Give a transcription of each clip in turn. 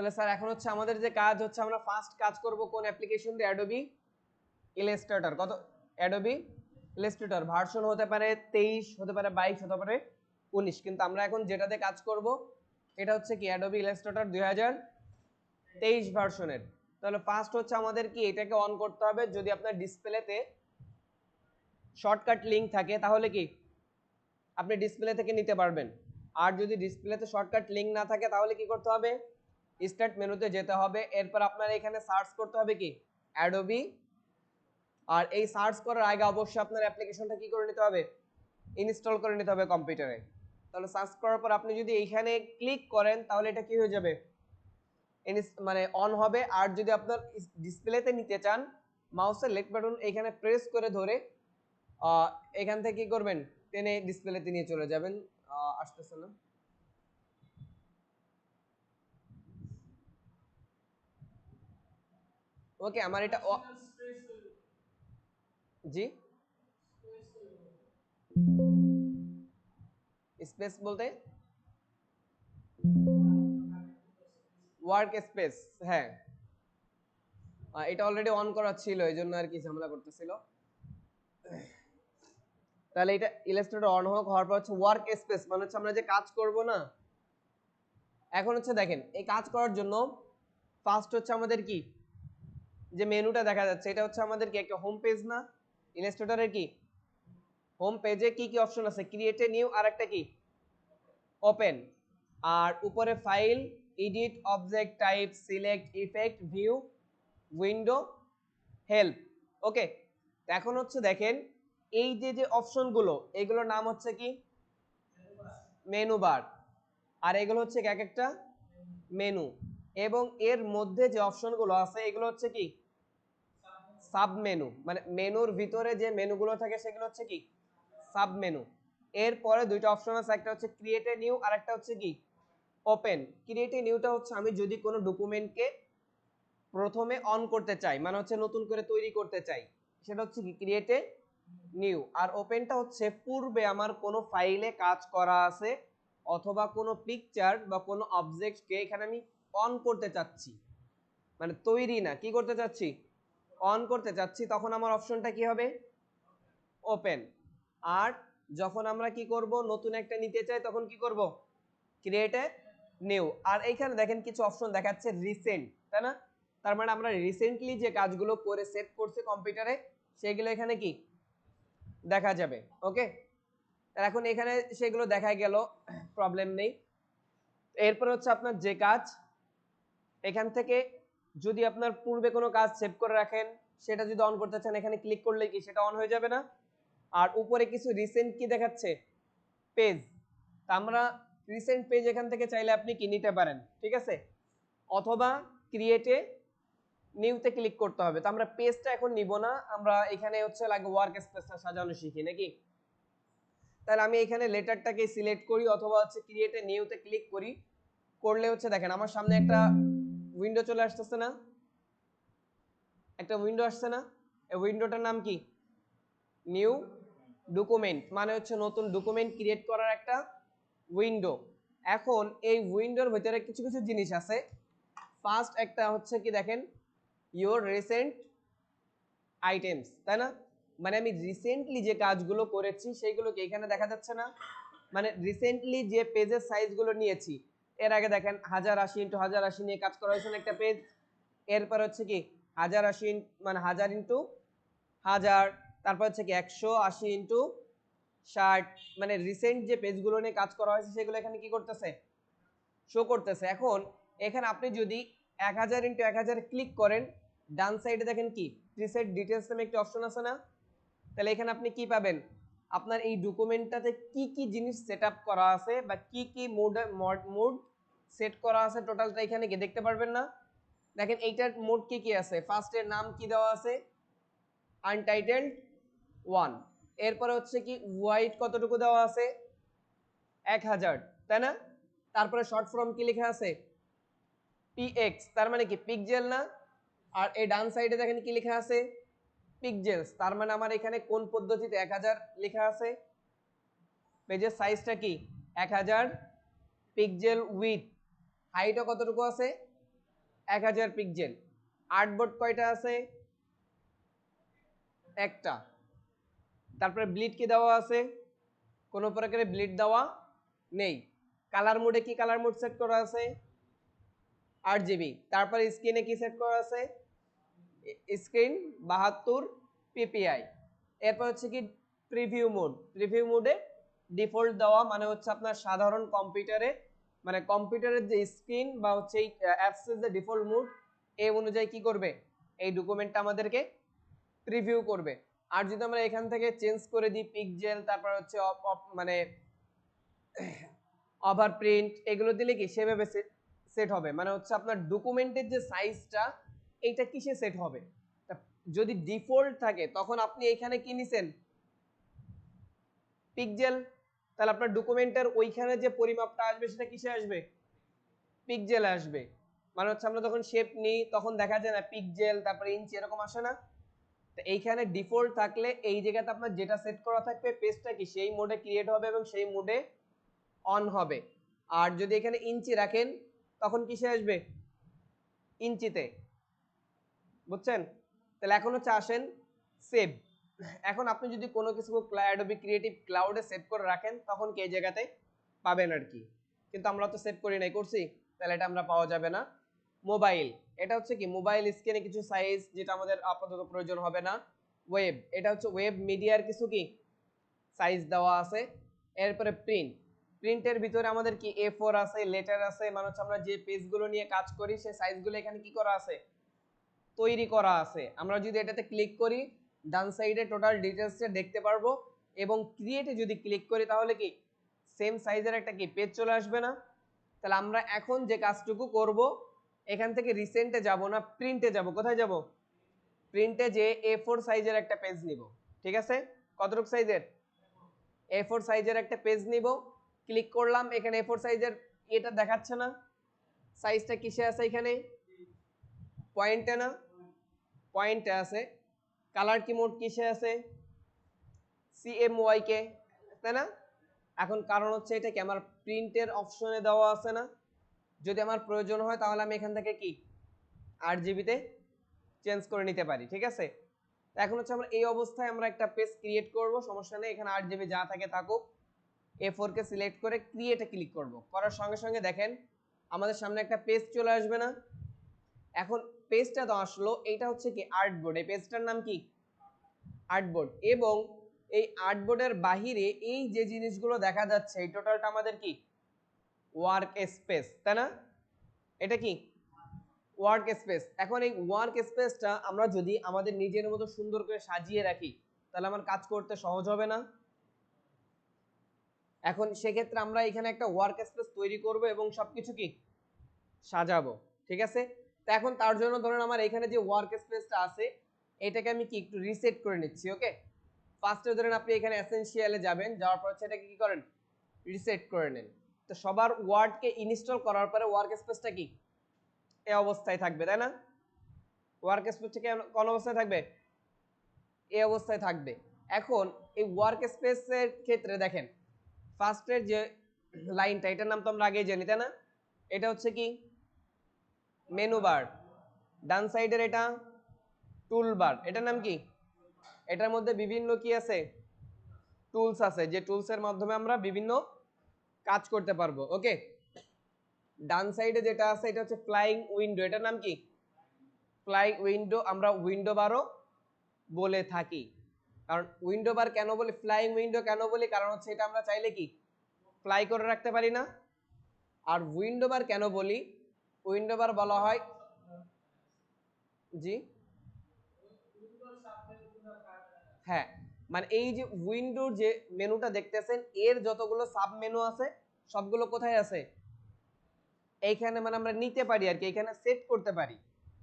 তাহলে স্যার এখন হচ্ছে আমাদের যে কাজ হচ্ছে আমরা ফার্স্ট কাজ করব কোন অ্যাপ্লিকেশন দিয়ে অ্যাডোবি ইলাস্ট্রেটর কত অ্যাডোবি ইলাস্ট্রেটর ভার্সন হতে পারে 23 হতে পারে 22 হতে পারে 19 কিন্তু আমরা এখন যেটাতে কাজ করব এটা হচ্ছে কি অ্যাডোবি ইলাস্ট্রেটর 2023 ভার্সনের। তাহলে ফার্স্ট হচ্ছে আমাদের কি এটাকে অন করতে হবে। যদি আপনার ডিসপ্লেতে শর্টকাট লিংক থাকে তাহলে কি আপনি ডিসপ্লে থেকে নিতে পারবেন, আর যদি ডিসপ্লেতে শর্টকাট লিংক না থাকে তাহলে কি করতে হবে স্টার্ট মেনুতে যেতে হবে। এরপর আপনার এখানে সার্চ করতে হবে কি অ্যাডোবি, আর এই সার্চ করার আগে অবশ্যই আপনার অ্যাপ্লিকেশনটা কি করে নিতে হবে ইনস্টল করে নিতে হবে কম্পিউটারে। তাহলে সার্চ করার পর আপনি যদি এইখানে ক্লিক করেন তাহলে এটা কি হয়ে যাবে মানে অন হবে। আর যদি আপনার ডিসপ্লেতে নিতে চান মাউসের লেফট বাটন এখানে প্রেস করে ধরে এখান থেকে কি করবেন টেনে ডিসপ্লেতে নিয়ে চলে যাবেন। আসতেছে না, ওকে আমার এটা জি স্পেস বলতে ওয়ার্ক স্পেস, হ্যাঁ এটা অলরেডি অন করা ছিল এই জন্য আর কি ঝামেলা করতেছিল। তাহলে এটা ইলাস্ট্রেটর অন হওয়ার পর হচ্ছে ওয়ার্ক স্পেস মানে হচ্ছে আমরা যে কাজ করব না, এখন হচ্ছে দেখেন এই কাজ করার জন্য ফার্স্ট হচ্ছে আমাদের কি যে মেনুটা দেখা যাচ্ছে এটা হচ্ছে আমাদের কি একটা হোম পেজ না ইলাস্ট্রেটরের কি হোম পেজে কি কি অপশন আছে ক্রিয়েট এ নিউ আর একটা কি ওপেন, আর উপরে file edit object type select effect view window help. Okay এখন হচ্ছে দেখেন এই যে যে অপশনগুলো এগুলোর নাম হচ্ছে কি মেনু বার, আর এগুলো হচ্ছে এক একটা মেনু, এবং এর মধ্যে যে অপশনগুলো আছে এগুলো হচ্ছে কি সাব মেনু, মানে মেনুর ভিতরে যে মেনুগুলো থাকে সেগুলো হচ্ছে কি সাব মেনু। এরপরে দুইটা অপশন আছে, একটা হচ্ছে ক্রিয়েট এ নিউ আর একটা হচ্ছে কি ওপেন। ক্রিয়েট এ নিউটা হচ্ছে আমি যদি কোনো ডকুমেন্টকে প্রথমে অন করতে চাই মানে হচ্ছে নতুন করে তৈরি করতে চাই সেটা হচ্ছে কি ক্রিয়েট এ নিউ, আর ওপেনটা হচ্ছে পূর্বে আমার কোনো ফাইলে কাজ করা আছে অথবা কোনো পিকচার বা কোনো অবজেক্টকে এখানে আমি অন করতে চাচ্ছি, মানে তৈরি না কি করতে চাচ্ছি অন করতে চাচ্ছি, তখন আমার অপশনটা কি হবে ওপেন। আর যখন আমরা কি করব নতুন একটা নিতে চাই তখন কি করব ক্রিয়েট এ নিউ। আর এইখানে দেখেন কিছু অপশন দেখাচ্ছে রিসেন্ট, তাই না? তার মানে আমরা রিসেন্টলি যে কাজগুলো করে সেভ করছি কম্পিউটারে সেগুলো এখানে কি দেখা যাবে। ওকে এখন এখানে সেগুলো দেখা গেল, প্রবলেম নেই। এরপর হচ্ছে আপনার যে কাজ এখান থেকে যদি আপনার পূর্বে কোনো কাজ সেভ করে রাখেন সেটা যদি অন করতে চান এখানে ক্লিক করলে কি সেটা অন হয়ে যাবে না। আর উপরে কিছু রিসেন্ট কি দেখাচ্ছে পেজ, তা আমরা রিসেন্ট পেজ এখান থেকে চাইলে আপনি কি নিতে পারেন, ঠিক আছে, অথবা ক্রিয়েটে নিউতে ক্লিক করতে হবে। তো আমরা পেজটা এখন নিব না, আমরা এখানে হচ্ছে লাগে ওয়ার্ক স্পেসটা সাজানো শিখি নাকি। তাহলে আমি এখানে লেটারটাকে সিলেক্ট করি অথবা হচ্ছে ক্রিয়েটে নিউতে ক্লিক করি, করলে হচ্ছে দেখেন আমার সামনে একটা উইন্ডো চলে আসতেছে না, একটা উইন্ডো আসছে না, এই উইন্ডোটার নাম কি নিউ ডকুমেন্ট, মানে হচ্ছে নতুন ডকুমেন্ট ক্রিয়েট করার একটা উইন্ডো। এখন এই উইন্ডোর ভিতরে কিছু কিছু জিনিস আছে। ফার্স্ট একটা হচ্ছে কি দেখেন ইওর রিসেন্ট আইটেমস, তাই না, মানে আমি রিসেন্টলি যে কাজগুলো করেছি সেইগুলোকে এখানে দেখা যাচ্ছে না, মানে রিসেন্টলি যে পেজের সাইজগুলো নিয়েছি এর আগে দেখেন 1080 ইন্টু 1080 নিয়ে কাজ করা হয়েছিল একটা পেজ, এরপর হচ্ছে কি 1080 মানে 1000 ইন্টু 1000, তারপর হচ্ছে কি 180 ইন্টু 60, মানে রিসেন্ট যে পেজগুলো নিয়ে কাজ করা হয়েছে সেগুলো এখানে কি করতেছে শো করতেছে। এখন এখানে আপনি যদি 1000 ইন্টু 1000 ক্লিক করেন ডান সাইডে দেখেন কি প্রিসেট ডিটেইলস নামে একটা অপশন আছে না, তাহলে এখানে আপনি কি পাবেন আপনার এই ডকুমেন্টটাতে কি কি জিনিস সেটআপ করা আছে বা কি কি মোড সেট করা আছে টোটালটা এখানে কি দেখতে পারবেন না। দেখেন এইটার মোড কি কি আছে, ফার্স্ট এর নাম কি দেওয়া আছে আনটাইটেলড 1, এরপরে হচ্ছে কি ওয়াইড কতটুকু দেওয়া আছে 1000, তাই না, তারপরে শর্ট ফর্ম কি লেখা আছে পিএক্স, তার মানে কি পিক্সেল না, আর এই ডান সাইডে দেখেন কি লেখা আছে পিক্সেলস, তার মানে আমার এখানে কোন পদ্ধতিতে 1000 লেখা আছে, পেজের সাইজটা কি 1000 পিক্সেল, উইথ হাইটও কতটুকু আছে 1000 পিক্সেল। আর্টবোর্ড কয়টা আছে? একটা। তারপরে ব্লিড কি দেওয়া আছে? কোনো প্রকারে ব্লিড দেওয়া নেই। কালার মোডে কি কালার মোড সেট করা আছে? RGB। তারপরে স্ক্রিনে কি সেট করা আছে? Screen 72 ppi। এরপর হচ্ছে কি প্রিভিউ মোড। প্রিভিউ মোডে ডিফল্ট দেওয়া মানে হচ্ছে আপনার সাধারণ কম্পিউটারে মানে কম্পিউটারের যে স্ক্রিন বা হচ্ছে এই অ্যাপসের যে ডিফল্ট মোড এই অনুযায়ী কি করবে, এই ডকুমেন্টটা আমাদেরকে প্রিভিউ করবে। আর যদি আমরা এখান থেকে চেঞ্জ করে দিই পিক্সেল, তারপর হচ্ছে মানে ওভারপ্রিন্ট, এগুলো দিলে কি সেভাবে সেট হবে। মানে হচ্ছে আপনার ডকুমেন্টের যে সাইজটা এইটা কিসে সেট হবে। যদি ডিফল্ট থাকে তখন আপনি এখানে কি নিছেন? পিক্সেল। তাহলে আপনার ডকুমেন্টের ওইখানে যে পরিমাপটা আসবে সেটা কিসে আসবে? পিক্সেল আসবে। মানে হচ্ছে আমরা যখন শেপ নিই তখন দেখা যায় না পিক্সেল তারপরে ইঞ্চি এরকম আসে না? তো এইখানে ডিফল্ট থাকলে এই জায়গাতে আপনার যেটা সেট করা থাকবে পেজটা কি সেই মোডে ক্রিয়েট হবে এবং সেই মোডে অন হবে। আর যদি এখানে ইঞ্চি রাখেন তখন কিসে আসবে? ইঞ্চিতে। বুঝছেন? তাহলে এখন হচ্ছে আসেন সেভ। এখন আপনি যদি কোনো কিছু অ্যাডোবি ক্রিয়েটিভ ক্লাউডে সেভ করে রাখেন তখন কি এই জায়গাতে পাবেন আর কি। কিন্তু আমরা তো সেভ করি নাই, করছি, তাহলে এটা আমরা পাওয়া যাবে না। মোবাইল, এটা হচ্ছে কি মোবাইল স্ক্রিনে কিছু সাইজ যেটা আমাদের আপাতত প্রয়োজন হবে না। ওয়েব, এটা হচ্ছে ওয়েব মিডিয়ার কিছু কি সাইজ দেওয়া আছে। এরপরে প্রিন্ট, প্রিন্টের ভিতরে আমাদের কি A4 আছে, লেটার আছে, মানে হচ্ছে আমরা যে পেজগুলো নিয়ে কাজ করি সেই সাইজগুলো এখানে কি করা আছে, তৈরি করা আছে। আমরা যদি এটাতে ক্লিক করি ডান সাইডে টোটাল ডিটেইলসটা দেখতে পারবো এবং ক্রিয়েটে যদি ক্লিক করি তাহলে কি সেম সাইজের একটা কি পেজ চলে আসবে না? তাহলে আমরা এখন যে কাজটুকু করব এখান থেকে রিসেন্টে যাব না, প্রিন্টে যাব। কোথায় যাব? প্রিন্টে যে A4 সাইজের একটা পেজ নিব। ঠিক আছে? কতটুকু সাইজের? A4 সাইজের একটা পেজ নিব। ক্লিক করলাম, এখানে A4 সাইজের এটা দেখাচ্ছে না? সাইজটা কিসে আছে? এখানে পয়েন্টে না? পয়েন্টে আছে। কালার কি মোড কিসে আছে? CMYK, তাই না? এখন কারণ হচ্ছে এটা কি আমার প্রিন্টের অপশনে দেওয়া আছে না? যদি আমার প্রয়োজন হয় তাহলে আমি এখান থেকে কি RGB তে চেঞ্জ করে নিতে পারি। ঠিক আছে? এখন হচ্ছে আমরা এই অবস্থায় আমরা একটা পেজ ক্রিয়েট করব, সমস্যা নেই, এখানে RGB যা থাকে থাকুক। A4 কে সিলেক্ট করে ক্রিয়েটে ক্লিক করব। করার সঙ্গে সঙ্গে দেখেন আমাদের সামনে একটা পেজ চলে আসবে না? এখন পেজটা তো আসলো, এটা হচ্ছে কি আর্টবোর্ড। এই পেজটার নাম কি? আর্টবোর্ড। এবং এই আর্টবোর্ডের বাহিরে এই যে জিনিসগুলো দেখা যাচ্ছে এই টোটালটা আমাদের কি ওয়ার্ক স্পেস, তাই না? এটা কি ওয়ার্ক স্পেস। এখন এই ওয়ার্ক স্পেসটা আমরা যদি আমাদের নিজের মতো সুন্দর করে সাজিয়ে রাখি তাহলে আমার কাজ করতে সহজ হবে না? এখন সেক্ষেত্রে আমরা এখানে একটা ওয়ার্ক স্পেস তৈরি করব এবং সবকিছু কি সাজাবো। ঠিক আছে? তো এখন তার জন্য ধরুন আমার এখানে যে ওয়ার্ক স্পেসটা আছে এটাকে আমি কি একটু রিসেট করে নিচ্ছি। ওকে, ফার্স্টে ধরেন আপনি এখানে এসেনশিয়ালে যাবেন, যাওয়ার পর সেটাকে কি করেন, রিসেট করে নেন। তো সবার ওয়ার্ডকে ইনস্টল করার পরে ওয়ার্ক স্পেসটা কি এই অবস্থায় থাকবে, তাই না? ওয়ার্ক স্পেসটা কোন অবস্থায় থাকবে? এই অবস্থায় থাকবে। এখন এই ওয়ার্ক স্পেসের ক্ষেত্রে দেখেন ফার্স্টের যে লাইনটা এটার নাম তো আমরা আগেই জানি, তাই না? এটা হচ্ছে কি মেনু বার। ডান সাইডের এটা টুল বার। এটার নাম কি? এটার মধ্যে বিভিন্ন কি আছে, টুলস আছে, যে টুলসের মাধ্যমে আমরা বিভিন্ন কাজ করতে পারবো। ওকে, ডান সাইডে যেটা আছে এটা হচ্ছে ফ্লাইং উইন্ডো। এটার নাম কি? Flying window. আমরা উইন্ডো বারও বলে থাকি। কারণ উইন্ডো বার কেন বলি, ফ্লাইং উইন্ডো কেন বলি, কারণ হচ্ছে এটা আমরা চাইলে কি ফ্লাই করে রাখতে পারি না। আর উইন্ডো বার কেন বলি, উইন্ডো বার বলা হয়, জি হ্যাঁ, মানে এই যে উইন্ডোর যে মেনুটা দেখতেছেন এর যতগুলো সাব মেনু আছে সবগুলো কোথায় আছে? এইখানে, মানে আমরা নিতে পারি আর কি, এখানে সেট করতে পারি।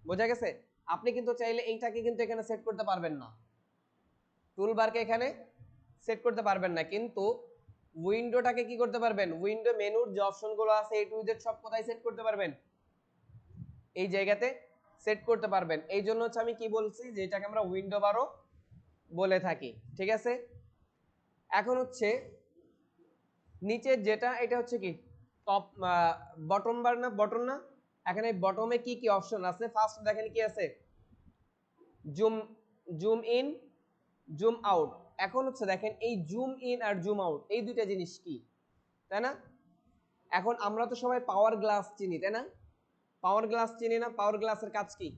বোঝা গেছে? আপনি কিন্তু চাইলে এইটাকে কিন্তু এখানে সেট করতে পারবেন না, টুলবারকে এখানে সেট করতে পারবেন না, কিন্তু উইন্ডোটাকে কি করতে পারবেন? উইন্ডো মেনুর যে অপশনগুলো আছে A to Z সব কোথায় সেট করতে পারবেন? এই জায়গাতে সেট করতে পারবেন। এই জন্য হচ্ছে আমি কি বলছি যে এটাকে আমরা উইন্ডো বারও বলে থাকি। ঠিক আছে? এখন হচ্ছে নিচের যেটা এটা হচ্ছে কি টপ বটম বার না, বটন না? এখানে বটমে কি কি অপশন আছে? ফার্স্ট দেখেন কি আছে, zoom zoom in, zoom out. এখন হচ্ছে দেখেন এই জুম ইন আর জুম আউট এই দুইটা জিনিস কি, তাই না? এখন আমরা তো সবাই পাওয়ার গ্লাস চিনি, তাই না? পাওয়ার গ্লাস চিনি না? পাওয়ার গ্লাসের কাজ কি?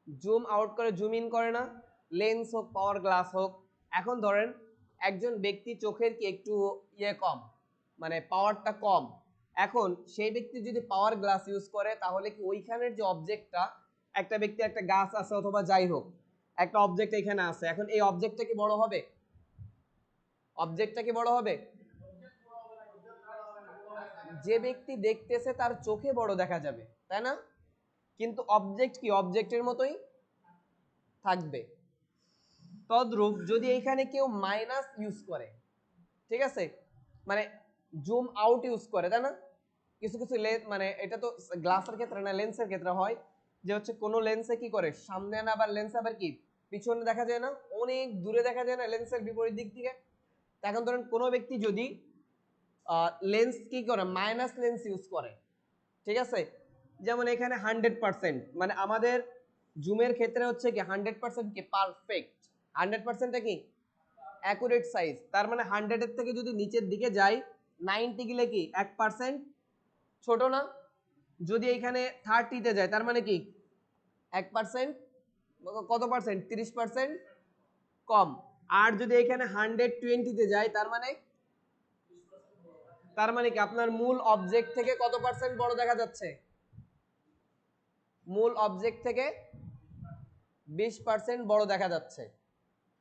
জুম আউট করে জুম ইন করে না? লেন্স হোক পাওয়ার গ্লাস হোক। এখন ধরেন একজন ব্যক্তি চোখের কি একটু কম, মানে পাওয়ারটা কম, এখন সেই ব্যক্তি যদি পাওয়ার গ্লাস ইউজ করে তাহলে কি ওইখানের যে অবজেক্টটা, একটা ব্যক্তি একটা গাছ আছে অথবা যাই হোক একটা অবজেক্ট এখানে আছে, এখন এই অবজেক্টটা কি বড় হবে? অবজেক্টটা কি বড় হবে? যে ব্যক্তি দেখতেছে তার চোখে বড় দেখা যাবে, তাই না? কিন্তু অবজেক্ট কি অবজেক্টের মতোই থাকবে। তদ্রূপ যদি এখানে কেউ মাইনাস ইউজ করে, ঠিক আছে, মানে জুম আউট ইউজ করে, তাই না? কিছু কিছু মানে এটা তো গ্লাসের ক্ষেত্রে না, লেন্সের ক্ষেত্রে হয় যে হচ্ছে কোনো লেন্সে কি করে সামনে না, আবার লেন্স আবার কি পিছনে দেখা যায় না, অনেক দূরে দেখা যায় না লেন্সের বিপরীত দিক থেকে। এখন ধরেন কোনো ব্যক্তি যদি লেন্স কি করে মাইনাস লেন্স ইউজ করে, ঠিক আছে, যেমন এখানে 100%, মানে আমাদের জুমের ক্ষেত্রে হচ্ছে কি 100% কি পারফেক্ট, 100%টা কি অ্যাকুরেট সাইজ, তার মানে 100 এর থেকে যদি নিচের দিকে যাই 90 গেলে কি 1% ছোট না? যদি এখানে 30 তে যায় তার মানে কি 1%, কত পার্সেন্ট? 30% কম। আর যদি এখানে 120 তে যায় তার মানে কি আপনার মূল অবজেক্ট থেকে কত পার্সেন্ট বড় দেখা যাচ্ছে? মূল অবজেক্ট থেকে 20% বড় দেখা যাচ্ছে।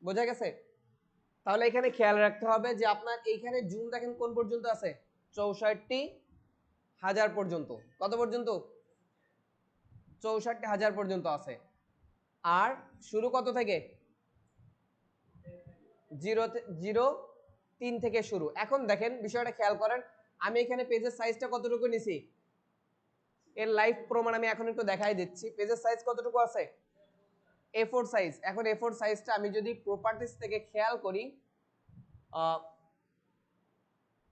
বোঝা গেছে? তাহলে এখানে খেয়াল রাখতে হবে যে আপনার এইখানে জুম দেখেন কোন পর্যন্ত আছে, 64,000 পর্যন্ত। কত পর্যন্ত? 64,000 পর্যন্ত আছে। আর শুরু কত থেকে? 0.03 থেকে শুরু। এখন দেখেন বিষয়টা খেয়াল করেন, আমি এখানে পেজের সাইজটা কতটুকু নিছি, এর লাইভ প্রমাণ আমি এখন একটু দেখাই দিচ্ছি। পেজের সাইজ কতটুকু আছে? A4 size. এখন A4 সাইজটা আমি যদি প্রপার্টিজ থেকে খেয়াল করি,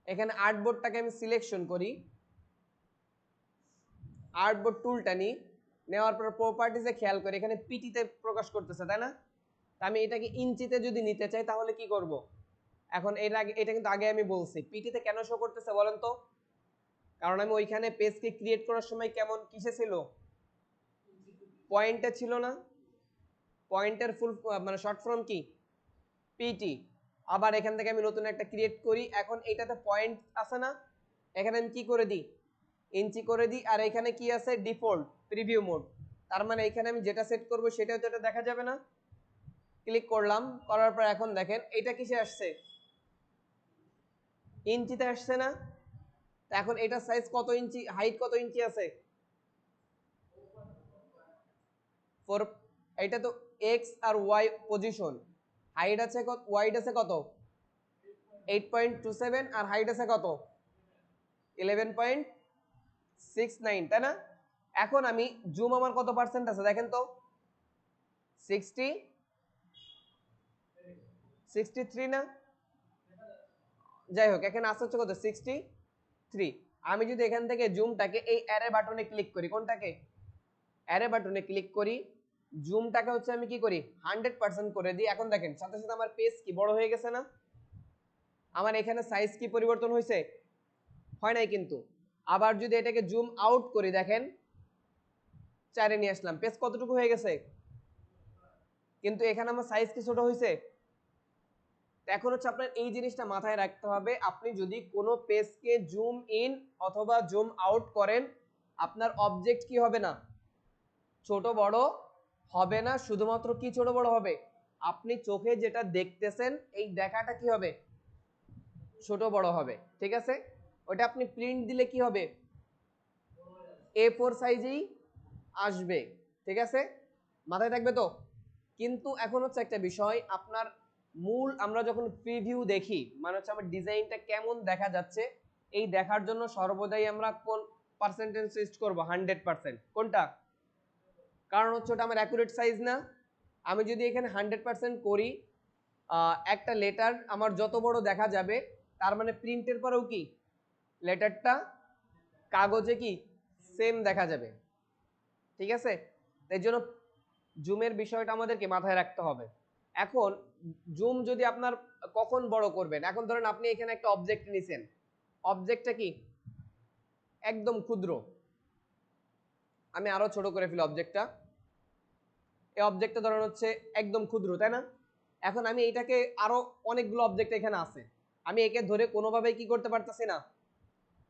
এখানে আর্টবোর্ডটাকে আমি সিলেকশন করি, আর্টবোর্ড টুলটা নিই, নেওয়ার পর প্রপার্টিজে খেয়াল করি এখানে পিটিতে প্রকাশ করতেছে, তাই না? আমি এটাকে ইঞ্চিতে যদি নিতে চাই তাহলে কি করব? এখন এটা কিন্তু আগে আমি বলছি পিটিতে কেন শো করতেছে বলেন তো? কারণ আমি ওইখানে পেজকে ক্রিয়েট করার সময় কেমন কিসে ছিল, পয়েন্টে ছিল না? পয়েন্টের ফুল মানে শর্ট ফর্ম কি? পিটি। আবার এখান থেকে আমি নতুন একটা ক্রিয়েট করি, এখন এটাতে পয়েন্ট আছে না, এখানে আমি কি করে দিই, ইঞ্চি করে দিই। আর এখানে কি আছে, ডিফল্ট প্রিভিউ মোড, তার মানে এখানে আমি যেটা সেট করব সেটাও তো এটা দেখা যাবে না। ক্লিক করলাম, করার পর এখন দেখেন এটা কিসে আসছে, ইঞ্চিতে আসছে না? এখন এটা সাইজ কত ইঞ্চি, হাইট কত ইঞ্চি আছে? 4। এটা তো এক্স আর ওয়াই পজিশন, হাইট আছে কত, ওয়াইড আছে কত, 8.27, আর হাইট আছে কত, 11.69, তাই না? এখন আমি জুম আমার কত পার্সেন্ট আছে দেখেন তো, 63 না? যাই হোক এখানে আসছে হচ্ছে কত, 63। আমি যদি এখান থেকে জুমটাকে এই অ্যারে বাটনে ক্লিক করি, কোনটাকে, অ্যারে বাটনে ক্লিক করি, জুমটাকে হচ্ছে আমি কি করি 100% করে দিই। এখন দেখেন সাথে সাথে আমার পেজ কি বড় হয়ে গেছে না? আমার এখানে সাইজ কি পরিবর্তন হয়েছে? হয় নাই কিন্তু। আবার যদি এটাকে জুম আউট করি দেখেন 4 নিয়ে আসলাম, পেজ কতটুকু হয়ে গেছে? কিন্তু এখানে আমার সাইজ কি ছোট হয়েছে? এখন হচ্ছে আপনার এই জিনিসটা মাথায় রাখতে হবে, আপনি যদি কোনো পেজকে জুম ইন অথবা জুম আউট করেন আপনার অবজেক্ট কি হবে না, ছোট বড় হবে না। শুধুমাত্র কি ছোট বড় হবে, আপনি চোখে যেটা দেখতেছেন এই দেখাটা কি হবে, ছোট বড় হবে। ঠিক আছে, ওটা আপনি প্রিন্ট দিলে কি হবে, A4 সাইজেই আসবে। ঠিক আছে, মাথায় থাকবে তো? কিন্তু এখন হচ্ছে একটা বিষয়, আপনার মূল আমরা যখন প্রিভিউ দেখি মানে হচ্ছে আমার ডিজাইনটা কেমন দেখা যাচ্ছে, এই দেখার জন্য সর্বদাই আমরা কোন পার্সেন্টেজ ইউজ করব, 100%। কোনটা? কারণ হচ্ছে ওটা আমার অ্যাকুরেট সাইজ না। আমি যদি এখানে 100% করি, একটা লেটার আমার যত বড় দেখা যাবে তার মানে প্রিন্টের পরেও কি লেটারটা কাগজে কি সেম দেখা যাবে, ঠিক আছে? তাই জন্য জুমের বিষয়টা আমাদেরকে মাথায় রাখতে হবে। এখন জুম যদি আপনার কখন বড় করবেন, এখন ধরেন আপনি এখানে একটা অবজেক্ট নিছেন, অবজেক্টটা কি একদম ক্ষুদ্র, আমি আরো ছোট করে ফেলি অবজেক্টটা, এই অবজেক্টটা ধরেন হচ্ছে একদম ক্ষুদ্র, তাই না? এখন আমি এটাকে আরো অনেকগুলো অবজেক্ট এখানে আছে, আমি একে ধরে কোনোভাবেই কি করতে পারতেছি না,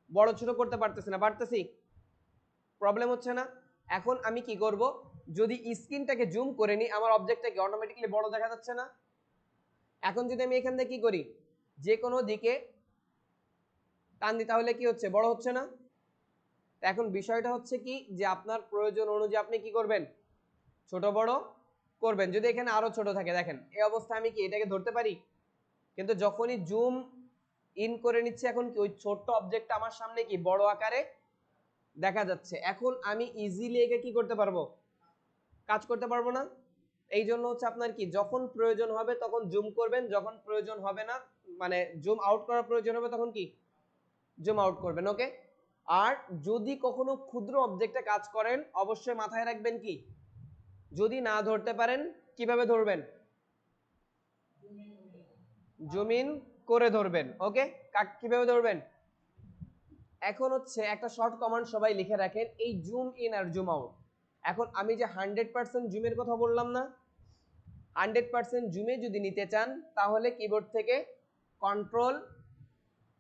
বড় ছোট করতে পারতেছি না, পারতেছি? প্রবলেম হচ্ছে না? এখন আমি কি করব, যদি স্ক্রিনটাকে জুম করে নিই আমার অবজেক্টটাকে অটোমেটিক্যালি বড় দেখা যাচ্ছে না? এখন যদি আমি এখান থেকে কি করি, যে কোনো দিকে টান দিই তাহলে কি হচ্ছে, বড় হচ্ছে না? এখন বিষয়টা হচ্ছে কি যে আপনার প্রয়োজন অনুযায়ী আপনি কি করবেন, ছোট বড় করবেন। যদি এখানে আরো ছোট থাকে, দেখেন এই অবস্থায় আমি কি এটাকে ধরতে পারি, কিন্তু যখনই জুম ইন করে নিচ্ছে এখন কি ওই ছোট্ট অবজেক্টটা আমার সামনে কি বড় আকারে দেখা যাচ্ছে। এখন আমি ইজিলি একে কি করতে পারবো, কাজ করতে পারবো না? এই জন্য হচ্ছে আপনার কি যখন প্রয়োজন হবে তখন জুম করবেন, যখন প্রয়োজন হবে না মানে জুম আউট করার প্রয়োজন হবে তখন কি জুম আউট করবেন। ওকে? আর যদি কখনো ক্ষুদ্র অবজেক্টে কাজ করেন অবশ্যই মাথায় রাখবেন কি, যদি না ধরতে পারেন কিভাবে ধরবেন, জুম ইন করে ধরবেন। ওকে? কিভাবে ধরবেন, এখন হচ্ছে একটা শর্ট কমান্ড সবাই লিখে রাখেন, এই জুম ইন আর জুম আউট। এখন আমি যে 100% জুমের কথা বললাম না, 100% জুমে যদি নিতে চান তাহলে কিবোর্ড থেকে Ctrl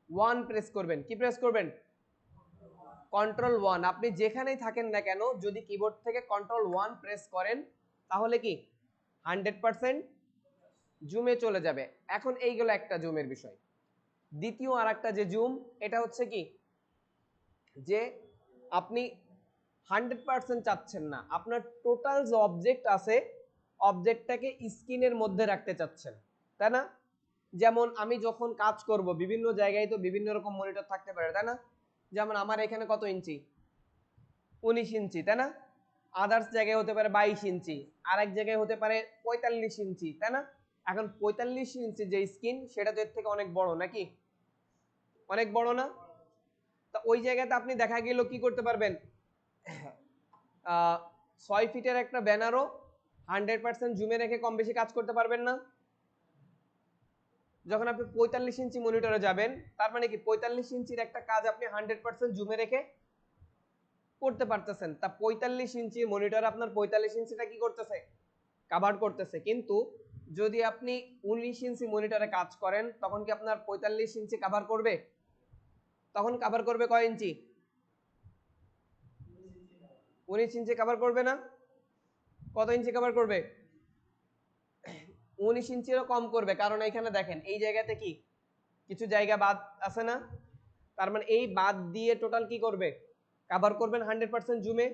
1 প্রেস করবেন। কি প্রেস করবেন, Ctrl 1। আপনি যেখানেই থাকেন না কেন যদি কিবোর্ড থেকে Ctrl 1 প্রেস করেন তাহলে কি 100% জুমে চলে যাবে। এখন এইগুলো একটা জুমের বিষয়। দ্বিতীয় আর একটা যে জুম, এটা হচ্ছে কি যে আপনি 100% চাচ্ছেন না, আপনার টোটাল যে অবজেক্ট আছে অবজেক্টটাকে স্ক্রিনের মধ্যে রাখতে চাচ্ছেন, তাই না? যেমন আমি যখন কাজ করব বিভিন্ন জায়গায় তো বিভিন্ন রকম মনিটর থাকতে পারে, তাই না? যেমন আমার এখানে কত ইঞ্চি, 19 ইঞ্চি, তাই না? আদার্স জায়গায় হতে পারে 22 ইঞ্চি, আরেক জায়গায় হতে পারে 45 ইঞ্চি, তাই না? এখন 45 ইঞ্চি যে স্ক্রিন সেটা তো এর থেকে অনেক বড় নাকি, অনেক বড় না? তা ওই জায়গাতে আপনি দেখা গেল কি করতে পারবেন, 6 ফিটের একটা ব্যানারও 100% জুমে রেখে কম বেশি কাজ করতে পারবেন না? যখন আপনি 45 ইঞ্চি মনিটরে যাবেন তার মানে কি 45 ইঞ্চির একটা কাজ আপনি 100% জুমে রেখে করতে পারতেছেন। তা 45 ইঞ্চির মনিটর আপনার 45 ইঞ্চিটা কি করতেছে, কভার করতেছে। কিন্তু যদি আপনি 19 ইঞ্চি মনিটরে কাজ করেন তখন কি আপনার 45 ইঞ্চি কভার করবে? তখন কভার করবে কয় ইঞ্চি, 19 ইঞ্চি কভার করবে না? কত ইঞ্চি কভার করবে, 19 ইঞ্চিরও কম করবে। কারণ এখানে দেখেন এই জায়গাতে কি কিছু জায়গা বাদ আছে না, তার মানে এই বাদ দিয়ে টোটাল কি করবে, কভার করবেন 100% জুমে।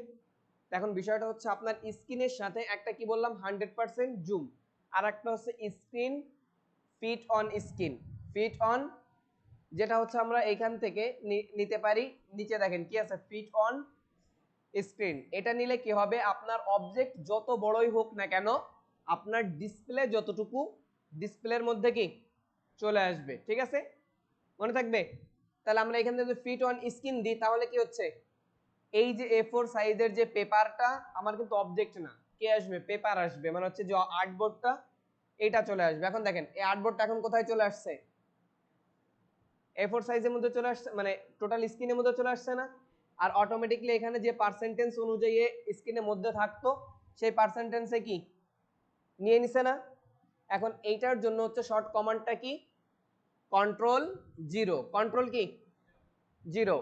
এখন বিষয়টা হচ্ছে আপনার স্ক্রিনের সাথে একটা কি বললাম 100% জুম, আর একটা হচ্ছে screen fit on screen. Fit on যেটা হচ্ছে আমরা এইখান থেকে নিতে পারি, নিচে দেখেন কি আছে ফিট অন স্ক্রিন। এটা নিলে কি হবে, আপনার অবজেক্ট যত বড়ই হোক না কেন আপনার ডিসপ্লে যতটুকু ডিসপ্লের মধ্যে কি চলে আসবে, ঠিক আছে? মনে থাকবে? তাহলে আমরা এখান থেকে ফিট অন স্ক্রিন দিই তাহলে কি হচ্ছে, এই যে A4 সাইজের যে পেপারটা আমার কিন্তু অবজেক্ট না, কে আসবে, পেপার আসবে, মানে হচ্ছে যে আর্টবোর্ডটা এটা চলে আসবে। এখন দেখেন এই আর্টবোর্ডটা এখন কোথায় চলে আসছে, A4 সাইজের মধ্যে চলে আসছে, মানে টোটাল স্ক্রিনের মধ্যে চলে আসছে না? আর অটোমেটিকলি এখানে যে পার্সেন্টেজ অনুযায়ী স্ক্রিনের মধ্যে থাকতো সেই পার্সেন্টেজে কি নিয়ে নিছে না? এখন এইটার জন্য হচ্ছে শর্ট কমান্ডটা কি, Ctrl 0। কন্ট্রোল কি 0।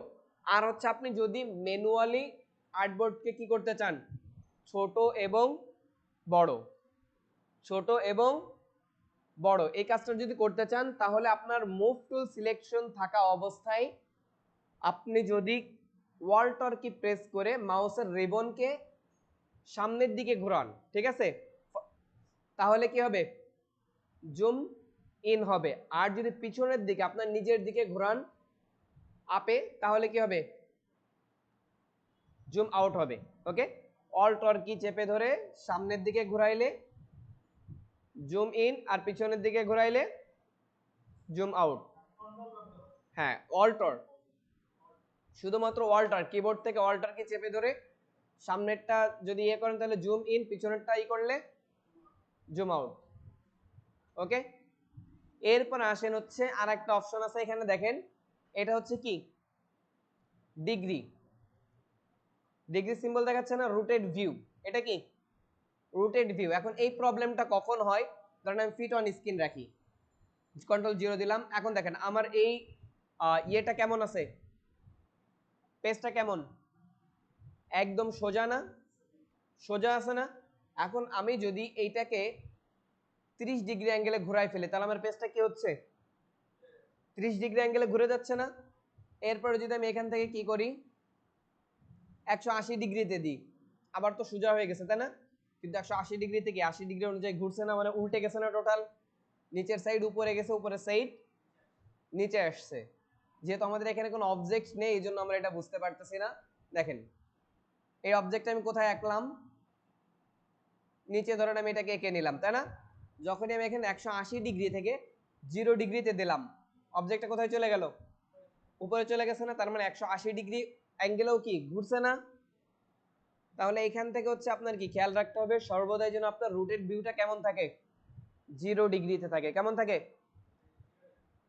আর হচ্ছে আপনি যদি ম্যানুয়ালি আর্টবোর্ডকে কি করতে চান, ছোট এবং বড়, ছোট এবং বড় এই কাজটা যদি করতে চান তাহলে আপনার মুভ টুল সিলেকশন থাকা অবস্থায় আপনি যদি ওয়াল্টার কি প্রেস করে মাউসের রিবনকে সামনের দিকে ঘোরান, ঠিক আছে, তাহলে কি হবে, জুম ইন হবে। আর যদি পিছনের দিকে আপনার নিজের দিকে ঘোরান আপে তাহলে কি হবে, জুম আউট হবে। ওকে? অল্ট অর কি চেপে ধরে সামনের দিকে ঘোরাইলে জুম ইন আর পিছনের দিকে ঘোরাইলে জুম আউট। হ্যাঁ, অল্ট অর শুধুমাত্র অল্টার, কিবোর্ড থেকে অল্টারকে চেপে ধরে সামনেরটা যদি ইয়ে করেন তাহলে জুম ইন, পিছনেরটা ই করলে জুম আউট। ওকে, এরপর আসেন হচ্ছে আর একটা অপশন আছে এখানে দেখেন, এটা হচ্ছে কি ডিগ্রি, ডিগ্রি সিম্বল দেখাচ্ছে না, রোটেট ভিউ, এটা কি রোটেট ভিউ। এখন এই প্রবলেমটা কখন হয়, ধরেন আমি ফিট অন স্ক্রিন রাখি, কন্ট্রোল 0 দিলাম, এখন দেখেন আমার এই ইয়েটা কেমন আছে, পেজটা কেমন, একদম সোজা না, সোজা আছে না। এখন আমি যদি এইটাকে 30 ডিগ্রি অ্যাঙ্গেলে ঘুরাই ফেলি তাহলে আমার পেজটা কি হচ্ছে, 30 ডিগ্রি অ্যাঙ্গেলে ঘুরে যাচ্ছে না। এরপরে যদি আমি এখান থেকে কি করি 180 ডিগ্রিতে দিই, আবার তো সোজা হয়ে গেছে তাই না, কিন্তু 180 ডিগ্রিতে কি 80 ডিগ্রি অনুযায়ী ঘুরছে না, মানে উল্টে গেছে না, টোটাল নিচের সাইড উপরে গেছে, উপরের সাইড নিচে আসছে। যেহেতু আমাদের এখানে কোনো অবজেক্ট নেই এই জন্য আমরা এটা বুঝতে পারতেছি না। দেখেন এই অবজেক্ট আমি কোথায় আঁকলাম, নিচে ধরেন আমি এটাকে এঁকে নিলাম তাই না, যখনই আমি এখানে 180 ডিগ্রি থেকে 0 ডিগ্রিতে দিলাম অবজেক্টটা কোথায় চলে গেল, উপরে চলে গেছে না, তার মানে 180 ডিগ্রি অ্যাঙ্গেলেও কি ঘুরছে না। তাহলে এখান থেকে হচ্ছে আপনার কি খেয়াল রাখতে হবে সর্বদাই যেন আপনার রুটেড ভিউটা কেমন থাকে, 0 ডিগ্রিতে থাকে। কেমন থাকে,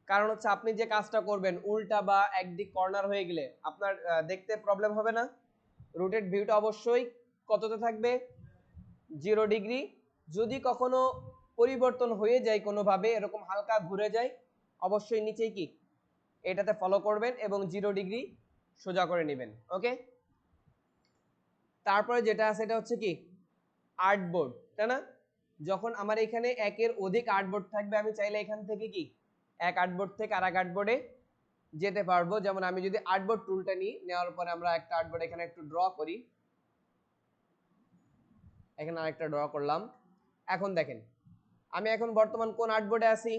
কারণ হচ্ছে আপনি যে কাজটা করবেন উল্টা বা একদিক কর্নার হয়ে গেলে আপনার দেখতে প্রবলেম হবে না। রুটেড ভিউটা অবশ্যই কততে থাকবে, 0 ডিগ্রি। যদি কখনো পরিবর্তন হয়ে যায় কোনোভাবে এরকম হালকা ঘুরে যায় অবশ্যই নিচেই কি এটাতে ফলো করবেন এবং 0 ডিগ্রি সোজা করে নেবেন। ওকে, তারপরে যেটা আছে এটা হচ্ছে কি আর্টবোর্ড তাই না, যখন আমার এখানে একের অধিক আর্টবোর্ড থাকবে আমি চাইলে এখান থেকে কি এক আর্টবোর্ড থেকে আর এক আর্টবোর্ডে যেতে পারবো। যেমন আমি যদি আর্টবোর্ড টুলটা নিই, নেওয়ার পরে আমরা একটা আর্টবোর্ড এখানে একটু ড্র করি, এখানে আরেকটা ড্র করলাম। এখন দেখেন আমি এখন বর্তমান কোন আর্টবোর্ডে আছি,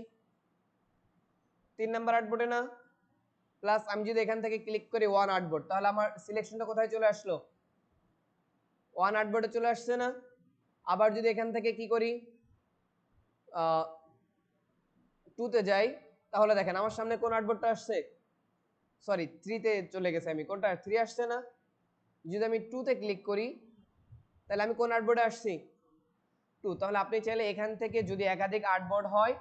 3 নাম্বার আর্টবোর্ডে না, প্লাস আমি যদি এখান থেকে ক্লিক করি ওয়ান আর্টবোর্ড তাহলে আমার সিলেকশনটা কোথায় চলে আসলো, ওয়ান আর্টবোর্ডে চলে আসছে না। আবার যদি এখান থেকে কি করি 2 তে যাই তাহলে দেখেন আমার সামনে কোন আর্টবোর্ডটা আসছে, সরি 3 তে চলে গেছে, আমি কোনটা 3 আসছে না। যদি আমি 2 তে ক্লিক করি তাহলে আমি কোন আর্টবোর্ডে আসছি, 2। তাহলে আপনি চাইলে এখান থেকে যদি একাধিক আর্টবোর্ড হয়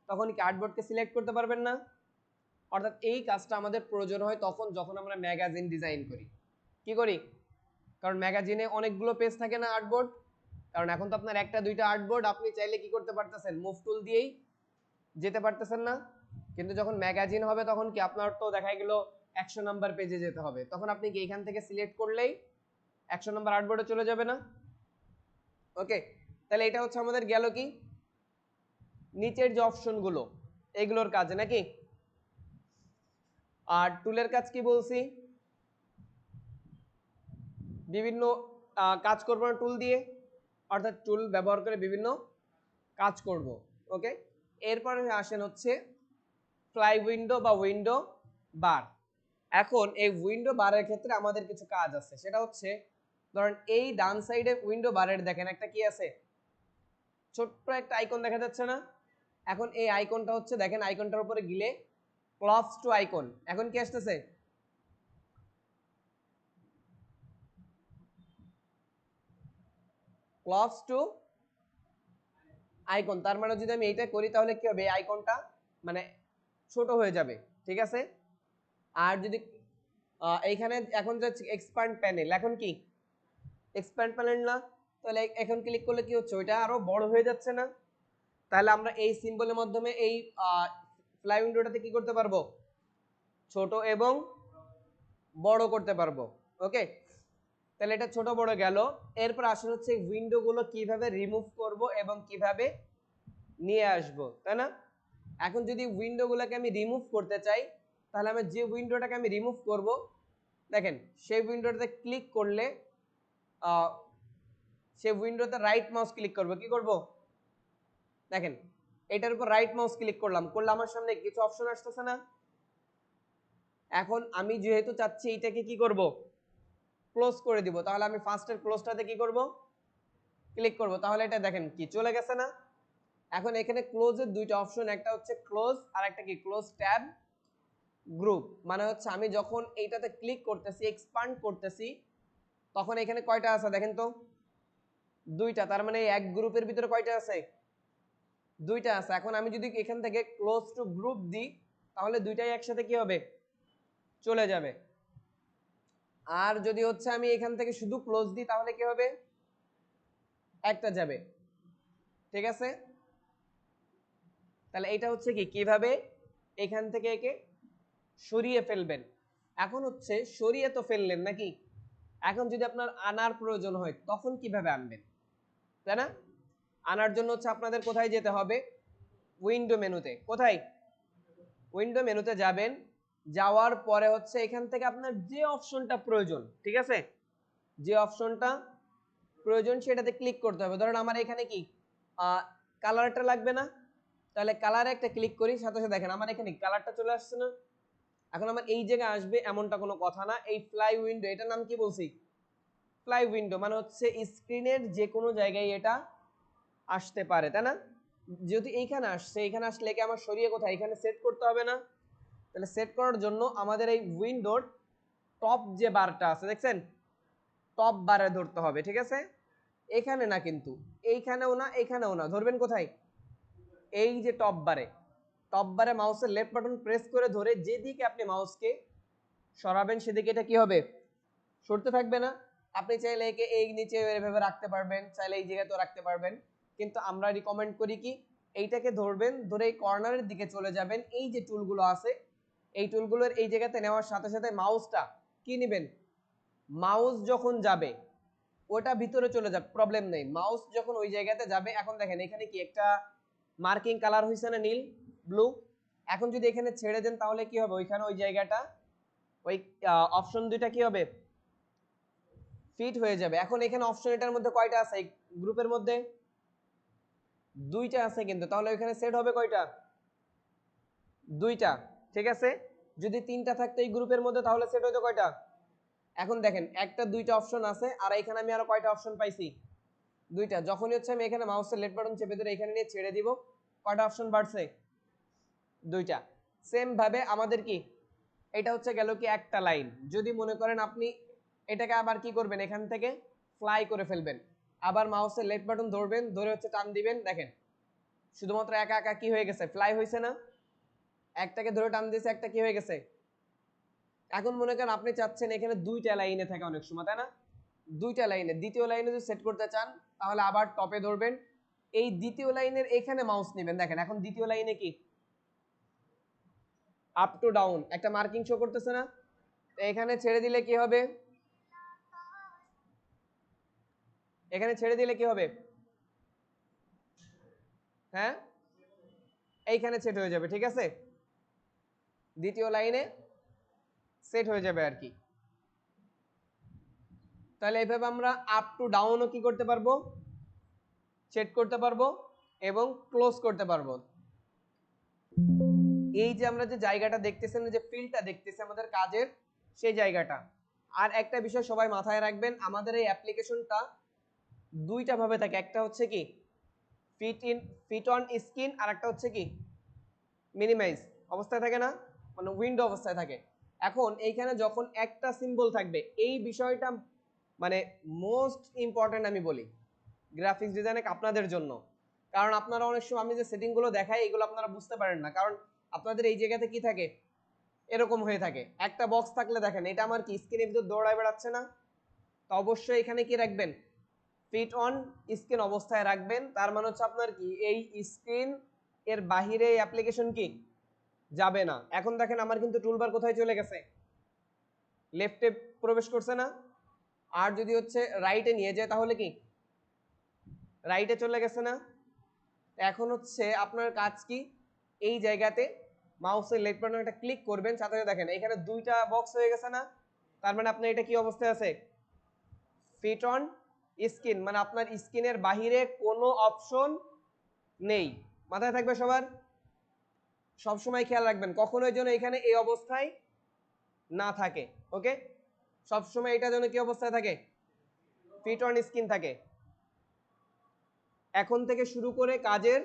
তখন কি আর্টবোর্ডকে সিলেক্ট করতে পারবেন না। অর্থাৎ এই কাজটা আমাদের প্রয়োজন হয় তখন যখন আমরা ম্যাগাজিন ডিজাইন করি। কি করি, কারণ ম্যাগাজিনে অনেকগুলো পেজ থাকে না আর্টবোর্ড, কারণ এখন তো আপনার একটা দুইটা আর্টবোর্ড আপনি চাইলে কি করতে পারতেছেন মুভ টুল দিয়েই যেতে পারতেছেন না। কিন্তু যখন ম্যাগাজিন হবে তখন কি আপনার তো দেখা গেল 100 নাম্বার পেজে যেতে হবে, তখন আপনি কি এখান থেকে সিলেক্ট করলেই 100 নাম্বার আর্টবোর্ডে চলে যাবে না। ওকে, তাহলে এটা হচ্ছে আমাদের গেল কি নিচের যে অপশনগুলো এগুলোর কাজে নাকি। আর টুলের কাজ কি বলছি, বিভিন্ন কাজ করবো না টুল দিয়ে, অর্থাৎ টুল ব্যবহার করে বিভিন্ন কাজ করব। ওকে, এরপরে আসেন হচ্ছে ফ্লাই উইন্ডো বা উইন্ডো বার। এখন এই উইন্ডো বারের ক্ষেত্রে আমাদের কিছু কাজ আছে, সেটা হচ্ছে ধরেন এই ডান সাইডে উইন্ডো বারের দেখেন একটা কি আছে, ছোট্ট একটা আইকন দেখা যাচ্ছে না। এখন এই আইকনটা হচ্ছে দেখেন আইকনটার উপরে গিলে ক্লজ টু আইকন, এখন কি আসতেছে, ক্লজ টু আইকন। তার মানে যদি আমি এইটা করি তাহলে কি হবে, এই আইকনটা মানে ছোট হয়ে যাবে, ঠিক আছে। আর যদি এইখানে এখন যে এক্সপ্যান্ড প্যানেল, এখন কি এক্সপ্যান্ড প্যানেল না, তাহলে এখন ক্লিক করলে কি হচ্ছে ওইটা আরো বড় হয়ে যাচ্ছে না। তাহলে আমরা এই সিম্বলের মাধ্যমে এই ফ্লাই উইন্ডোটাতে কি করতে পারবো, ছোট এবং বড় করতে পারবো। ওকে, তাহলে এটা ছোট বড় গেল। এরপর আসলে হচ্ছে উইন্ডো গুলো কিভাবে রিমুভ করব এবং কিভাবে নিয়ে আসব, তাই না। এখন যদি উইন্ডো গুলোকে আমি রিমুভ করতে চাই তাহলে আমি যে উইন্ডোটাকে আমি রিমুভ করব দেখেন সেই উইন্ডোটাতে ক্লিক করলে সেই উইন্ডোতে রাইট মাউস ক্লিক করব, কি করব দেখেন এটার উপর রাইট মাউস ক্লিক করলাম, করলে আমার সামনে কিছু অপশন আসতেছে না। এখন আমি যেহেতু চাচ্ছি এইটাকে কি করব ক্লোজ করে দিব, তাহলে আমি ফার্স্টের ক্লোজটাতে কি করব ক্লিক করব, তাহলে এটা দেখেন কি চলে গেছে না। এখন এখানে ক্লোজের দুইটা অপশন, একটা হচ্ছে ক্লোজ আর একটা কি ক্লোজ ট্যাব। গ্রুপ মানে হচ্ছে আমি যখন এইটাতে ক্লিক করতেছি, এক্সপান্ড করতেছি, তখন এখানে কয়টা আছে দেখেন তো, দুইটা। তার মানে এক গ্রুপের ভিতরে কয়টা আছে, দুইটা আছে। এখন আমি যদি এখান থেকে ক্লোজ টু গ্রুপ দিই, তাহলে দুইটাই একসাথে কি হবে, চলে যাবে। আর যদি হচ্ছে আমি এখান থেকে শুধু ক্লোজ দিই, তাহলে কি হবে, একটা যাবে। ঠিক আছে, তাহলে এটা হচ্ছে কি কিভাবে এখান থেকে একে সরিয়ে ফেলবেন। এখন হচ্ছে সরিয়ে তো ফেললেন নাকি, এখন যদি আপনার আনার প্রয়োজন হয় তখন কিভাবে আনবেন, তাই না? আনার জন্য হচ্ছে আপনাদের কোথায় যেতে হবে, উইন্ডো মেনুতে। কোথায়, উইন্ডো মেনুতে যাবেন। যাওয়ার পরে হচ্ছে এখান থেকে আপনার যে অপশনটা প্রয়োজন, ঠিক আছে, যে অপশনটা প্রয়োজন সেটাতে ক্লিক করতে হবে। ধরেন আমার এখানে কি কালারটা লাগবে না, তাহলে কালারে একটা ক্লিক করি, সাথে সাথে দেখেন আমার এখানে কালারটা চলে আসছে না। এখন আমার এই জায়গায় আসবে এমনটা কোনো কথা না। এই ফ্লাই উইন্ডো, এটার নাম কি বলছি, ফ্লাই উইন্ডো মানে হচ্ছে স্ক্রিনের যে কোনো জায়গায় এটা আসতে পারে, তাই না? যদি এইখানে আসছে, এখানে আসলে কি আমার সরিয়ে কোথায়, এখানে সেট করতে হবে না? তাহলে সেট করার জন্য আমাদের এই উইন্ডোর টপ যে বারটা আছে দেখছেন, টপ বারে ধরতে হবে। ঠিক আছে, এখানে না কিন্তু, এইখানেও না, এখানেও না, ধরবেন কোথায়, এই যে টপ বারে। টপ বারে মাউসের লেফট বাটন প্রেস করে ধরে যেদিকে আপনি মাউসকে সরাবেন সেদিকে এটা কি হবে, সরতে থাকবে না? আপনি চাইলে একে এই নিচে এভাবে রাখতে পারবেন, চাইলে এই জায়গাতেও রাখতে পারবেন, কিন্তু আমরা রিকমেন্ড করি কি এইটাকে ধরবেন, ধরে এই কর্নারের দিকে চলে যাবেন। এই যে টুলগুলো আছে, এই টুলগুলোর এই জায়গাতে নেওয়ার সাথে সাথে মাউসটা কি নেবেন, মাউস যখন যাবে ওটা ভিতরে চলে যাবে, প্রবলেম নেই। মাউস যখন ওই জায়গাতে যাবে, এখন দেখেন এখানে কি একটা মার্কিং কালার হয়েছে না, নীল ব্লু। এখন যদি এখানে ছেড়ে দেন তাহলে কি হবে, ওইখানে ওই জায়গাটা ওই অপশন দুইটা কি হবে, ফিট হয়ে যাবে। এখন এখানে অপশন এটার মধ্যে কয়টা আছে, এই গ্রুপের মধ্যে দুইটা আছে কিন্তু, তাহলে ওইখানে সেট হবে কয়টা, দুইটা। ঠিক আছে, যদি তিনটা থাকতো এই গ্রুপের মধ্যে তাহলে সেট হইতো কয়টা। এখন দেখেন একটা দুইটা অপশন আছে, আর এখানে আমি আরো কয়টা অপশন পাইছি, দুইটা। যখনই হচ্ছে আমি এখানে মাউসের লেফট বাটন চেপে ধরে এখানে নিয়ে ছেড়ে দিব, কয়টা অপশন বাড়ছে, দুইটা। সেম ভাবে আমাদের কি, এটা হচ্ছে গেল কি একটা লাইন। যদি মনে করেন আপনি এটাকে আবার কি করবেন, এখান থেকে ফ্লাই করে ফেলবেন, আবার মাউসের লেফট বাটন ধরবেন, ধরে হচ্ছে টান দিবেন, দেখেন শুধুমাত্র একা একা কি হয়ে গেছে, ফ্লাই হয়েছে না? একটাকে ধরে টান দিয়েছে, একটা কি হয়ে গেছে। এখন মনে করেন আপনি চাচ্ছেন এখানে দুইটা লাইনে থাকে অনেক সময়, তাই না? দুইটা লাইনে, দ্বিতীয় লাইনে যদি সেট করতে চান তাহলে আবার টপে ধরবেন, এই দ্বিতীয় লাইনের এখানে মাউস নেবেন। দেখেন এখন দ্বিতীয় লাইনে কি আপ টু ডাউন একটা মার্কিং শো করতেছে না, এখানে ছেড়ে দিলে কি হবে, এখানে ছেড়ে দিলে কি হবে, হ্যাঁ এইখানে সেট হয়ে যাবে। ঠিক আছে, দ্বিতীয় লাইনে সেট হয়ে যাবে আর কি। তাহলে এইভাবে আমরা আপ টু ডাউনও কি করতে পারবো, সেট করতে পারবো এবং ক্লোজ করতে পারবো। এই যে আমরা যে জায়গাটা দেখতেছেন, যে ফিল্ডটা দেখতেছি আমাদের কাজের, সেই জায়গাটা। আর একটা বিষয় সবাই মাথায় রাখবেন, আমাদের এই অ্যাপ্লিকেশনটা দুইটা ভাবে থাকে, একটা হচ্ছে কি ফিট অন স্ক্রিন, আর একটা হচ্ছে কি মিনিমাইজ অবস্থায় থাকে না, মানে উইন্ডো অবস্থায় থাকে। এখন এইখানে যখন একটা সিম্বল থাকবে, এই বিষয়টা মানে মোস্ট ইম্পর্টেন্ট আমি বলি গ্রাফিক্স ডিজাইনে আপনাদের জন্য। কারণ আপনারা অনেক সময় আমি যে সেটিংগুলো দেখাই এগুলো আপনারা বুঝতে পারেন না, কারণ আপনাদের এই জায়গাতে কি থাকে, এরকম হয়ে থাকে। একটা বক্স থাকলে দেখেন এটা আমার কি স্ক্রিনের ভিতর দৌড়ায় বেড়াচ্ছে না, তো অবশ্যই এখানে কি রাখবেন, ফিট অন স্ক্রিন অবস্থায় রাখবেন। তার মানে হচ্ছে আপনার কি এই স্ক্রিন এর বাহিরে এই অ্যাপ্লিকেশন কি যাবে না। এখন দেখেন আমার কিন্তু টুলবার কোথায় চলে গেছে, লেফটে প্রবেশ করছে না, আর যদি হচ্ছে রাইটে নিয়ে যায় তাহলে কি রাইটে চলে গেছে না। এখন হচ্ছে আপনার কাজ কি, এই জায়গাতে মাউসের লেফট বাটন একটা ক্লিক করবেন, সাথে সাথে দেখেন এখানে দুইটা বক্স হয়ে গেছে না, তার মানে আপনার এটা কি অবস্থায় আছে, ফিট অন স্ক্রিন, মানে আপনার স্ক্রিনের বাহিরে কোনো অপশন নেই। মাথায় থাকবে সবার, সবসময় খেয়াল রাখবেন কখনোই যেন এখানে এই অবস্থায় না থাকে। ওকে, সবসময় এটা যেন কি অবস্থায় থাকে, ফিট অন স্ক্রিন থাকে, এখন থেকে শুরু করে কাজের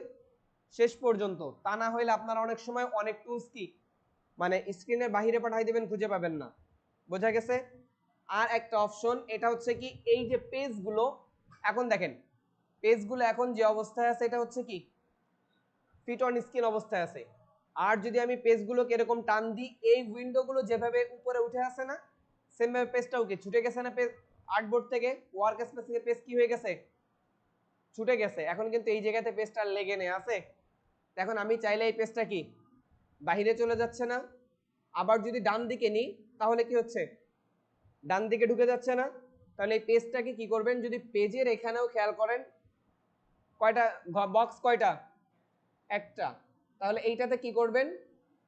শেষ পর্যন্ত। তা না হইলে আপনারা অনেক সময় অনেক টুলস কি মানে স্ক্রিনের বাইরে পাঠাই দিবেন, খুঁজে পাবেন না। বোঝা গেছে? আর একটা অপশন, এটা হচ্ছে কি এই যে পেজগুলো, এখন দেখেন পেজগুলো এখন যে অবস্থায় আছে এটা হচ্ছে কি ফিট অন স্ক্রিন অবস্থায় আছে। আর যদি আমি পেজগুলোকে এরকম টান দিই, এই উইন্ডোগুলো যেভাবে উপরে উঠে আসে না, সেম ভাবে পেজটাও কি ছুটে গেছে না? পেজ আর্টবোর্ড থেকে, ওয়ার্ক স্পেস থেকে পেজ কি হয়ে গেছে? ছুটে গেছে। এখন কিন্তু এই জায়গাতে পেজটা লেগে নেই আছে। এখন আমি চাইলে এই পেজটা কি বাহিরে চলে যাচ্ছে না? আবার যদি ডান দিকে নিই তাহলে কি হচ্ছে? ডান দিকে ঢুকে যাচ্ছে না? তাহলে এই পেজটাকে কি করবেন, যদি পেজের এখানেও খেয়াল করেন কয়টা বক্স, কয়টা? একটা। তাহলে এইটাতে কি করবেন,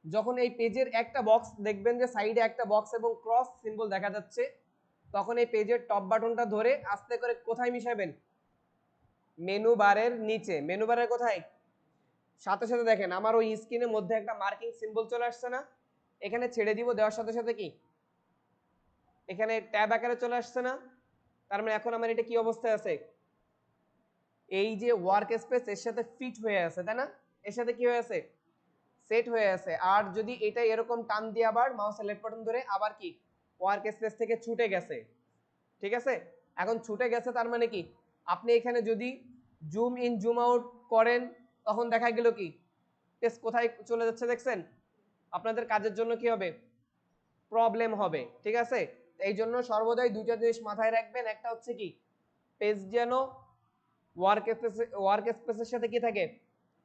যখন এই পেজের একটা বক্স দেখবেন যে সাইডে একটা বক্স এবং ক্রস সিম্বল দেখা যাচ্ছে, তখন এই পেজের টপ বাটনটা ধরে আস্তে করে কোথায় মিশাবেন? মেনু বারের নিচে। মেনু বারের কোথায়? সাথে সাথে দেখেন আমার ওই স্ক্রিনের মধ্যে একটা মার্কিং সিম্বল চলে আসছে না? এখানে ছেড়ে দিব, দেওয়ার সাথে সাথে কি এখানে ট্যাব আকারে চলে আসছে না? তার মানে এখন আমার এটা কি অবস্থায় আছে? এই যে ওয়ার্ক স্পেস এর সাথে ফিট হয়ে আছে, তাই না? এর সাথে কি হয়ে আছে? সেট হয়ে আছে। আর যদি এটা এরকম টান দিয়ে আবার মাউসের লেফট বাটন ধরে আবার কি ওয়ার্ক স্পেস থেকে ছুটে গেছে, ঠিক আছে? এখন ছুটে গেছে তার মানে কি আপনি এখানে যদি জুম ইন জুম আউট করেন তখন দেখা গেল কি পেজ কোথায় চলে যাচ্ছে দেখছেন? আপনাদের কাজের জন্য কি হবে? প্রবলেম হবে, ঠিক আছে? এই জন্য সর্বদাই দুইটা জিনিস মাথায় রাখবেন। একটা হচ্ছে কি পেজ যেন ওয়ার্ক স্পেসের সাথে কি থাকে?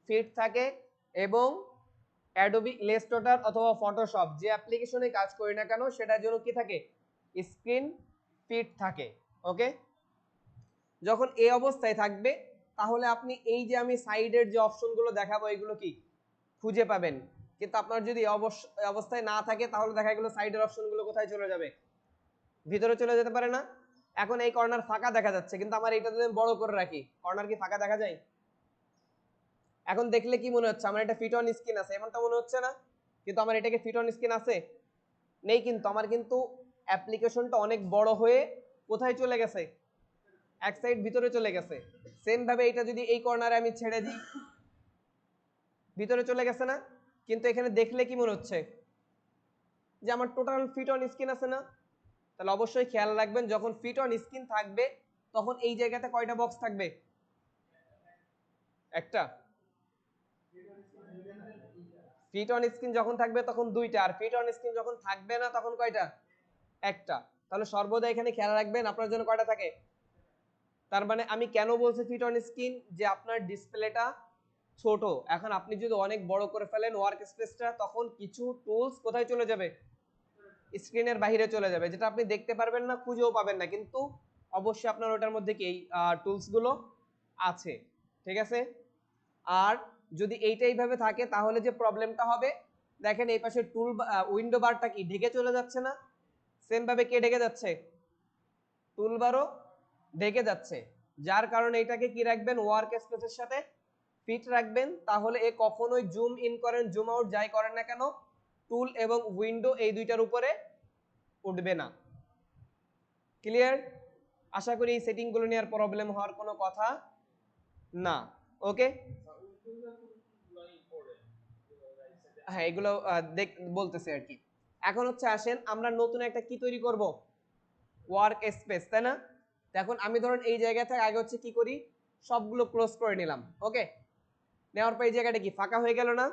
ফিট থাকে। এবং অ্যাডোবি ইলাস্ট্রেটর অথবা ফটোশপ যে অ্যাপ্লিকেশনে কাজ করি না কেন সেটার জন্য কি থাকে? স্ক্রিন ফিট থাকে। ওকে, যখন এই অবস্থায় থাকবে তাহলে আপনি এই যে আমি সাইডের যে অপশনগুলো দেখাবো এগুলো কি খুঁজে পাবেন। কিন্তু আপনার যদি অবস্থায় না থাকে তাহলে দেখা গেল সাইডের অপশনগুলো কোথায় চলে যাবে? ভিতরে চলে যেতে পারে না? এখন এই কর্নার ফাঁকা দেখা যাচ্ছে, কিন্তু আমার এটা যদি বড় করে রাখি কর্নার কি ফাঁকা দেখা যায়? এখন দেখলে কি মনে হচ্ছে? আমার এটা ফিট অন স্ক্রিন আছে, এমনটা মনে হচ্ছে না? কিন্তু আমার এটাকে ফিট অন স্ক্রিন আছে নেই, কিন্তু আমার কিন্তু অ্যাপ্লিকেশনটা অনেক বড় হয়ে কোথায় চলে গেছে? এক সাইড ভিতরে চলে গেছে। সেম ভাবে এটা যদি এই কর্নারে আমি ছেড়ে দিই ভিতরে চলে গেছে না? কিন্তু এখানে দেখলে কি মনে হচ্ছে? যে আমার টোটাল ফিট অন স্ক্রিন আছে না? তাহলে অবশ্যই খেয়াল রাখবেন যখন ফিট অন স্ক্রিন থাকবে তখন এই জায়গাতে কয়টা বক্স থাকবে? একটা। ফিট অন স্ক্রিন যখন থাকবে তখন দুইটা, আর ফিট অন স্ক্রিন যখন থাকবে না তখন কয়টা? একটা। তাহলে সর্বদা এখানে খেয়াল রাখবেন আপনার জন্য কয়টা থাকে। তার মানে আমি কেন বলছি ফিট অন স্ক্রিন, যে আপনার ডিসপ্লেটা ছোট, এখন আপনি যদি অনেক বড় করে ফেলেন ওয়ার্ক স্পেসটা তখন কিছু টুলস কোথায় চলে যাবে? স্ক্রিনের বাইরে চলে যাবে, যেটা আপনি দেখতে পারবেন না, খুঁজেও পাবেন না, কিন্তু অবশ্যই আপনার ওটার মধ্যে কি এই টুলসগুলো আছে, ঠিক আছে? আর যদি এইটাই ভাবে থাকে তাহলে যে প্রবলেমটা হবে, দেখেন এই পাশে টুল উইন্ডো বারটা কি ঢেকে চলে যাচ্ছে না? সেম ভাবে কে ঢেকে যাচ্ছে? টুলবারও ঢেকে যাচ্ছে। যার কারণে এটাকে কি রাখবেন? ওয়ার্ক স্পেসের সাথে ফিট রাখবেন, তাহলে এ কখনোই জুম ইন করেন জুম আউট যাই করেন না কেন টুল এবং উইন্ডো এই দুইটার উপরে উঠবে না। ক্লিয়ার? আশা করি এই সেটিংগুলো নিয়ে আর প্রবলেম হওয়ার কোনো কথা না। ওকে, হ্যাঁ এগুলো বলতেছি আর কি। এখন হচ্ছে আসেন আমরা নতুন একটা কি তৈরি করব? ওয়ার্ক স্পেস, তাই না? এখন আমি ধরুন এই জায়গা থেকে আগে হচ্ছে কি করি, সবগুলো ক্লোজ করে নিলাম। ওকে, নেওয়ার পর এই জায়গাটা কি ফাঁকা হয়ে গেল না?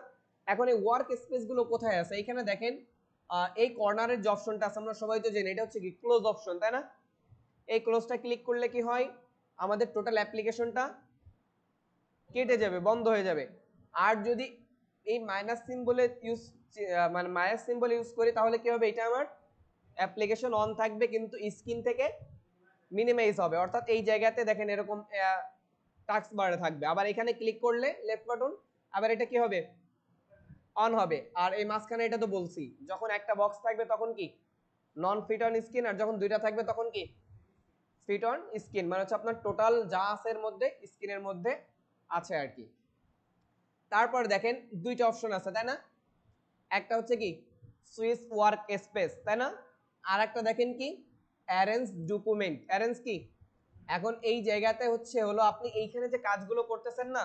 এখন এই ওয়ার্ক স্পেস গুলো কোথায় আছে? এইখানে দেখেন এই কর্নারের যে অপশনটা আছে আমরা সবাই তো জানি এটা হচ্ছে কি ক্লোজ অপশন, তাই না? এই ক্লোজটা ক্লিক করলে কি হয়? আমাদের টোটাল অ্যাপ্লিকেশনটা কেটে যাবে, বন্ধ হয়ে যাবে। আর যদি এই মাইনাস সিম্বলে মানে মাইনাস সিম্বল ইউজ করি তাহলে কি হবে? এটা আমার অ্যাপ্লিকেশন অন থাকবে কিন্তু স্ক্রিন থেকে মিনিমাইজ হবে, অর্থাৎ এই জায়গাতে দেখেন এরকম টাস্ক বারে থাকবে। আবার এখানে ক্লিক করলে লেফট বাটন আবার এটা কি হবে? অন হবে। আর এই মাঝখানে এটা তো বলছি যখন একটা বক্স থাকবে তখন কি নন ফিট অন স্ক্রিন, আর যখন দুইটা থাকবে তখন কি ফিট অন স্ক্রিন। মানে হচ্ছে আপনার টোটাল যা আছে এর মধ্যে স্ক্রিনের মধ্যে আছে আর কি। তারপর দেখেন দুইটা অপশন আছে, তাই না? একটা হচ্ছে কি সুইচ ওয়ার্ক স্পেস, তাই না? আর একটা দেখেন কি অ্যারেঞ্জ ডকুমেন্ট। অ্যারেঞ্জ কি? এখন এই জায়গাতে হচ্ছে হলো আপনি এইখানে যে কাজগুলো করতেছেন না,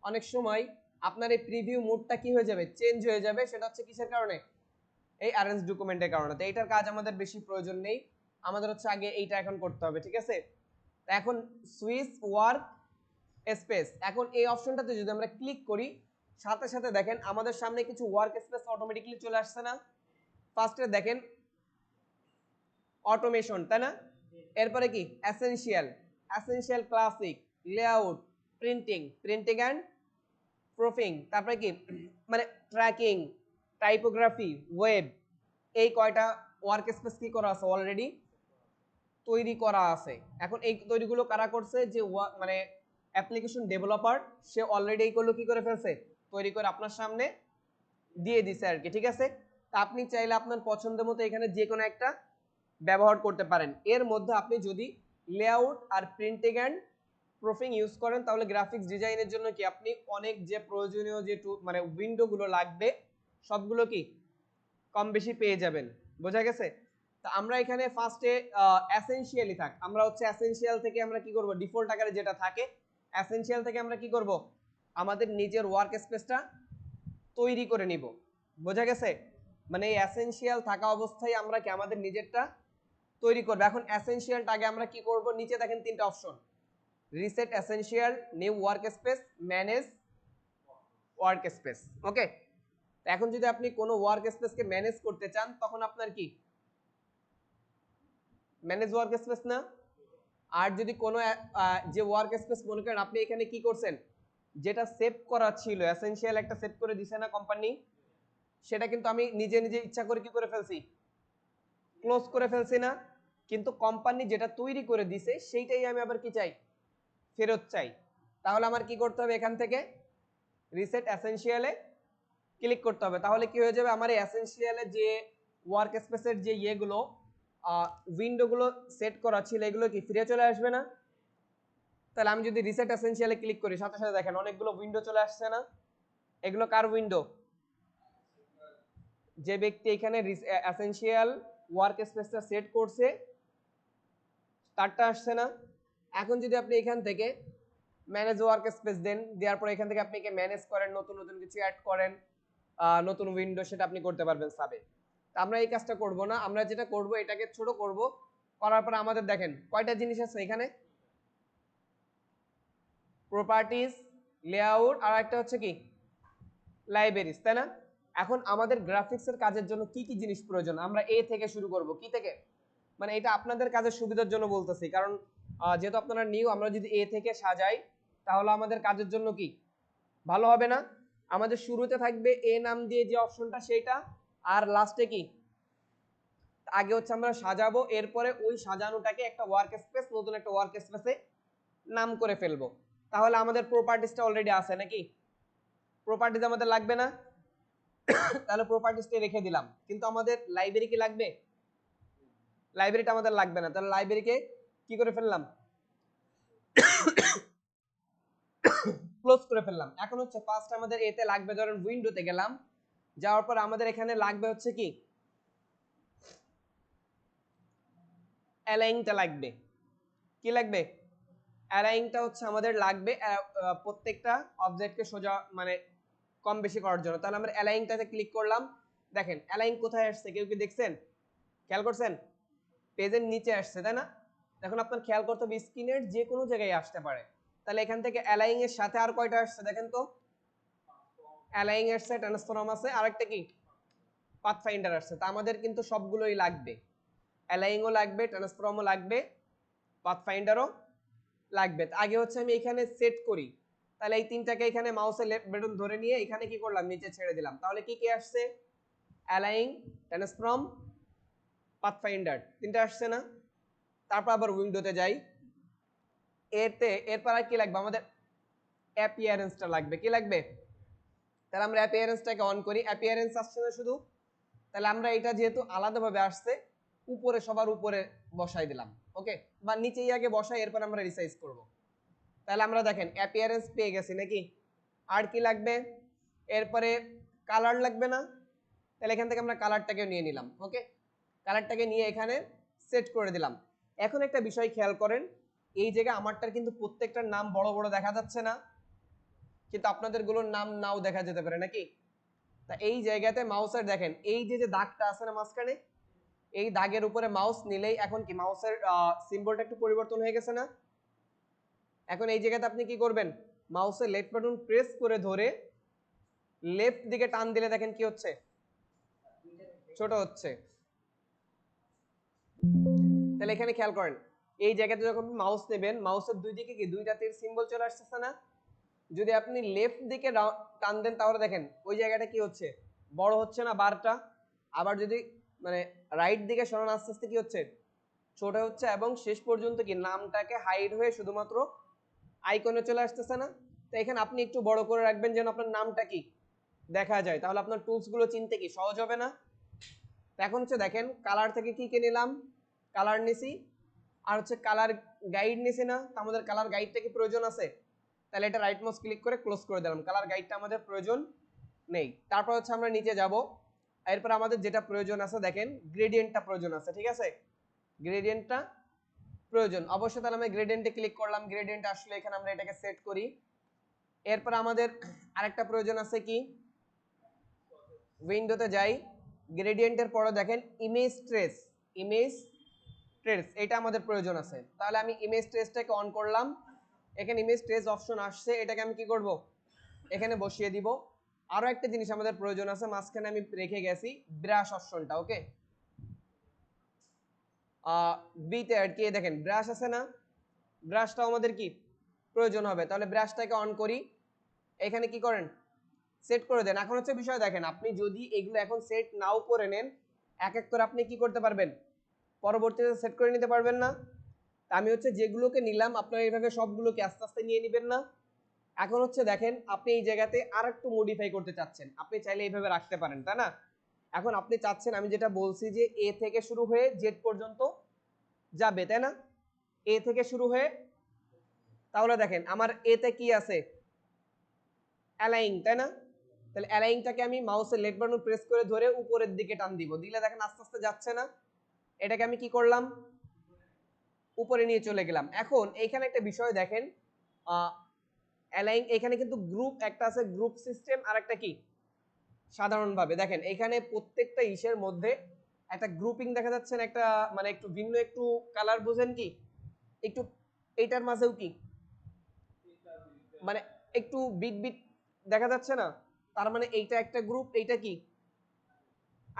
অনেক সময় আপনার এই প্রিভিউ মোডটা কি হয়ে যাবে? চেঞ্জ হয়ে যাবে। সেটা হচ্ছে কিসের কারণে? এই অ্যারেঞ্জ ডকুমেন্টের কারণে। তো এইটার কাজ আমাদের বেশি প্রয়োজন নেই, আমাদের হচ্ছে আগে এইটা এখন করতে হবে, ঠিক আছে? এখন সুইচ ওয়ার্ক স্পেস, এখন এই অপশনটাতে যদি আমরা ক্লিক করি সাথে সাথে দেখেন আমাদের সামনে কিছু ওয়ার্ক স্পেস অটোমেটিক্যালি চলে আসছে না? ফার্স্টে দেখেন অটোমেশন, তাই না? এরপরে কি essential, essential classic, layout, printing, printing and proofing, তারপরে কি মানে ট্র্যাকিং, টাইপোগ্রাফি, ওয়েব, এই কয়টা ওয়ার্ক স্পেস কি করা আছে অলরেডি তৈরি করা আছে। এখন এই তৈরিগুলো কারা করছে? যে মানে অ্যাপ্লিকেশন ডেভেলপার, সে অলরেডি এইগুলো কি করে ফেলছে, তৈরি করে আপনার সামনে দিয়ে দিছে আর কি, ঠিক আছে? তা আপনি চাইলে আপনার পছন্দ মতো এখানে যে কোনো একটা ব্যবহার করতে পারেন। এর মধ্যে আপনি যদি লেআউট আর প্রিন্টিং অ্যান্ড প্রুফিং ইউজ করেন তাহলে গ্রাফিক্স ডিজাইনের জন্য কি আপনি অনেক যে প্রয়োজনীয় যে মানে উইন্ডোগুলো লাগবে সবগুলো কি কম বেশি পেয়ে যাবেন, বোঝা গেছে? তো আমরা এখানে ফার্স্টে এসেনশিয়ালি থাক, আমরা হচ্ছে এসেনশিয়াল থেকে আমরা কি করব, ডিফল্ট আকারে যেটা থাকে এসেনশিয়াল থেকে আমরা কি করব, আমাদের নিজের ওয়ার্ক স্পেসটা তৈরি করে নিব, বোঝা গেছে? মানে এই এসেনশিয়াল থাকা অবস্থায় আমরা কি আমাদের নিজেরটা তৈরি করব। এখন এসেনশিয়ালটা আগে আমরা কি করব, নিচে দেখেন তিনটা option, reset essential, new workspace, manage workspace, okay? এখন যদি আপনি কোনো ওয়ার্ক স্পেসকে ম্যানেজ করতে চান তখন আপনার কি ম্যানেজ ওয়ার্ক স্পেস না? আর যদি কোনো যে ওয়ার্ক স্পেস মনে করেন আপনি এখানে কি করছেন, যেটা সেভ করা ছিল এসেনশিয়াল একটা সেভ করে দিছে না কোম্পানি, সেটা কিন্তু আমি নিজে নিজে ইচ্ছা করে কি করে ফেলছি, ক্লোজ করে ফেলছি না? কিন্তু কোম্পানি যেটা তৈরি করে দিছে সেইটাই আমি আবার কি চাই, ফেরত চাই। তাহলে আমার কি করতে হবে, এখান থেকে রিসেট এসেনশিয়ালে ক্লিক করতে হবে। তাহলে কি হয়ে যাবে, আমার এই এসেনশিয়ালে যে ওয়ার্ক স্পেসের যে ইয়েগুলো উইন্ডোগুলো সেট করা ছিল এগুলো কি ফিরে চলে আসবে না? তাহলে আমি যদি রিসেট এসেনশিয়ালে ক্লিক করি সাথে সাথে দেখেন অনেকগুলো উইন্ডো চলে আসছে না? এগুলো কার উইন্ডো? যে ব্যক্তি এখানে এসেনশিয়াল ওয়ার্ক স্পেসটা সেট করছে তারটা আসছে না? এখন যদি আপনি এখান থেকে ম্যানেজ ওয়ার্ক স্পেস দেন, দেওয়ার পর এখান থেকে আপনি ম্যানেজ করেন, নতুন নতুন কিছু অ্যাড করেন, নতুন উইন্ডো, সেটা আপনি করতে পারবেন সাবে। আমরা এই কাজটা করব না, আমরা যেটা করব এটাকে ছোট করব, করার পর আমাদের দেখেন কয়টা জিনিস আছে এখানে, প্রপার্টিজ, লেআউট, আর একটা হচ্ছে কি লাইব্রেরিজ, তাই না? এখন আমাদের গ্রাফিক্সের কাজের জন্য কি কি জিনিস প্রয়োজন, আমরা এ থেকে শুরু করব। কি থেকে? মানে এটা আপনাদের কাজের সুবিধার জন্য বলতেছি, কারণ যেহেতু আপনারা নিউ, আমরা যদি এ থেকে সাজাই তাহলে আমাদের কাজের জন্য কি ভালো হবে না? আমাদের শুরুতে থাকবে এ নাম দিয়ে যে অপশনটা সেটা, আর লাস্টে কি, আগে হচ্ছে আমরা সাজাবো, এরপরে ওই সাজানোটাকে একটা ওয়ার্ক স্পেস, নতুন একটা ওয়ার্ক স্পেসে নাম করে ফেলবো। তাহলে আমাদের প্রপার্টিসটা অলরেডি আছে নাকি? প্রপার্টিস আমাদের লাগবে না? তাহলে প্রপার্টিসটা রেখে দিলাম, কিন্তু আমাদের লাইব্রেরি কি লাগবে? লাইব্রেরিটা আমাদের লাগবে না, তাহলে লাইব্রেরিকে কি করে ফেললাম, ক্লোজ করে ফেললাম। এখন হচ্ছে ফার্স্ট আমাদের এতে লাগবে, ধরেন উইন্ডোতে গেলাম, যাওয়ার পর আমাদের এখানে লাগবে হচ্ছে কি অ্যালাইনটা লাগবে। কি লাগবে? অ্যালাইনটা হচ্ছে আমাদের লাগবে প্রত্যেকটা অবজেক্টকে সোজা মানে কম বেশি করার জন্য। তাহলে আমরা অ্যালাইনটাতে ক্লিক করলাম, দেখেন অ্যালাইন কোথায় আসছে, কেউ কি দেখছেন, খেয়াল করছেন? পেজের নিচে আসছে, তাই না? এখন আপনার খেয়াল করতে হবে স্ক্রিনের যে কোনো জায়গায় আসতে পারে। তাহলে এখান থেকে অ্যালাইন এর সাথে আর কয়টা আসছে দেখেন তো, অ্যালাইন এর সাথে ট্রান্সফর্ম আছে, আরেকটা কি পাথফাইন্ডার আসছে। তা আমাদের কিন্তু সবগুলোই লাগবে, অ্যালাইনও লাগবে, ট্রান্সফর্মও লাগবে, পাথফাইন্ডারও লাগবে। আগে হচ্ছে আমি এখানে সেট করি, তাহলে এই তিনটাকে এখানে মাউসের লেফট বাটন ধরে নিয়ে এখানে কি করলাম, নিচে ছেড়ে দিলাম। তাহলে কি কি আসছে, অ্যালাইন, ট্রান্সফর্ম, পাথফাইন্ডার, তিনটা আসছে না? তারপর আবার উইন্ডোতে যাই, এরপর আর কি লাগবে, আমাদের অ্যাপিয়ারেন্সটা লাগবে। কি লাগবে? তাহলে আমরা অ্যাপিয়ারেন্সটাকে অন করি, অ্যাপিয়ারেন্স আসছে না শুধু, তাহলে আমরা এটা যেহেতু আলাদাভাবে আসছে উপরে, সবার উপরে বসাই দিলাম, ওকে? বা নিচেই আগে বসাই, এরপর আমরা রিসাইজ করব। তাহলে আমরা দেখেন অ্যাপিয়ারেন্স পেয়ে গেছি নাকি? আর কি লাগবে? এরপরে কালার লাগবে না? তাহলে এখান থেকে আমরা কালারটাকে নিয়ে নিলাম, ওকে? কালারটাকে নিয়ে এখানে সেট করে দিলাম। এখন একটা বিষয় খেয়াল করেন, এই জায়গায় আমারটার কিন্তু প্রত্যেকটার নাম বড় বড় দেখা যাচ্ছে না, কিন্তু আপনাদের গুলোর নাম নাও দেখা যেতে পারে নাকি? তা এই জায়গাতে মাউসের দেখেন এই যে যে দাগটা আছে না মাঝখানে, এই দাগের উপরে মাউস নিলেই এখন কি মাউসের সিম্বলটা একটু পরিবর্তন হয়ে গেছে না? এখন এই জায়গাতে আপনি কি করবেন, মাউসের লেফট বাটন প্রেস করে ধরে লেফট দিকে টান দিলে দেখেন কি হচ্ছে, ছোট হচ্ছে। তাহলে এখানে খেয়াল করেন এই জায়গাতে যখন মাউস নেবেন মাউসের দুই দিকে কি দুইটা তীর সিম্বল চলে আসতেছে না? যদি আপনি লেফট দিকে টান দেন তাহলে দেখেন ওই জায়গাটা কি হচ্ছে, বড় হচ্ছে না বারটা? আবার যদি মানে রাইট দিকে সরান আস্তে আস্তে কি হচ্ছে, ছোট হচ্ছে, এবং শেষ পর্যন্ত কি নামটাকে হাইড হয়ে শুধুমাত্র আইকনে চলে আসতেছে না? তো এখানে আপনি একটু বড় করে রাখবেন যেন আপনার নামটা কি দেখা যায়, তাহলে আপনার টুলস গুলো চিনতে কি সহজ হবে না? এখন হচ্ছে দেখেন কালার থেকে কি কে নিলাম, কালার নিছি, আর হচ্ছে কালার গাইড নিছি না? তো আমাদের কালার গাইডটা কি প্রয়োজন আছে? তাহলে এটা রাইট মাউস ক্লিক করে ক্লোজ করে দিলাম, কালার গাইডটা আমাদের প্রয়োজন নেই। তারপর হচ্ছে আমরা নিচে যাব, এরপর আমাদের যেটা প্রয়োজন আছে দেখেন গ্রেডিয়েন্টটা প্রয়োজন আছে, ঠিক আছে? গ্রেডিয়েন্টটা প্রয়োজন অবশ্যই, তাহলে আমি গ্রেডিয়েন্টে ক্লিক করলাম, গ্রেডিয়েন্ট আসলে এখানে আমরা এটাকে সেট করি। এরপর আমাদের আরেকটা প্রয়োজন আছে কি, উইন্ডোতে যাই, গ্রেডিয়েন্টের পরে দেখেন ইমেজ ট্রেস, ইমেজ ট্রেস এটা আমাদের প্রয়োজন আছে। তাহলে আমি ইমেজ ট্রেসটাকে অন করলাম, এখানে ইমেজ ট্রেস অপশন আসছে, এটাকে আমি কি করব, এখানে বসিয়ে দিব। আরো একটা জিনিস আমাদের প্রয়োজন আছে, মাঝখানে আমি রেখে গেছি ব্রাশ অপশনটা, ওকে? বিতে আর কি দেখেন ব্রাশ আছে না, ব্রাশটাও আমাদের কি প্রয়োজন হবে। তাহলে ব্রাশটাকে অন করি, এখানে কি করেন সেট করে দেন। এখন হচ্ছে বিষয় দেখেন আপনি যদি এগুলো এখন সেট নাও করে নেন, এক এক করে আপনি কি করতে পারবেন, পরবর্তীতে সেট করে নিতে পারবেন না? আমি হচ্ছে যেগুলোকে নিলাম আপনারা এইভাবে সবগুলোকে আস্তে আস্তে নিয়ে নেবেন না। এখন হচ্ছে দেখেন আপনি এই জায়গাতে আর একটু মডিফাই করতে চাচ্ছেন, আপনি চাইলে এইভাবে রাখতে পারেন, তাই না? এখন আপনি চাচ্ছেন আমি যেটা বলছি যে এ থেকে শুরু হয়ে জেড পর্যন্ত যাবে, তাই না? এ থেকে শুরু হয়ে, তাহলে দেখেন আমার এতে কি আছে, অ্যালাইন, তাই না? তাহলে অ্যালাইনটাকে আমি মাউসের লেফট বাটন প্রেস করে ধরে উপরের দিকে টান দিব, দিলে দেখেন আস্তে আস্তে যাচ্ছে না? এটাকে আমি কি করলাম, উপরে নিয়ে চলে গেলাম। এখন এইখানে একটা বিষয় দেখেন, অ্যালাইন এখানে কিন্তু গ্রুপ একটা আছে, গ্রুপ সিস্টেম, আর একটা কি সাধারণভাবে দেখেন এখানে প্রত্যেকটা ইসের মধ্যে একটা গ্রুপিং দেখা যাচ্ছে না, একটা মানে একটু ভিন্ন একটু কালার, বুঝেন কি একটু এইটার মাঝেও কি মানে একটু বিট বিট দেখা যাচ্ছে না? তার মানে এইটা একটা গ্রুপ, এইটা কি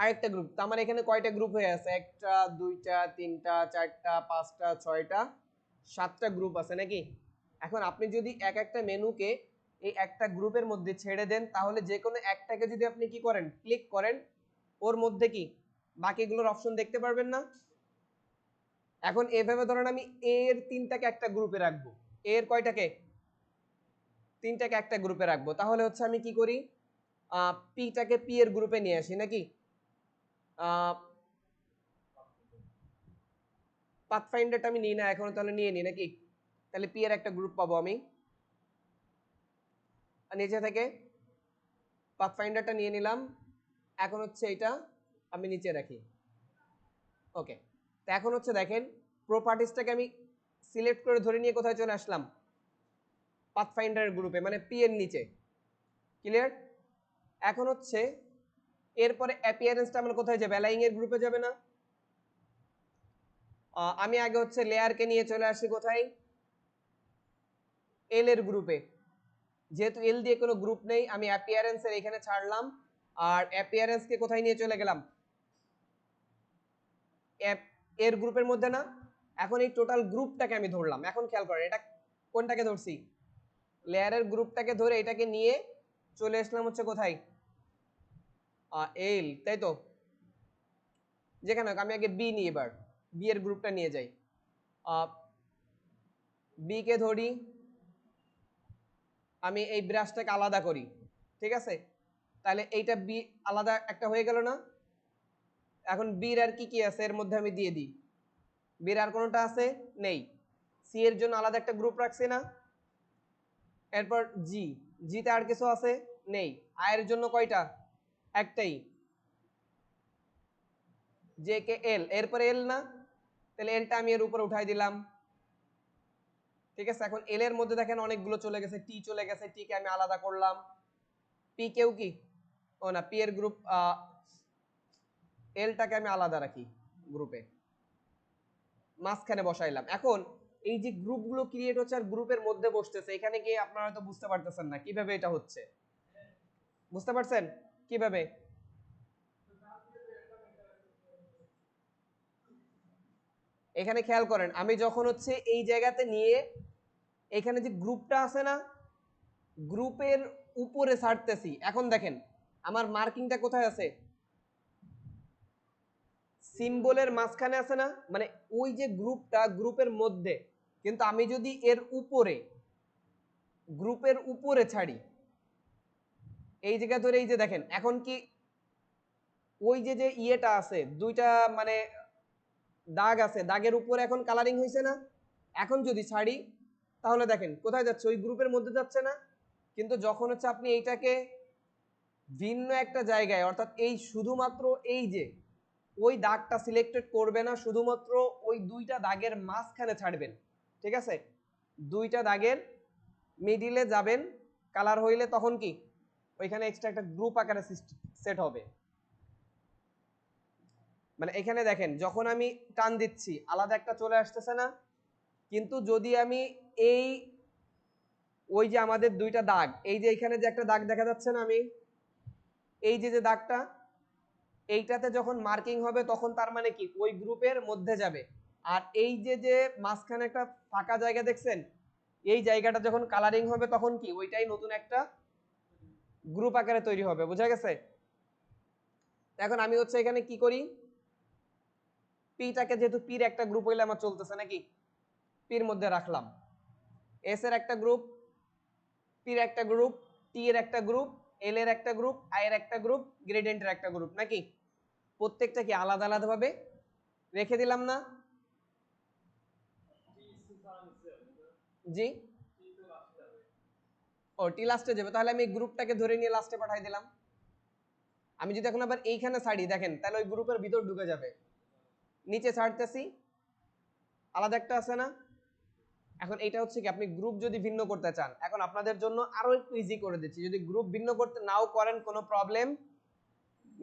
আরেকটা গ্রুপ। তার মানে এখানে কয়টা গ্রুপ হয়ে আছে, একটা দুইটা তিনটা চারটা পাঁচটা ছয়টা সাতটা গ্রুপ আছে নাকি? এখন আপনি যদি এক একটা মেনুকে এই একটা গ্রুপের মধ্যে ছেড়ে দেন, তাহলে যে কোনো একটাকে যদি আপনি কি করেন ক্লিক করেন, ওর মধ্যে কি বাকিগুলোর অপশন দেখতে পারবেন না? এখন এভাবে ধরেন আমি এর তিনটাকে একটা গ্রুপে রাখবো, এর কয়টাকে তিনটাকে একটা গ্রুপে রাখবো, তাহলে হচ্ছে আমি কি করি, পিটাকে পি এর গ্রুপে নিয়ে আসি নাকি, পাথফাইন্ডারটা আমি নিই না এখন, তাহলে নিয়ে নিই নাকি? তাহলে পি এর একটা গ্রুপ পাবো আমি, নিচে থেকে পাথফাইন্ডারটা নিয়ে নিলাম। এখন হচ্ছে এটা আমি নিচে রাখি, ওকে? তো এখন হচ্ছে দেখেন প্রপার্টিসটাকে আমি সিলেক্ট করে ধরে নিয়ে কোথায় চলে আসলাম, পাথফাইন্ডারের গ্রুপে, মানে পি এর নিচে। ক্লিয়ার? এখন হচ্ছে এরপরে অ্যাপিয়ারেন্সটা আমরা কোথায় যাবে, অ্যালাইং এর গ্রুপে যাবে না? আমি আগে হচ্ছে লেয়ারকে নিয়ে চলে আসি কোথায়, এল এর গ্রুপে। যেহেতু এল দিয়ে কোনো গ্রুপ নেই, আমি অ্যাপিয়ারেন্সের এখানে ছাড়লাম, আর অ্যাপিয়ারেন্সকে কোথায় নিয়ে চলে গেলাম, এর গ্রুপের মধ্যে না? এখন এই টোটাল গ্রুপটাকে আমি ধরলাম। এখন খেয়াল করেন এটা কোনটাকে ধরছি, লেয়ারের গ্রুপটাকে ধরে এটাকে নিয়ে চলে আসলাম হচ্ছে কোথায়, এল, তাই তো? যেখানে আমি আগে বি নিই, এবার বি এর গ্রুপটা নিয়ে যাই, বি কে ধরি, আমি এই ব্রাশটাকে আলাদা করি, ঠিক আছে? তাহলে এইটা বি আলাদা একটা হয়ে গেল না? এখন বির আর কি কি আছে এর মধ্যে আমি দিয়ে দিই, বির আর কোনোটা আছে নেই, সি এর জন্য আলাদা একটা গ্রুপ রাখছি না? এরপর জি, জিতে আর কিছু আছে নেই, আয়ের জন্য কয়টা, একটাই, জে কে এল, এরপরে এল না? তাহলে এলটা আমি এর উপরে উঠাই দিলাম, ঠিক আছে? এখন এল এর মধ্যে দেখেন অনেকগুলো চলে গেছে, টি চলে গেছে, টি কে আমি আলাদা করলাম, পি কেও কি ও না, পি এর গ্রুপ এলটাকে আমি আলাদা রাখি, গ্রুপে মাঝখানে বসাইলাম। এখন এই যে গ্রুপগুলো ক্রিয়েট হচ্ছে আর গ্রুপের মধ্যে বসতেছে, এখানে গিয়ে আপনারা হয়তো বুঝতে পারতেছেন না কিভাবে এটা হচ্ছে। বুঝতে পারছেন কিভাবে? এখানে খেয়াল করেন, আমি যখন হচ্ছে এই জায়গাতে নিয়ে এখানে যে গ্রুপটা আছে না, গ্রুপের উপরে ছাড়তেছি, এখন দেখেন আমার মার্কিংটা কোথায় আছে, সিম্বলের মাঝখানে আছে না, মানে ওই যে গ্রুপটা গ্রুপের মধ্যে। কিন্তু আমি যদি এর উপরে, গ্রুপের উপরে ছাড়ি, এই জায়গা ধরে, এই যে দেখেন এখন কি ওই যে যে ইয়েটা আছে দুইটা মানে দাগ আছে, দাগের উপরে এখন কালারিং হয়েছে না। এখন যদি ছাড়ি তাহলে দেখেন কোথায় যাচ্ছে, ওই গ্রুপের মধ্যে যাচ্ছে না। কিন্তু যখন হচ্ছে আপনি এইটাকে ভিন্ন একটা জায়গায়, অর্থাৎ এই শুধুমাত্র এই যে ওই দাগটা সিলেক্টেড করবে না, শুধুমাত্র ওই দুইটা দাগের মাঝখানে ছাড়বেন, ঠিক আছে, দুইটা দাগের মিডিলে যাবেন, কালার হইলে তখন কি ওইখানে এক্সট্রা একটা গ্রুপ আকারে সেট হবে। মানে এখানে দেখেন যখন আমি টান দিচ্ছি আলাদা একটা চলে আসতেছে না। কিন্তু যদি আমি এই ওই যে আমাদের দুইটা দাগ, এই যে এখানে যে একটা দাগ দেখা যাচ্ছে না, আমি এই যে যে দাগটা, এইটাতে যখন মার্কিং হবে তখন তার মানে কি ওই গ্রুপের মধ্যে যাবে। আর এই যে যে মাঝখানে একটা ফাঁকা জায়গা দেখছেন, এই জায়গাটা যখন কালারিং হবে তখন কি ওইটাই নতুন একটা গ্রুপ আকারে তৈরি হবে। বোঝা গেছে? এখন আমি হচ্ছে এখানে কি করি, পিটাকে যেহেতু পির একটা গ্রুপ হইলে আমার চলতেছে নাকি, পির মধ্যে রাখলাম, এস এর একটা গ্রুপ, পির একটা গ্রুপ, টি এর একটা গ্রুপ, এল এর একটা গ্রুপ, আই এর একটা গ্রুপ, গ্রেডিয়েন্টের একটা গ্রুপ, নাকি প্রত্যেকটা কি আলাদা আলাদা ভাবে রেখে দিলাম না? জি, ও টি লাস্টে যাবে, তাহলে আমি গ্রুপটাকে ধরে নিয়ে লাস্টে পাঠাই দিলাম। আমি যদি এখন আবার এইখানে ছাড়ি দেখেন, তাহলে ওই গ্রুপের ভিতর ঢুকে যাবে। নিচে ছাড়তেছি, আলাদা একটা আছে না। এখন এটা হচ্ছে কি, আপনি গ্রুপ যদি ভিন্ন করতে চান, এখন আপনাদের জন্য আরো একটু ইজি করে দিচ্ছি, যদি গ্রুপ ভিন্ন করতে নাও করেন কোনো প্রবলেম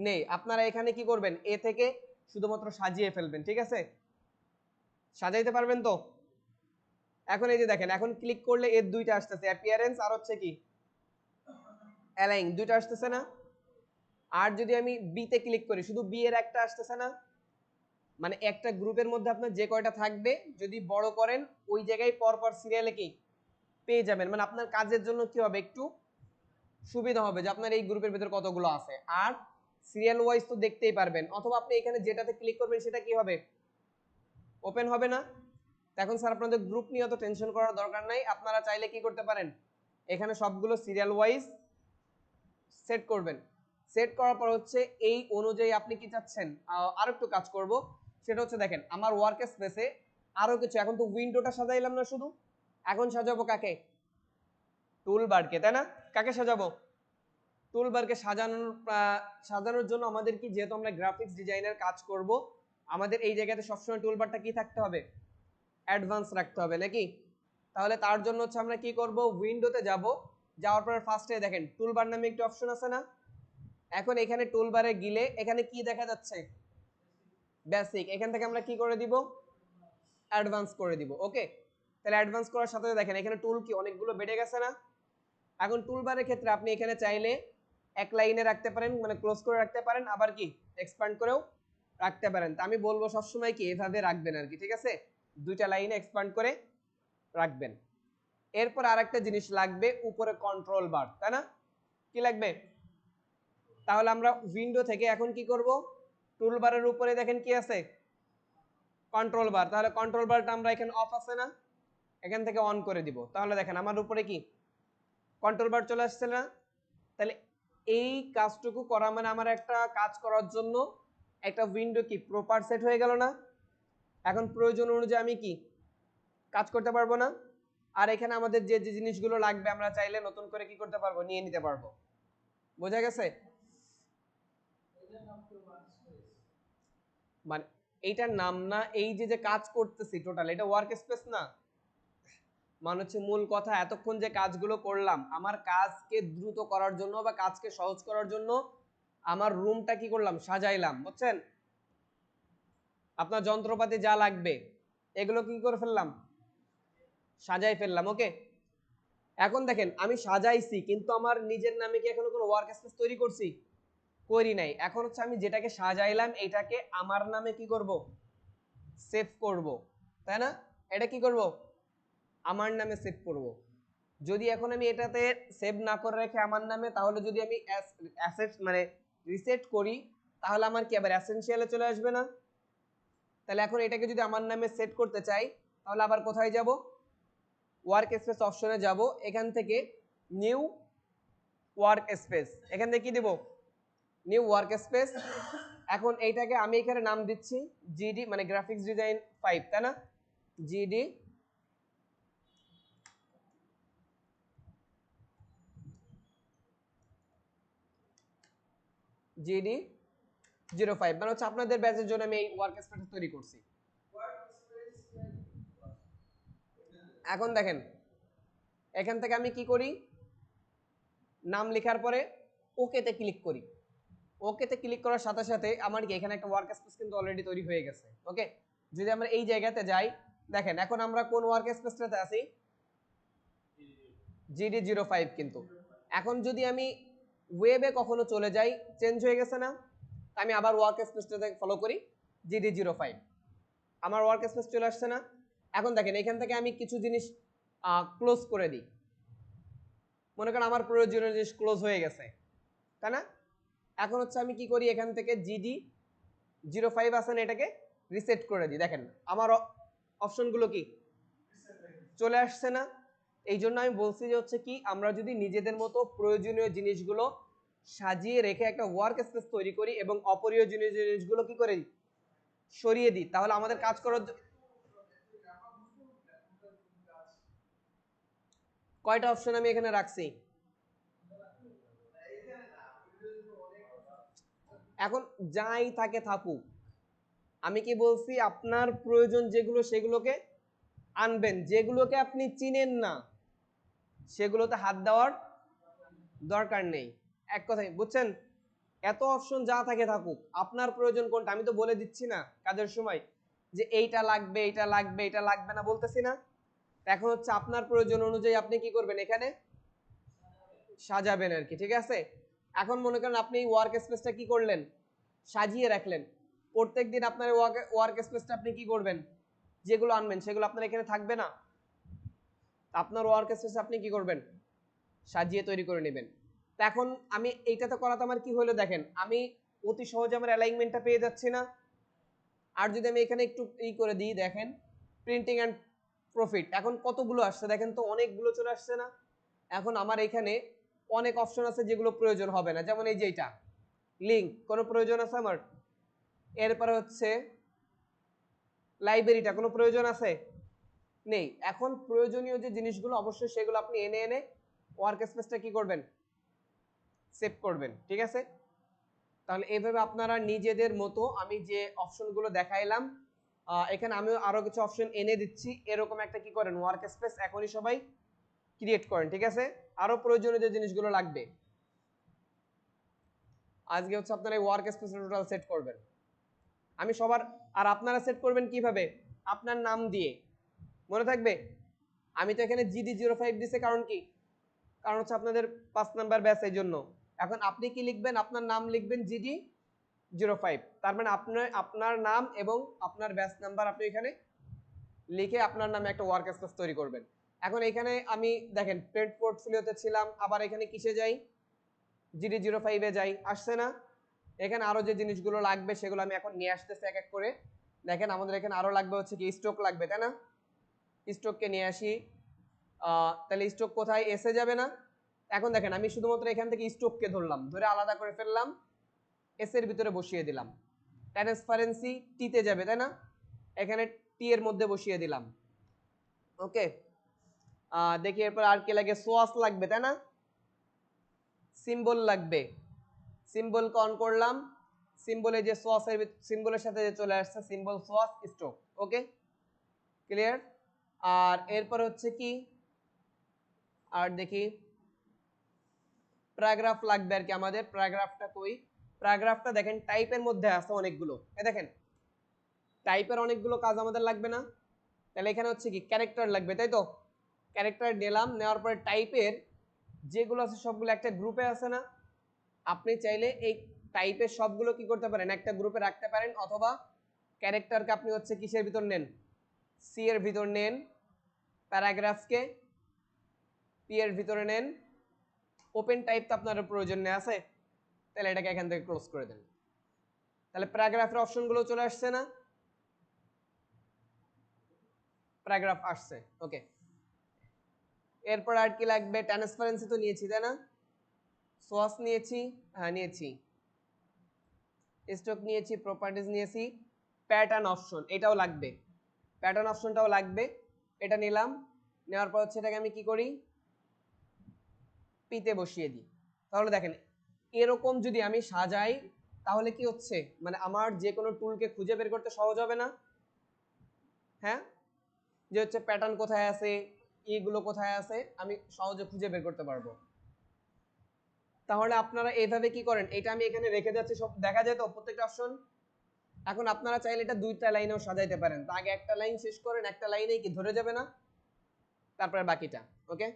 নেই, আপনারা এখানে কি করবেন, এ থেকে শুধুমাত্র সাজিয়ে ফেলবেন, ঠিক আছে, সাজাইতে পারবেন তো। এখন এই যে দেখেন, এখন ক্লিক করলে এর দুইটা আসতেছে, অ্যাপিয়ারেন্স আর হচ্ছে কি অ্যালাইন, দুইটা আসতেছে না। আর যদি আমি বি তে ক্লিক করি, শুধু বি এর একটা আসতেছে না। মানে একটা গ্রুপের মধ্যে আপনার যে কয়টা থাকবে যদি বড় করেন, ওই জায়গায় পরপর সিরিয়ালে কি পেয়ে যাবেন, মানে আপনার কাজের জন্য কি হবে, একটু সুবিধা হবে যে আপনার এই গ্রুপের ভিতরে কতগুলো আছে। আর সিরিয়াল ওয়াইজ তো দেখতেই পারবেন, অথবা আপনি এখানে যেটাতে ক্লিক করবেন সেটা কি হবে, ওপেন হবে না। এখন স্যার আপনাদের গ্রুপ নিয়ে অত টেনশন করার দরকার নাই, আপনারা চাইলে কি করতে পারেন, এখানে সবগুলো সিরিয়াল ওয়াইজ সেট করবেন। সেট করার পর হচ্ছে এই অনুযায়ী আপনি কি চাচ্ছেন আরো একটু কাজ করব, সেটা হচ্ছে দেখেন আমার ওয়ার্ক স্পেসে আরো কিছু, এখন তো উইন্ডোটা সাজাইলাম না শুধু, এখন সাজাবো কাকে, টুল বারকে, তাই না? কাকে সাজাবো, টুল বারকে সাজানোর জন্য আমাদের কি, যেহেতু আমরা গ্রাফিক্স ডিজাইনের কাজ করব, আমাদের এই জায়গাতে সবসময় টুল বারটা কি থাকতে হবে, অ্যাডভান্স রাখতে হবে নাকি। তাহলে তার জন্য হচ্ছে আমরা কি করব, উইন্ডোতে যাব, যাওয়ার পর ফার্স্টে দেখেন টুলবার নামে একটা অপশন আছে না। এখন এখানে টুলবারে গেলে এখানে কি দেখা যাচ্ছে, বেসিক, এখান থেকে আমরা কি করে দিব, অ্যাডভান্স করে দিব। ওকে, তাহলে অ্যাডভান্স করার সাথে দেখেন এখানে টুল কি অনেকগুলো বেড়ে গেছে না। এখন টুলবারের ক্ষেত্রে আপনি এখানে চাইলে এক লাইনে রাখতে পারেন, মানে ক্লোজ করে রাখতে পারেন, আবার কি এক্সপ্যান্ড করেও রাখতে পারেন। তা আমি বলবো সবসময় কি এভাবে রাখবেন আর কি, ঠিক আছে, দুইটা লাইনে এক্সপ্যান্ড করে রাখবেন। এরপর আরেকটা জিনিস লাগবে, উপরে কন্ট্রোল বার, তাই না, কি লাগবে। তাহলে আমরা উইন্ডো থেকে এখন কি করব, টুলবারের উপরে দেখেন কি আছে, কন্ট্রোল বার, তাহলে কন্ট্রোল বারটা আমরা এখানে অফ আছে না, এখান থেকে অন করে দিব। তাহলে দেখেন আমার উপরে কি কন্ট্রোল বার চলে আসছে না। তাহলে এই কাজটুকু করা মানে আমার একটা কাজ করার জন্য একটা উইন্ডো কি প্রপার সেট হয়ে গেল না। এখন প্রয়োজন অনুযায়ী আমি কি কাজ করতে পারবো না। আর এখানে আমাদের যে যে জিনিসগুলো লাগবে আমরা চাইলে নতুন করে কি করতে পারবো, নিয়ে নিতে পারবো। বোঝা গেছে? মানে এইটার নাম না, এই যে যে কাজ করতেছি টোটাল, এটা ওয়ার্ক স্পেস না। মানে হচ্ছে মূল কথা, এতক্ষণ যে কাজগুলো করলাম আমার কাজকে দ্রুত করার জন্য বা কাজকে সহজ করার জন্য আমার রুমটা কি করলাম, সাজাইলাম, বুঝছেন? আপনার যন্ত্রপাতি যা লাগবে এগুলো কি করে ফেললাম, সাজাই ফেললাম। ওকে, এখন দেখেন আমি সাজাইছি কিন্তু আমার নিজের নামে কি এখনো কোনো ওয়ার্ক স্পেস তৈরি করছি? করি নাই। এখন হচ্ছে আমি যেটাকে সাজাইলাম এটাকে আমার নামে কি করব, সেভ করব, তাই না? এটা কি করব, আমার নামে সেভ করব। যদি এখন আমি এটাতে সেভ না করে রেখে আমার নামে, তাহলে যদি আমি অ্যাসেট মানে রিসেট করি তাহলে আমার কি আবার এসেনশিয়ালে চলে আসবে না? তাহলে এখন এটাকে যদি আমার নামে সেট করতে চাই তাহলে আবার কোথায় যাব, ওয়ার্ক স্পেস অপশনে যাব, এখান থেকে নিউ ওয়ার্ক স্পেস, এখান থেকে কি দেব, নিউ ওয়ার্ক স্পেস। এখন এইটাকে আমি এখানে নাম দিচ্ছি জিডি মানে গ্রাফিক্স ডিজাইন 5, তাই না? জিডি জিডি 05 মানে হচ্ছে আপনাদের ব্যাচের জন্য আমি এই ওয়ার্ক স্পেস তৈরি করছি। এখন দেখেন এখান থেকে আমি কি করি, নাম লেখার পরে ওকেতে ক্লিক করি। ওকেতে ক্লিক করার সাথে সাথে আমার কি এখানে একটা ওয়ার্ক স্পেস কিন্তু অলরেডি তৈরি হয়ে গেছে। ওকে, যদি আমরা এই জায়গাতে যাই, দেখেন এখন আমরা কোন ওয়ার্ক স্পেসটাতে আছি, GD05 কিন্তু। এখন যদি আমি ওয়েবে কখনো চলে যাই, চেঞ্জ হয়ে গেছে না? আমি আবার ওয়ার্ক স্পেসটাতে ফলো করি GD05, আমার ওয়ার্ক স্পেস চলে আসছে না? এখন দেখেন এখান থেকে আমি কিছু জিনিস ক্লোজ করে দিই, মনে করেন আমার প্রয়োজনীয় জিনিস ক্লোজ হয়ে গেছে, তাই না? এখন হচ্ছে আমি কি করি, এখান থেকে GD05 আছে না, এটাকে রিসেট করে দিই। দেখেন আমার অপশনগুলো কি চলে আসছে না? এই জন্য আমি বলছি যে হচ্ছে কি, আমরা যদি নিজেদের মতো প্রয়োজনীয় জিনিসগুলো সাজিয়ে রেখে একটা ওয়ার্ক স্পেস তৈরি করি এবং অপ্রয়োজনীয় জিনিসগুলো কি করে দিই, সরিয়ে দিই, তাহলে আমাদের কাজ করার কয়টা অপশন আমি এখানে রাখছি। এখন যাই থাকে থাকুক, আমি কি বলছি, আপনার প্রয়োজন যেগুলো সেগুলোকে আনবেন, যেগুলোকে আপনি চিনেন না সেগুলোতে হাত দেওয়ার দরকার নেই। এক কথাই বুঝছেন, এত অপশন যা থাকে থাকুক, আপনার প্রয়োজন কোনটা আমি তো বলে দিচ্ছি না কাজের সময় যে এইটা লাগবে এইটা লাগবে এটা লাগবে না, বলতেছি না? এখন হচ্ছে আপনার প্রয়োজন অনুযায়ী আপনি কি করবেন, এখানে সাজাবেন আর কি, ঠিক আছে? এখন মনে করেন আপনি এই ওয়ার্ক স্পেসটা কি করলেন, সাজিয়ে রাখলেন। প্রত্যেকদিন আপনার ওয়ার্ক স্পেসটা আপনি কি করবেন, যেগুলো আনবেন সেগুলো আপনার এখানে থাকবে না? আপনার ওয়ার্ক স্পেস আপনি কি করবেন, সাজিয়ে তৈরি করে নেবেন। তো এখন আমি এইটাতে করাতে আমার কি হলো, দেখেন আমি অতি সহজে আমার অ্যালাইনমেন্টটা পেয়ে যাচ্ছি না? আর যদি আমি এখানে একটু করে দিই, দেখেন প্রিন্টিং অ্যান্ড প্রফিট, এখন কতগুলো আসছে দেখেন তো, অনেকগুলো চলে আসছে না? এখন আমার এখানে অনেক অপশন আছে যেগুলো প্রয়োজন হবে না, যেমন এই যে এটা লিঙ্ক, কোনো প্রয়োজন আছে আমার? এরপরে হচ্ছে লাইব্রেরিটা, কোনো প্রয়োজন আছে? নেই। এখন প্রয়োজনীয় যে জিনিসগুলো অবশ্যই সেগুলো আপনি এনে এনে ওয়ার্ক স্পেসটা কি করবেন, সেভ করবেন, ঠিক আছে? তাহলে এইভাবে আপনারা নিজেদের মতো, আমি যে অপশনগুলো দেখাইলাম এখানে আমিও আরো কিছু অপশন এনে দিচ্ছি, এরকম একটা কি করেন ওয়ার্ক স্পেস এখনই সবাই ক্রিয়েট করেন, ঠিক আছে? আরো প্রয়োজনীয় যে জিনিসগুলো লাগবে আজকে হচ্ছে আপনারা এই ওয়ার্ক স্পেস টোটাল সেট করবেন। আমি সবার, আর আপনারা সেট করবেন কিভাবে, আপনার নাম দিয়ে, মনে থাকবে? আমি তো এখানে GD05 দিছে, কারণ কি, কারণ হচ্ছে আপনাদের 5 নাম্বার ব্যাচ, এই জন্য। এখন আপনি কি লিখবেন, আপনার নাম লিখবেন GD05, তার মানে আপনার নাম এবং আপনার ব্যাচ নাম্বার আপনি এখানে লিখে আপনার নামে একটা ওয়ার্ক স্পেস তৈরি করবেন। এখন এখানে আমি দেখেন প্রিন্ট পোর্টফোলিওতে ছিলাম, আবার এখানে কিসে যাই, GD05 এ যাই, আসছে না? এখানে আরো যে জিনিসগুলো লাগবে সেগুলো আমি এখন নিয়ে আসতেছি এক এক করে। দেখেন আমাদের এখানে আরো লাগবে হচ্ছে কি, স্টক লাগবে, তাই না? স্টককে নিয়ে আসি। তাহলে স্টক কোথায়, এসে যাবে না? এখন দেখেন আমি শুধুমাত্র এখান থেকে স্টককে ধরলাম, ধরে আলাদা করে ফেললাম, এস এর ভিতরে বসিয়ে দিলাম। ট্রান্সপারেন্সি টিতে যাবে, তাই না? এখানে টি এর মধ্যে বসিয়ে দিলাম। ওকে, দেখি এরপর আর কি লাগে, সোয়াস লাগবে, তাই না? সিম্বল লাগবে, সিম্বল অন করলাম, সিম্বলে যে সোয়াসের সিম্বলের সাথে যে চলে আসছে সিম্বল সোয়াস স্টক। ওকে, ক্লিয়ার? আর এরপর হচ্ছে কি, আর দেখি প্যারাগ্রাফ লাগবে আর কি, আমাদের প্যারাগ্রাফটা কই, প্যারাগ্রাফটা দেখেন টাইপের মধ্যে আছে অনেকগুলো, দেখেন টাইপের অনেকগুলো কাজ আমাদের লাগবে না, তাহলে এখানে হচ্ছে কি ক্যারেক্টার লাগবে, তাই তো? ক্যারেক্টার নিলাম, নেওয়ার পরে টাইপের যেগুলো আছে সবগুলো একটা গ্রুপে আছে না, আপনি চাইলে এই টাইপের সবগুলো কি করতে পারেন, একটা গ্রুপে রাখতে পারেন, অথবা ক্যারেক্টারকে আপনি হচ্ছে কিসের ভিতর নেন, সি এর ভিতর নেন, প্যারাগ্রাফকে পি এর ভিতরে নেন, ওপেন টাইপ তো আপনার প্রয়োজন নেই আছে, তাহলে এটাকে এখান থেকে ক্লোজ করে দেন। তাহলে প্যারাগ্রাফের অপশনগুলো চলে আসছে না, প্যারাগ্রাফ আসছে, ওকে। এরপর আর কি লাগবে, ট্রান্সপারেন্সি তো নিয়েছি তাই না, সোয়াস নিয়েছি, হ্যাঁ নিয়েছি, স্টক নিয়েছি, প্রপার্টিজ নিয়েছি, প্যাটার্ন অপশন এটাও লাগবে, প্যাটার্ন অপশনটাও লাগবে, এটা নিলাম, নেওয়ার পর হচ্ছে এটাকে আমি কি করি, পিতে বসিয়ে দিই। তাহলে দেখেন এরকম যদি আমি সাজাই তাহলে কি হচ্ছে, মানে আমার যে কোনো টুলকে খুঁজে বের করতে সহজ হবে না, হ্যাঁ, যে হচ্ছে প্যাটার্ন কোথায় আছে, এগুলো কোথায় আছে, আমি সহজে খুঁজে বের করতে পারবো। তাহলে আপনারা এইভাবে কি করেন, এটা আমি এখানে রেখে যাচ্ছি, সব দেখা যায় তো প্রত্যেকটা অপশন। এখন আপনারা চাইলে এটা দুইটা লাইনেও সাজাইতে পারেন, তো আগে একটা লাইন শেষ করেন, একটা লাইনেই কি ধরে যাবে না, তারপরে বাকিটা, ওকে।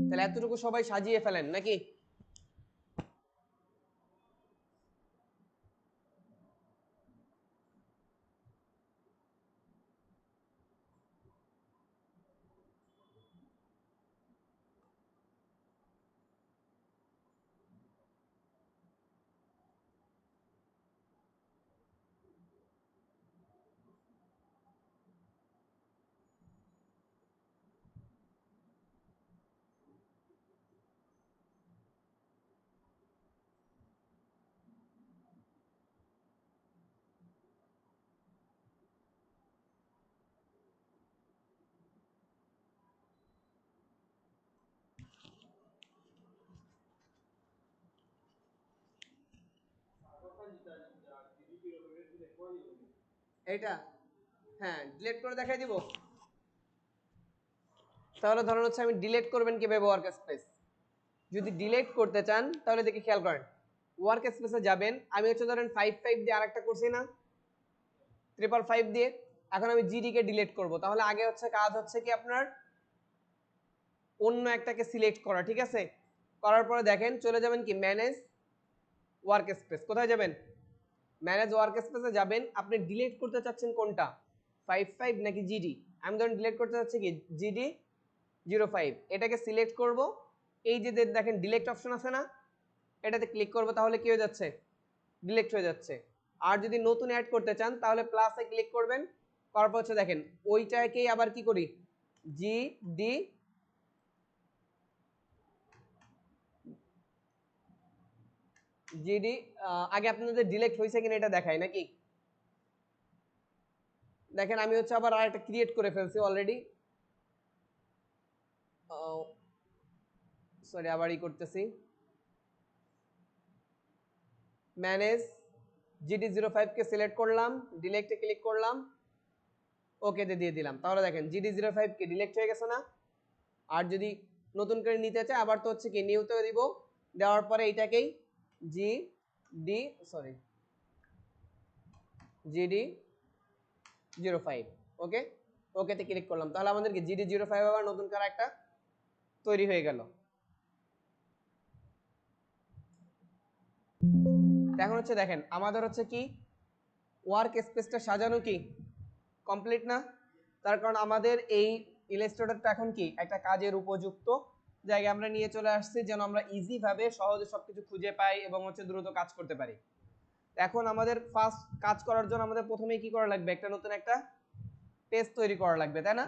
তাহলে এতটুকু সবাই সাজিয়ে ফেলেন নাকি? এটা হ্যাঁ ডিলিট করে দেখাই দিব। তাহলে ধরুন হচ্ছে আমি ডিলিট করবেন কিভাবে ওয়ার্ক স্পেস, যদি ডিলিট করতে চান তাহলে দেখি খেয়াল করেন, ওয়ার্ক স্পেসে যাবেন, আমি হচ্ছে ধরেন 5 দিয়ে আরেকটা করছি না, 555 দিয়ে, এখন আমি জিডি কে ডিলিট করব, তাহলে আগে হচ্ছে কাজ হচ্ছে কি আপনার অন্য একটাকে সিলেক্ট করা, ঠিক আছে, করার পরে দেখেন চলে যাবেন কি ম্যানেজ ওয়ার্ক স্পেস, কোথায় যাবেন, ম্যানেজ ওয়ার্ক স্পেসে যাবেন, আপনি ডিলিট করতে চাচ্ছেন কোনটা 55 নাকি জিডি, আমি ধরেন ডিলিট করতে চাচ্ছি কি জিডি 05, এটাকে সিলেক্ট করব, এই যে দেখেন ডিলেক্ট অপশন আছে না, এটাতে ক্লিক করব, তাহলে কি হয়ে যাচ্ছে, ডিলেক্ট হয়ে যাচ্ছে। আর যদি নতুন অ্যাড করতে চান তাহলে প্লাসে ক্লিক করবেন, করার পর হচ্ছে দেখেন ওইটাকেই আবার কি করি, জিডি জিডি আগে আপনাদের ডিলেক্ট হয়েছে কিনা এটা দেখায় নাকি, দেখেন আমি হচ্ছে আবার আরেকটা ক্রিয়েট করে ফেলছি অলরেডি, সরি আবারই করতেছি, ম্যানেজ GD05 কে সিলেক্ট করলাম, ডিলেক্টে ক্লিক করলাম, ওকে তে দিয়ে দিলাম, তাহলে দেখেন GD05 কে ডিলেক্ট হয়ে গেছে না। আর যদি নতুন করে নিতে চাই আবার তো হচ্ছে কি নিউতে দিব, দেওয়ার পরে এইটাকেই GD05, ওকে, ওকে তে ক্লিক করলাম, তাহলে আমাদেরকে GD05 আবার নতুন করে একটা তৈরি হয়ে গেল। এখন হচ্ছে দেখেন আমাদের হচ্ছে কি ওয়ার্ক স্পেসটা সাজানো কি কমপ্লিট না, তার কারণ আমাদের এই ইলাস্ট্রেটরটা এখন কি একটা কাজের উপযুক্ত জায়গায় আমরা নিয়ে চলে আসছি, যেন আমরা ইজি ভাবে সহজে সবকিছু খুঁজে পাই এবং হচ্ছে দ্রুত কাজ করতে পারি। এখন আমাদের ফার্স্ট কাজ করার জন্য আমাদের প্রথমেই কি করা লাগবে, একটা নতুন একটা পেজ তৈরি করা লাগবে, তাই না?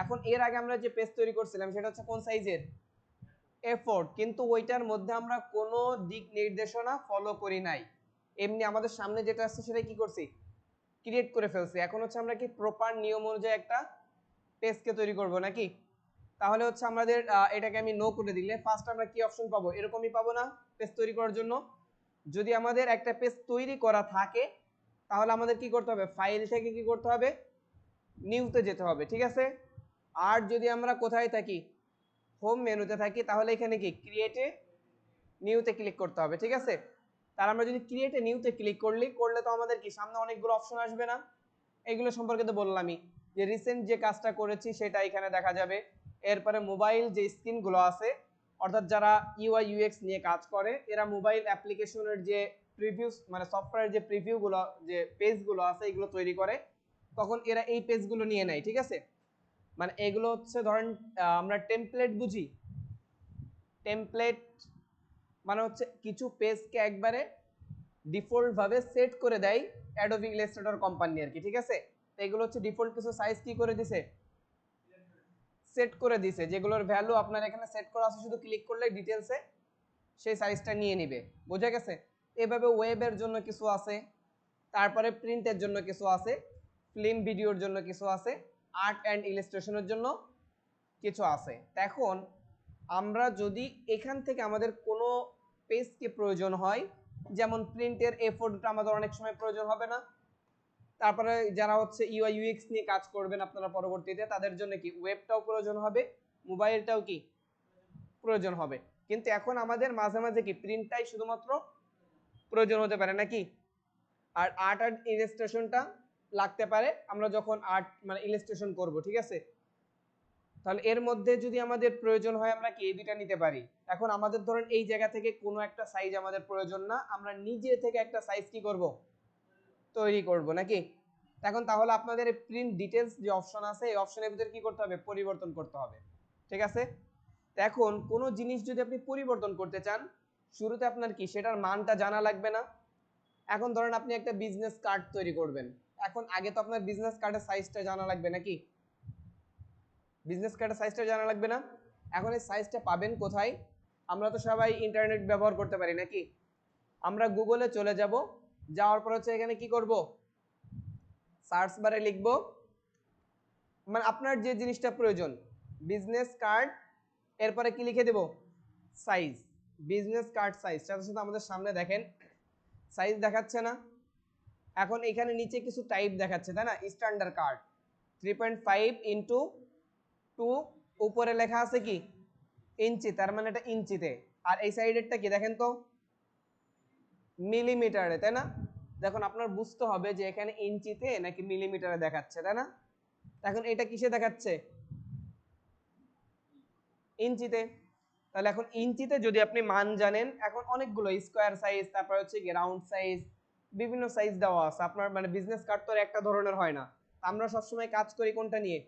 এখন এর আগে আমরা যে পেজ তৈরি করছিলাম সেটা হচ্ছে কোন সাইজের, A4, কিন্তু ওইটার মধ্যে আমরা কোনো দিক নির্দেশনা ফলো করি নাই, এমনি আমাদের সামনে যেটা আসছে সেটাই কি করছি, ক্রিয়েট করে ফেলছি। এখন হচ্ছে আমরা কি প্রপার নিয়ম অনুযায়ী একটা পেজকে তৈরি করব নাকি, তাহলে হচ্ছে আমাদের এটাকে আমি নো করে দিলে ফার্স্ট আমরা কি অপশন পাবো, এরকমই পাবো না পেজ তৈরি করার জন্য। যদি আমাদের একটা পেজ তৈরি করা থাকে তাহলে আমাদের কি করতে হবে, ফাইল থেকে কি করতে হবে, নিউতে যেতে হবে, ঠিক আছে। আর যদি আমরা কোথায় থাকি, হোম মেনুতে থাকি, তাহলে এখানে কি ক্রিয়েটে নিউতে ক্লিক করতে হবে, ঠিক আছে। তাহলে আমরা যদি ক্রিয়েট এ নিউতে ক্লিক করলে তো আমাদের কি সামনে অনেকগুলো অপশন আসবে না? এগুলো সম্পর্কে তো বললামই যে রিসেন্ট যে কাজটা করেছি সেটা এখানে দেখা যাবে। এরপরে মোবাইল যে স্ক্রিনগুলো আছে, অর্থাৎ যারা ইউআই ইউএক্স নিয়ে কাজ করে, এরা মোবাইল অ্যাপ্লিকেশনের যে প্রিভিউস মানে সফটওয়্যার যে প্রিভিউগুলো যে পেজগুলো আছে এগুলো তৈরি করে, তখন এরা এই পেজগুলো নিয়ে নেয়, ঠিক আছে। মানে এগুলো হচ্ছে ধরেন আমরা টেমপ্লেট বুঝি, টেমপ্লেট মানে হচ্ছে কিছু পেজকে একবারে ডিফল্ট ভাবে সেট করে দেয় অ্যাডোবি ইলাস্ট্রেটর কোম্পানি আর কি, ঠিক আছে। তো এগুলো হচ্ছে ডিফল্ট কিছু সাইজ কি করে দিছে, সেট করে দিছে, যেগুলোর ভ্যালু আপনার এখানে সেট করা আছে, শুধু ক্লিক করলে ডিটেইলসে সেই সাইজটা নিয়ে নিবে, বোঝা গেছে। এভাবে ওয়েবের জন্য কিছু আছে, তারপরে প্রিন্টের জন্য কিছু আছে, ফিল্ম ভিডিওর জন্য কিছু আছে, আর্ট অ্যান্ড ইলাস্ট্রেশনের জন্য কিছু আছে। এখন আমরা যদি এখান থেকে আমাদের কোনো পেজকে প্রয়োজন হয়, যেমন প্রিন্টের A4টা আমাদের অনেক সময় প্রয়োজন হবে না, তারপরে যারা হচ্ছে ইউআই ইউএক্স নিয়ে কাজ করবেন আপনারা পরবর্তীতে, তাদের জন্য কি ওয়েবটাও প্রয়োজন হবে, মোবাইলটাও কি প্রয়োজন হবে। কিন্তু এখন আমাদের মাঝে মাঝে কি প্রিন্টটাই শুধুমাত্র প্রয়োজন হতে পারে নাকি, আর আর্ট অ্যান্ড ইলাস্ট্রেশনটা লাগতে পারে আমরা যখন আর্ট মানে ইলাস্ট্রেশন করব, ঠিক আছে। তাহলে এর মধ্যে যদি আমাদের প্রয়োজন হয় আমরা কি এই দুইটা নিতে পারি। এখন আমাদের ধরেন এই জায়গা থেকে কোনো একটা সাইজ আমাদের প্রয়োজন না, আমরা নিজে থেকে একটা সাইজ কি করব, তৈরি করব নাকি। এখন তাহলে আপনাদের প্রিন্ট ডিটেইলস যে অপশন আছে এই অপশনের ভিতরে কি করতে হবে, পরিবর্তন করতে হবে, ঠিক আছে। তো এখন কোনো জিনিস যদি আপনি পরিবর্তন করতে চান, শুরুতে আপনার কি সেটার মানটা জানা লাগবে না। এখন ধরেন আপনি একটা বিজনেস কার্ড তৈরি করবেন, এখন আগে তো আপনার বিজনেস কার্ডের সাইজটা জানা লাগবে নাকি, বিজনেস কার্ডের সাইজটা জানা লাগবে না। এখন এই সাইজটা পাবেন কোথায়, আমরা তো সবাই ইন্টারনেট ব্যবহার করতে পারি নাকি, আমরা গুগলে চলে যাব, যাওয়ার পর হচ্ছে এখানে কি করব, সার্চ বারে লিখব মানে আপনার যে জিনিসটা প্রয়োজন, বিজনেস কার্ড, এরপরে কি লিখে দেব, সাইজ, বিজনেস কার্ড সাইজ। সাথে সাথে আমাদের সামনে দেখেন সাইজ দেখাচ্ছে না। এখন এখানে নিচে কিছু টাইপ দেখাচ্ছে, তাই না, স্ট্যান্ডার্ড কার্ড 3.5 ইন্টু 2, উপরে লেখা আছে কি ইঞ্চি, তার মানে এটা ইঞ্চিতে, আর এই সাইডেরটা কি দেখেন তো মিলিমিটারে, তাই না। দেখুন আপনার বুঝতে হবে যে এখানে ইঞ্চিতে নাকি মিলিমিটারে দেখাচ্ছে, তাই না। এখন এটা কিসে দেখাচ্ছে, ইঞ্চিতে। তাহলে এখন ইঞ্চিতে যদি আপনি মান জানেন, এখন অনেকগুলো স্কোয়ার সাইজ, তারপর হচ্ছে কি রাউন্ড সাইজ, বিভিন্ন সাইজ দেওয়া আছে আপনার, মানে বিজনেস কার্ড তো একটা ধরনের হয় না, আমরা সবসময় কাজ করি কোনটা নিয়ে,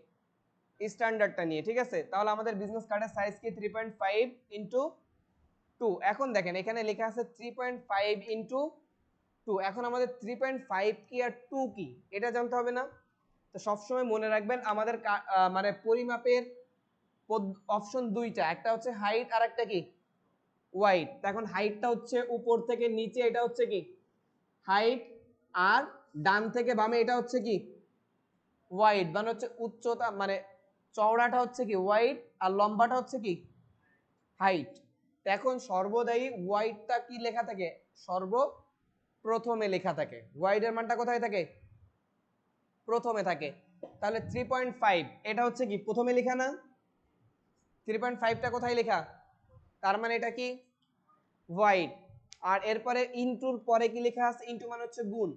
স্ট্যান্ডার্ডটা নিয়ে, ঠিক আছে। তাহলে আমাদের বিজনেস কার্ডের সাইজ কি 3.5 ইন্টু 2। এখন দেখেন এখানে লেখা আছে 3.5 ইন্টু 2, এখন আমাদের 3.5 কি আর 2 কি এটা জানতে হবে না। তো সবসময় মনে রাখবেন আমাদের মানে পরিমাপের অপশন দুইটা, একটা হচ্ছে হাইট আর একটা কি ওয়াইড। এখন হাইটটা হচ্ছে উপর থেকে নিচে, এটা হচ্ছে কি হাইট, আর ডান থেকে বামে এটা হচ্ছে কি ওয়াইড, মানে হচ্ছে উচ্চতা মানে চওড়াটা হচ্ছে কি ওয়াইড, আর লম্বাটা হচ্ছে কি হাইট। এখন সর্বদাই ওয়াইডটা কি লেখা থাকে, সর্বপ্রথমে লেখা থাকে, ওয়াইডের মানটা কোথায় থাকে, প্রথমে থাকে। তাহলে 3.5 এটা হচ্ছে কি প্রথমে লেখা না, 3.5টা কোথায় লেখা, তার মানে এটা কি ওয়াইড। আর এরপরে ইনটুর পরে কি লেখা আছে, ইনটু মানে হচ্ছে গুণ,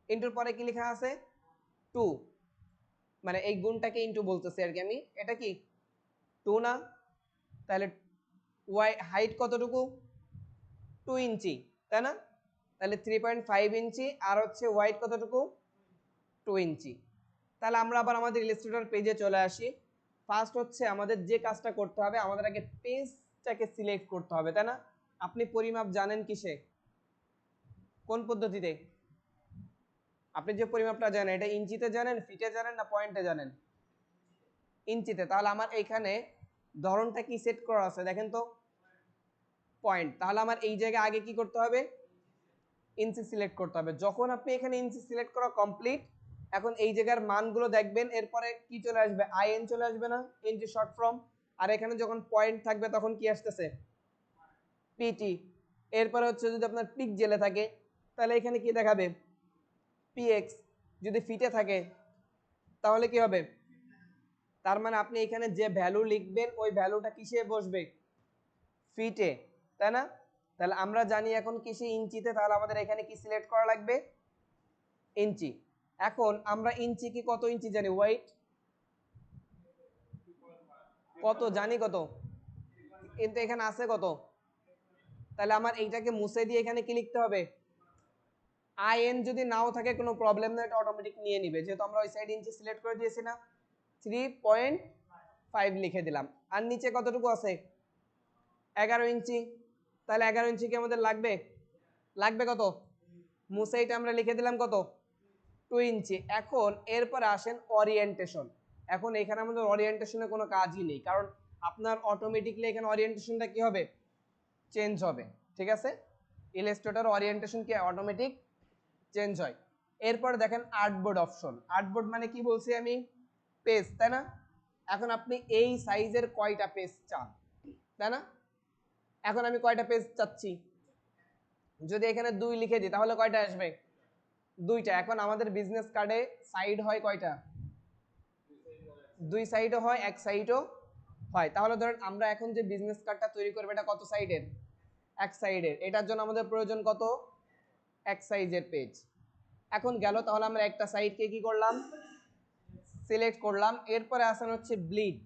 ইনটুর পরে কি লেখা আছে 2, মানে এই গুণটাকে ইনটু বলতেছি আর কি আমি, এটা কি 2 না। তাহলে ওয়াই হাইট কতটুকু 2 ইঞ্চি, তাই না। তাহলে 3.5 ইঞ্চি, আর হচ্ছে ওয়াইড কতটুকু 2 ইঞ্চি। তাহলে আমরা আবার আমাদের ইলাস্ট্রেটর পেজে চলে আসি। ফার্স্ট হচ্ছে আমাদের যে কাজটা করতে হবে, আমাদের আগে পেজটাকে সিলেক্ট করতে হবে, তাই না। আপনি পরিমাপ জানেন কিসে, কোন পদ্ধতিতে, আপনি যে পরিমাপটা জানেন এটা ইঞ্চিতে জানেন, ফিটে জানেন, না পয়েন্টে জানেন, ইঞ্চিতে। তাহলে আমার এইখানে ধরনটা কি সেট করা আছে দেখেন তো, পয়েন্ট। তাহলে আমার এই জায়গায় আগে কি করতে হবে, ইঞ্চি সিলেক্ট করতে হবে। যখন আপনি এখানে ইঞ্চি সিলেক্ট করা কমপ্লিট, এখন এই জায়গার মানগুলো দেখবেন, এরপরে কি চলে আসবে, আইএন চলে আসবে না, ইঞ্চি শর্ট ফর্ম। আর এখানে যখন পয়েন্ট থাকবে তখন কি আসতেছে, পিটি। এরপরে হচ্ছে যদি আপনার পিক জেলে থাকে তাহলে এখানে কি দেখাবে, পিএক্স। যদি ফিটে থাকে তাহলে কি হবে, তার মানে আপনি এখানে যে ভ্যালু লিখবেন ওই ভ্যালুটা কিসে বসবে, ফিটে, তাই না। তাহলে আমরা জানি এখন কিসে ইঞ্চিতে, তাহলে আমাদের এখানে কি সিলেক্ট করা লাগবে, ইঞ্চি। এখন আমরা ইঞ্চি কি কত ইঞ্চি জানি, ওয়েট কত জানি কত, কিন্তু এখানে আছে কত, তাহলে আমার এইটাকে মুছে দিয়ে এখানে কি লিখতে হবে, আইএন। যদি নাও থাকে কোনো প্রবলেম না, এটা অটোমেটিক নিয়ে নিবে, যেহেতু আমরা ওই সাইড ইঞ্চি সিলেক্ট করে দিয়েছি না, 3.5 লিখে দিলাম। আর নিচে কতটুকু আছে, 11 ইঞ্চি। তাহলে 11 ইঞ্চি কি আমাদের লাগবে, লাগবে কত, মুছে এটা আমরা লিখে দিলাম কত, 2 ইঞ্চি। এখন এরপরে আসেন ওরিয়েন্টেশন। এখন এখানে আমাদের ওরিয়েন্টেশনে কোনো কাজই নেই, কারণ আপনার অটোমেটিকলি এখানে ওরিয়েন্টেশনটা কি হবে, চেঞ্জ হবে। ঠিক আছে, ইলাস্ট্রেটর ওরিয়েন্টেশন কি অটোমেটিক চেঞ্জ হয়। এরপর দেখেন আর্টবোর্ড অপশন। আর্টবোর্ড মানে কি বলছি আমি, পেজ, তাই না? এখন আপনি এই সাইজের কয়টা পেজ চান, তাই না? এখন আমি কয়টা পেজ চাচ্ছি, যদি এখানে 2 লিখে দিই তাহলে কয়টা আসবে, 2টা। এখন আমাদের বিজনেস কার্ডে সাইড হয় কয়টা, 2 সাইডও হয়, 1 সাইডও হয়। তাহলে ধরেন আমরা এখন যে বিজনেস কার্ডটা তৈরি করবো এটা কত সাইডের, 1 সাইডের। এটার জন্য আমাদের প্রয়োজন কত, 1 সাইজের পেজ। এখন গেল, তাহলে আমরা একটা সাইডকে কি করলাম, সিলেক্ট করলাম। এরপরে আসেন হচ্ছে ব্লিড।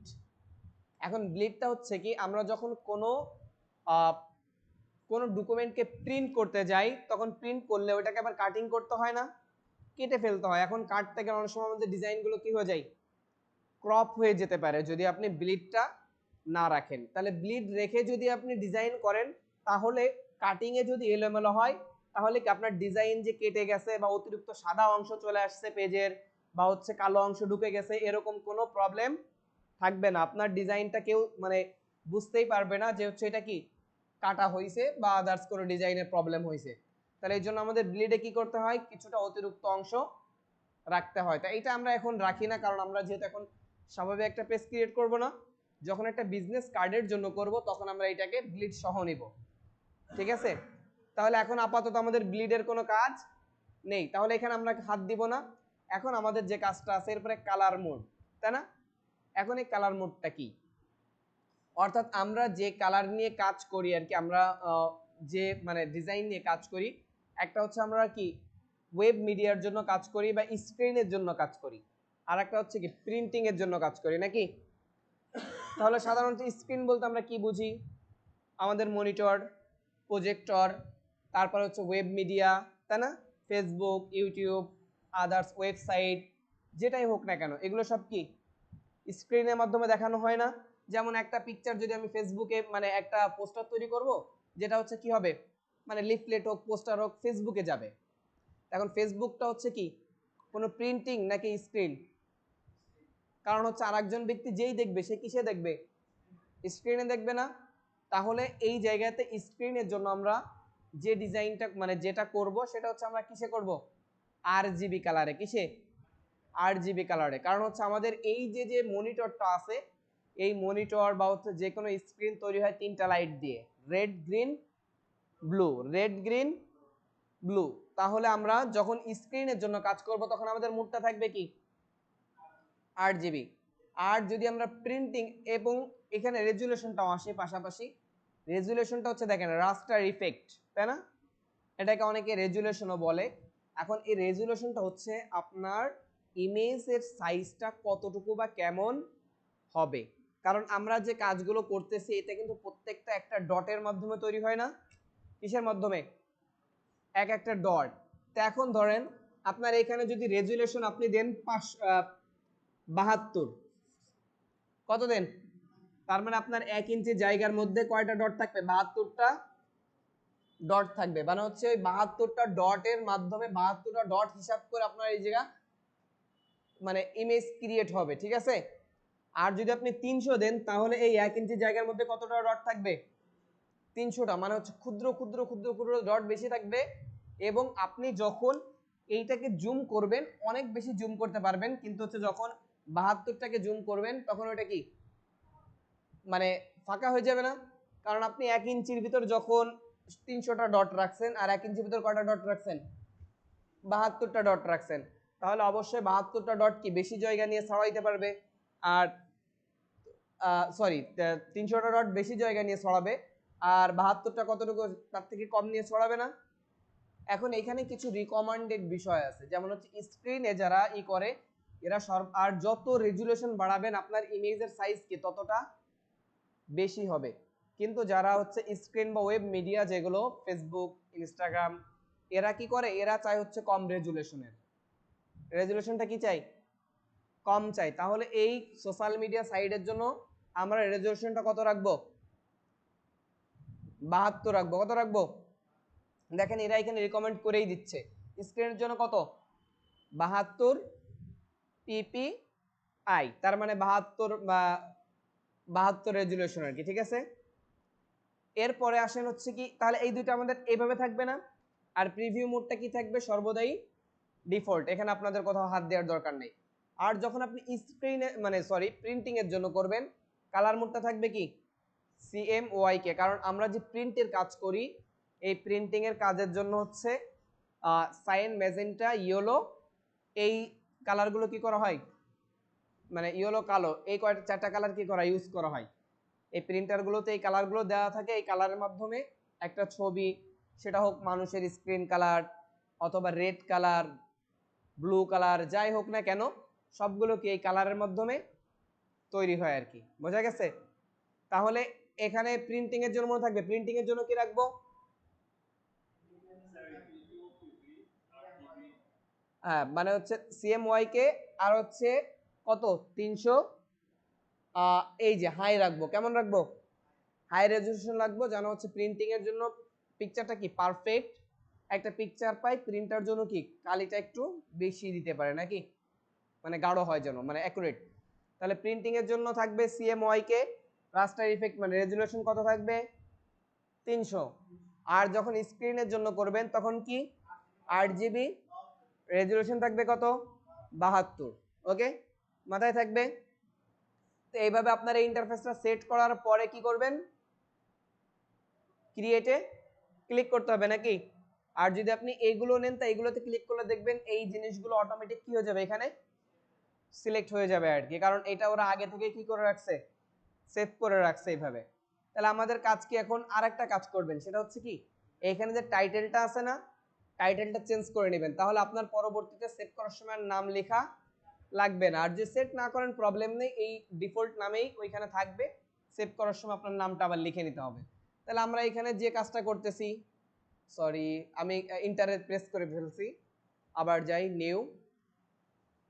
এখন ব্লিডটা হচ্ছে কি, আমরা যখন কোনো ডকুমেন্টকে প্রিন্ট করতে যাই, তখন প্রিন্ট করলে ওটাকে আবার কাটিং করতে হয় না, কেটে ফেলতে হয়। এখন কাটতে গেলে অনেক সময় আমাদের ডিজাইনগুলো কি হয়ে যায়, ক্রপ হয়ে যেতে পারে যদি আপনি ব্লিডটা না রাখেন। তাহলে ব্লিড রেখে যদি আপনি ডিজাইন করেন, তাহলে কাটিংয়ে যদি এলোমেলো হয়, তাহলে কি আপনার ডিজাইন যে কেটে গেছে বা অতিরিক্ত সাদা অংশ চলে আসছে পেজের, বা হচ্ছে কালো অংশ ঢুকে গেছে, এরকম কোনো প্রবলেম থাকবে না। আপনার ডিজাইনটা কেউ মানে বুঝতেই পারবে না যে হচ্ছে এটা কি কাটা হয়েছে বা আদার্স কোনো ডিজাইনের প্রবলেম হয়েছে। তাহলে এই জন্য আমাদের ব্লিডে কি করতে হয়, কিছুটা অতিরিক্ত অংশ রাখতে হয়। তাই এটা আমরা এখন রাখি না, কারণ আমরা যেহেতু এখন স্বাভাবিক একটা পেজ ক্রিয়েট করব না, যখন একটা বিজনেস কার্ডের জন্য করব তখন আমরা এটাকে ব্লিড সহ নিব। ঠিক আছে, তাহলে এখন আপাতত আমাদের ব্লিডের কোনো কাজ নেই, তাহলে এখানে আমরা হাত দিব না। এখন আমাদের যে কাজটা আছে, এরপরে কালার মোড, তাই না? এখন এই কালার মোডটা কি, অর্থাৎ আমরা যে কালার নিয়ে কাজ করি আর কি, আমরা যে মানে ডিজাইন নিয়ে কাজ করি, একটা হচ্ছে আমরা কি ওয়েব মিডিয়ার জন্য কাজ করি বা স্ক্রিনের জন্য কাজ করি, আর একটা হচ্ছে কি প্রিন্টিং এর জন্য কাজ করি নাকি। তাহলে সাধারণত স্ক্রিন বলতে আমরা কি বুঝি, আমাদের মনিটর, প্রজেক্টর, তারপর হচ্ছে ওয়েব মিডিয়া, তাই না, ফেসবুক, ইউটিউব, আদার্স ওয়েবসাইট, যেটাই হোক না কেন, এগুলো সব কি স্ক্রিনের মাধ্যমে দেখানো হয় না। যেমন একটা পিকচার যদি আমি ফেসবুকে মানে একটা পোস্টার তৈরি করব, যেটা হচ্ছে কি হবে, মানে লিফলেট হোক, পোস্টার হোক, ফেসবুকে যাবে। এখন ফেসবুকটা হচ্ছে কি কোনো প্রিন্টিং নাকি স্ক্রিন, কারণ হচ্ছে আরেকজন ব্যক্তি যেই দেখবে সে কিসে দেখবে, স্ক্রিনে দেখবে না। তাহলে এই জায়গাতে স্ক্রিনের জন্য আমরা যে ডিজাইনটা মানে যেটা করব, সেটা হচ্ছে আমরা কিসে করব, আরজিবি কালারে। কিসে, আরজিবি কালারে। কারণ হচ্ছে আমাদের এই যে যে মনিটরটা আছে, এই মনিটর বা হচ্ছে যে কোনো স্ক্রিন তৈরি হয় 3টা লাইট দিয়ে, red, green, blue, red, green, blue. তাহলে আমরা যখন স্ক্রিনের জন্য কাজ করব তখন আমাদের মুডটা থাকবে কি, আরজিবি। আর যদি আমরা প্রিন্টিং, এবং এখানে রেজুলেশনটাও আসে পাশাপাশি। রেজুলেশনটা হচ্ছে দেখেন রাস্টার ইফেক্ট, তাই না, এটাকে অনেকে রেজুলেশনও বলে। এখন এই রেজুলেশনটা হচ্ছে আপনার ইমেজের সাইজটা কতটুকু বা কেমন হবে। কারণ আমরা যে কাজগুলো করতেছি এটা কিন্তু প্রত্যেকটা একটা ডটের মাধ্যমে তৈরি হয় না, কিসের মাধ্যমে, এক একটা ডট। তো এখন ধরেন আপনার এখানে যদি রেজুলেশন আপনি দেন 72, কত দেন, তার মানে আপনার 1 ইঞ্চি জায়গার মধ্যে কয়টা ডট থাকবে, 72টা ডট থাকবে। মানে হচ্ছে ওই 72টা ডটের মাধ্যমে 72টা ডট হিসাব করে আপনার এই জায়গা মানে ইমেজ ক্রিয়েট হবে। ঠিক আছে, আর যদি আপনি 300 দেন তাহলে এই 1 ইঞ্চি জায়গার মধ্যে কতটা ডট থাকবে, 300টা। মানে হচ্ছে ক্ষুদ্র ক্ষুদ্র ক্ষুদ্র ক্ষুদ্র ডট বেশি থাকবে। এবং আপনি যখন এইটাকে জুম করবেন অনেক বেশি জুম করতে পারবেন, কিন্তু হচ্ছে যখন 72টাকে জুম করবেন তখন ওটা কি মানে ফাঁকা হয়ে যাবে না। কারণ আপনি 1 ইঞ্চির ভিতর যখন 300টা ডট রাখছেন, আর 1 ইঞ্চির ভিতর কয়টা ডট রাখছেন, 72টা ডট রাখছেন, তাহলে অবশ্যই 72টা ডট কি বেশি জায়গা নিয়ে ছড়াইতে পারবে। আর সরি 300টা ডট বেশি জায়গা নিয়ে ছড়াবে। আর 72টা কতটুকু তার থেকে কম নিয়ে ছড়াবে না। এখন এখানে কিছু রিকমেন্ডেড বিষয় আছে, যেমন হচ্ছে স্ক্রিনে যারা করে এরা আর যত রেজুলেশন বাড়াবেন আপনার ইমেজের সাইজ কি ততটা বেশি হবে। কিন্তু যারা হচ্ছে স্ক্রিন বা ওয়েব মিডিয়া যেগুলো ফেসবুক ইনস্টাগ্রাম এরা কি করে, এরা চায় হচ্ছে কম রেজুলেশনের, রেজুলেশনটা কি চাই, কম চাই। তাহলে এই সোশ্যাল মিডিয়া সাইটের জন্য আমরা রেজুলেশনটা কত রাখবো, 72 রাখবো। কত রাখবো, দেখেন এরা এখানে রিকমেন্ড করেই দিচ্ছে স্ক্রিনের জন্য কত, 72 ppi, তার মানে 72 রেজুলেশন আর কি, ঠিক আছে। এরপরে আসেন হচ্ছে কি, তাহলে এই দুটো আমাদের এইভাবে থাকবে না, আর প্রিভিউ মোডটা কি থাকবে, সর্বদাই ডিফল্ট, এখানে আপনাদের কোথাও হাত দেওয়ার দরকার নেই। আর যখন আপনি স্ক্রিনে মানে সরি প্রিন্টিং এর জন্য করবেন, কালার মোডটা থাকবে কি CMYK, কারণ আমরা যে প্রিন্টের কাজ করি এই প্রিন্টিং এর কাজের জন্য হচ্ছে সাইন, ম্যাজেন্টা, ইয়েলো এই কালারগুলো কি করা হয়, মানে ইয়েলো কালো এই কয়টা 4টা কালার কি করা ইউজ করা হয়। এই প্রিন্টারগুলোতে এই কালারগুলো দেওয়া থাকে, এই কালারের মাধ্যমে একটা ছবি, সেটা হোক মানুষের স্ক্রিন কালার অথবা রেড কালার, ব্লু কালার, যাই হোক না কেন সবগুলো কি এই কালারের মাধ্যমে তৈরি হয় আর কি, বোঝা গেছে। তাহলে এখানে প্রিন্টিং এর জন্য মনে থাকবে, প্রিন্টিং এর জন্য কি রাখবো, হ্যাঁ মানে হচ্ছে CMYK, আর হচ্ছে কত 300, এই যে হাই রাখবো, কেমন রাখবো, হাই রেজলিউশন রাখবো, যেন হচ্ছে প্রিন্টিং এর জন্য পিকচারটা কি পারফেক্ট একটা পিকচার পাই, প্রিন্টার জন্য কি কালিটা একটু বেশি দিতে পারে নাকি, মানে গাঢ় হয় যেন, মানে অ্যাকুরেট। তাহলে প্রিন্টিং এর জন্য থাকবে CMYK, রাস্টার ইফেক্ট মানে রেজুলেশন কত থাকবে 300, আর যখন স্ক্রিনের জন্য করবেন তখন কি 8GB, রেজুলেশন থাকবে কত 72, ওকে মাথায় থাকবে। তো এইভাবে আপনার এই ইন্টারফেসটা সেট করার পরে কি করবেন, ক্রিয়েটে ক্লিক করতে হবে নাকি। আর যদি আপনি এইগুলো নেন তা এইগুলোতে ক্লিক করলে দেখবেন এই জিনিসগুলো অটোমেটিক কি হয়ে যাবে, এখানে সিলেক্ট হয়ে যাবে আর কি, কারণ এটা ওরা আগে থেকে কি করে রাখছে, সেভ করে রাখছে এইভাবে। তাহলে আমাদের কাজ কি, এখন আরেকটা কাজ করবেন, সেটা হচ্ছে কি এখানে যে টাইটেলটা আছে না, টাইটেলটা চেঞ্জ করে নেবেন, তাহলে আপনার পরবর্তীতে সেভ করার সময় নাম লেখা লাগবে না। আর যে সেট না করেন প্রবলেম নেই, এই ডিফল্ট নামেই ওইখানে থাকবে, সেভ করার সময় আপনার নামটা আবার লিখে নিতে হবে। তাহলে আমরা এখানে যে কাজটা করতেছি, সরি আমি ইন্টারে প্রেস করে ফেলছি, আবার যাই নিউ,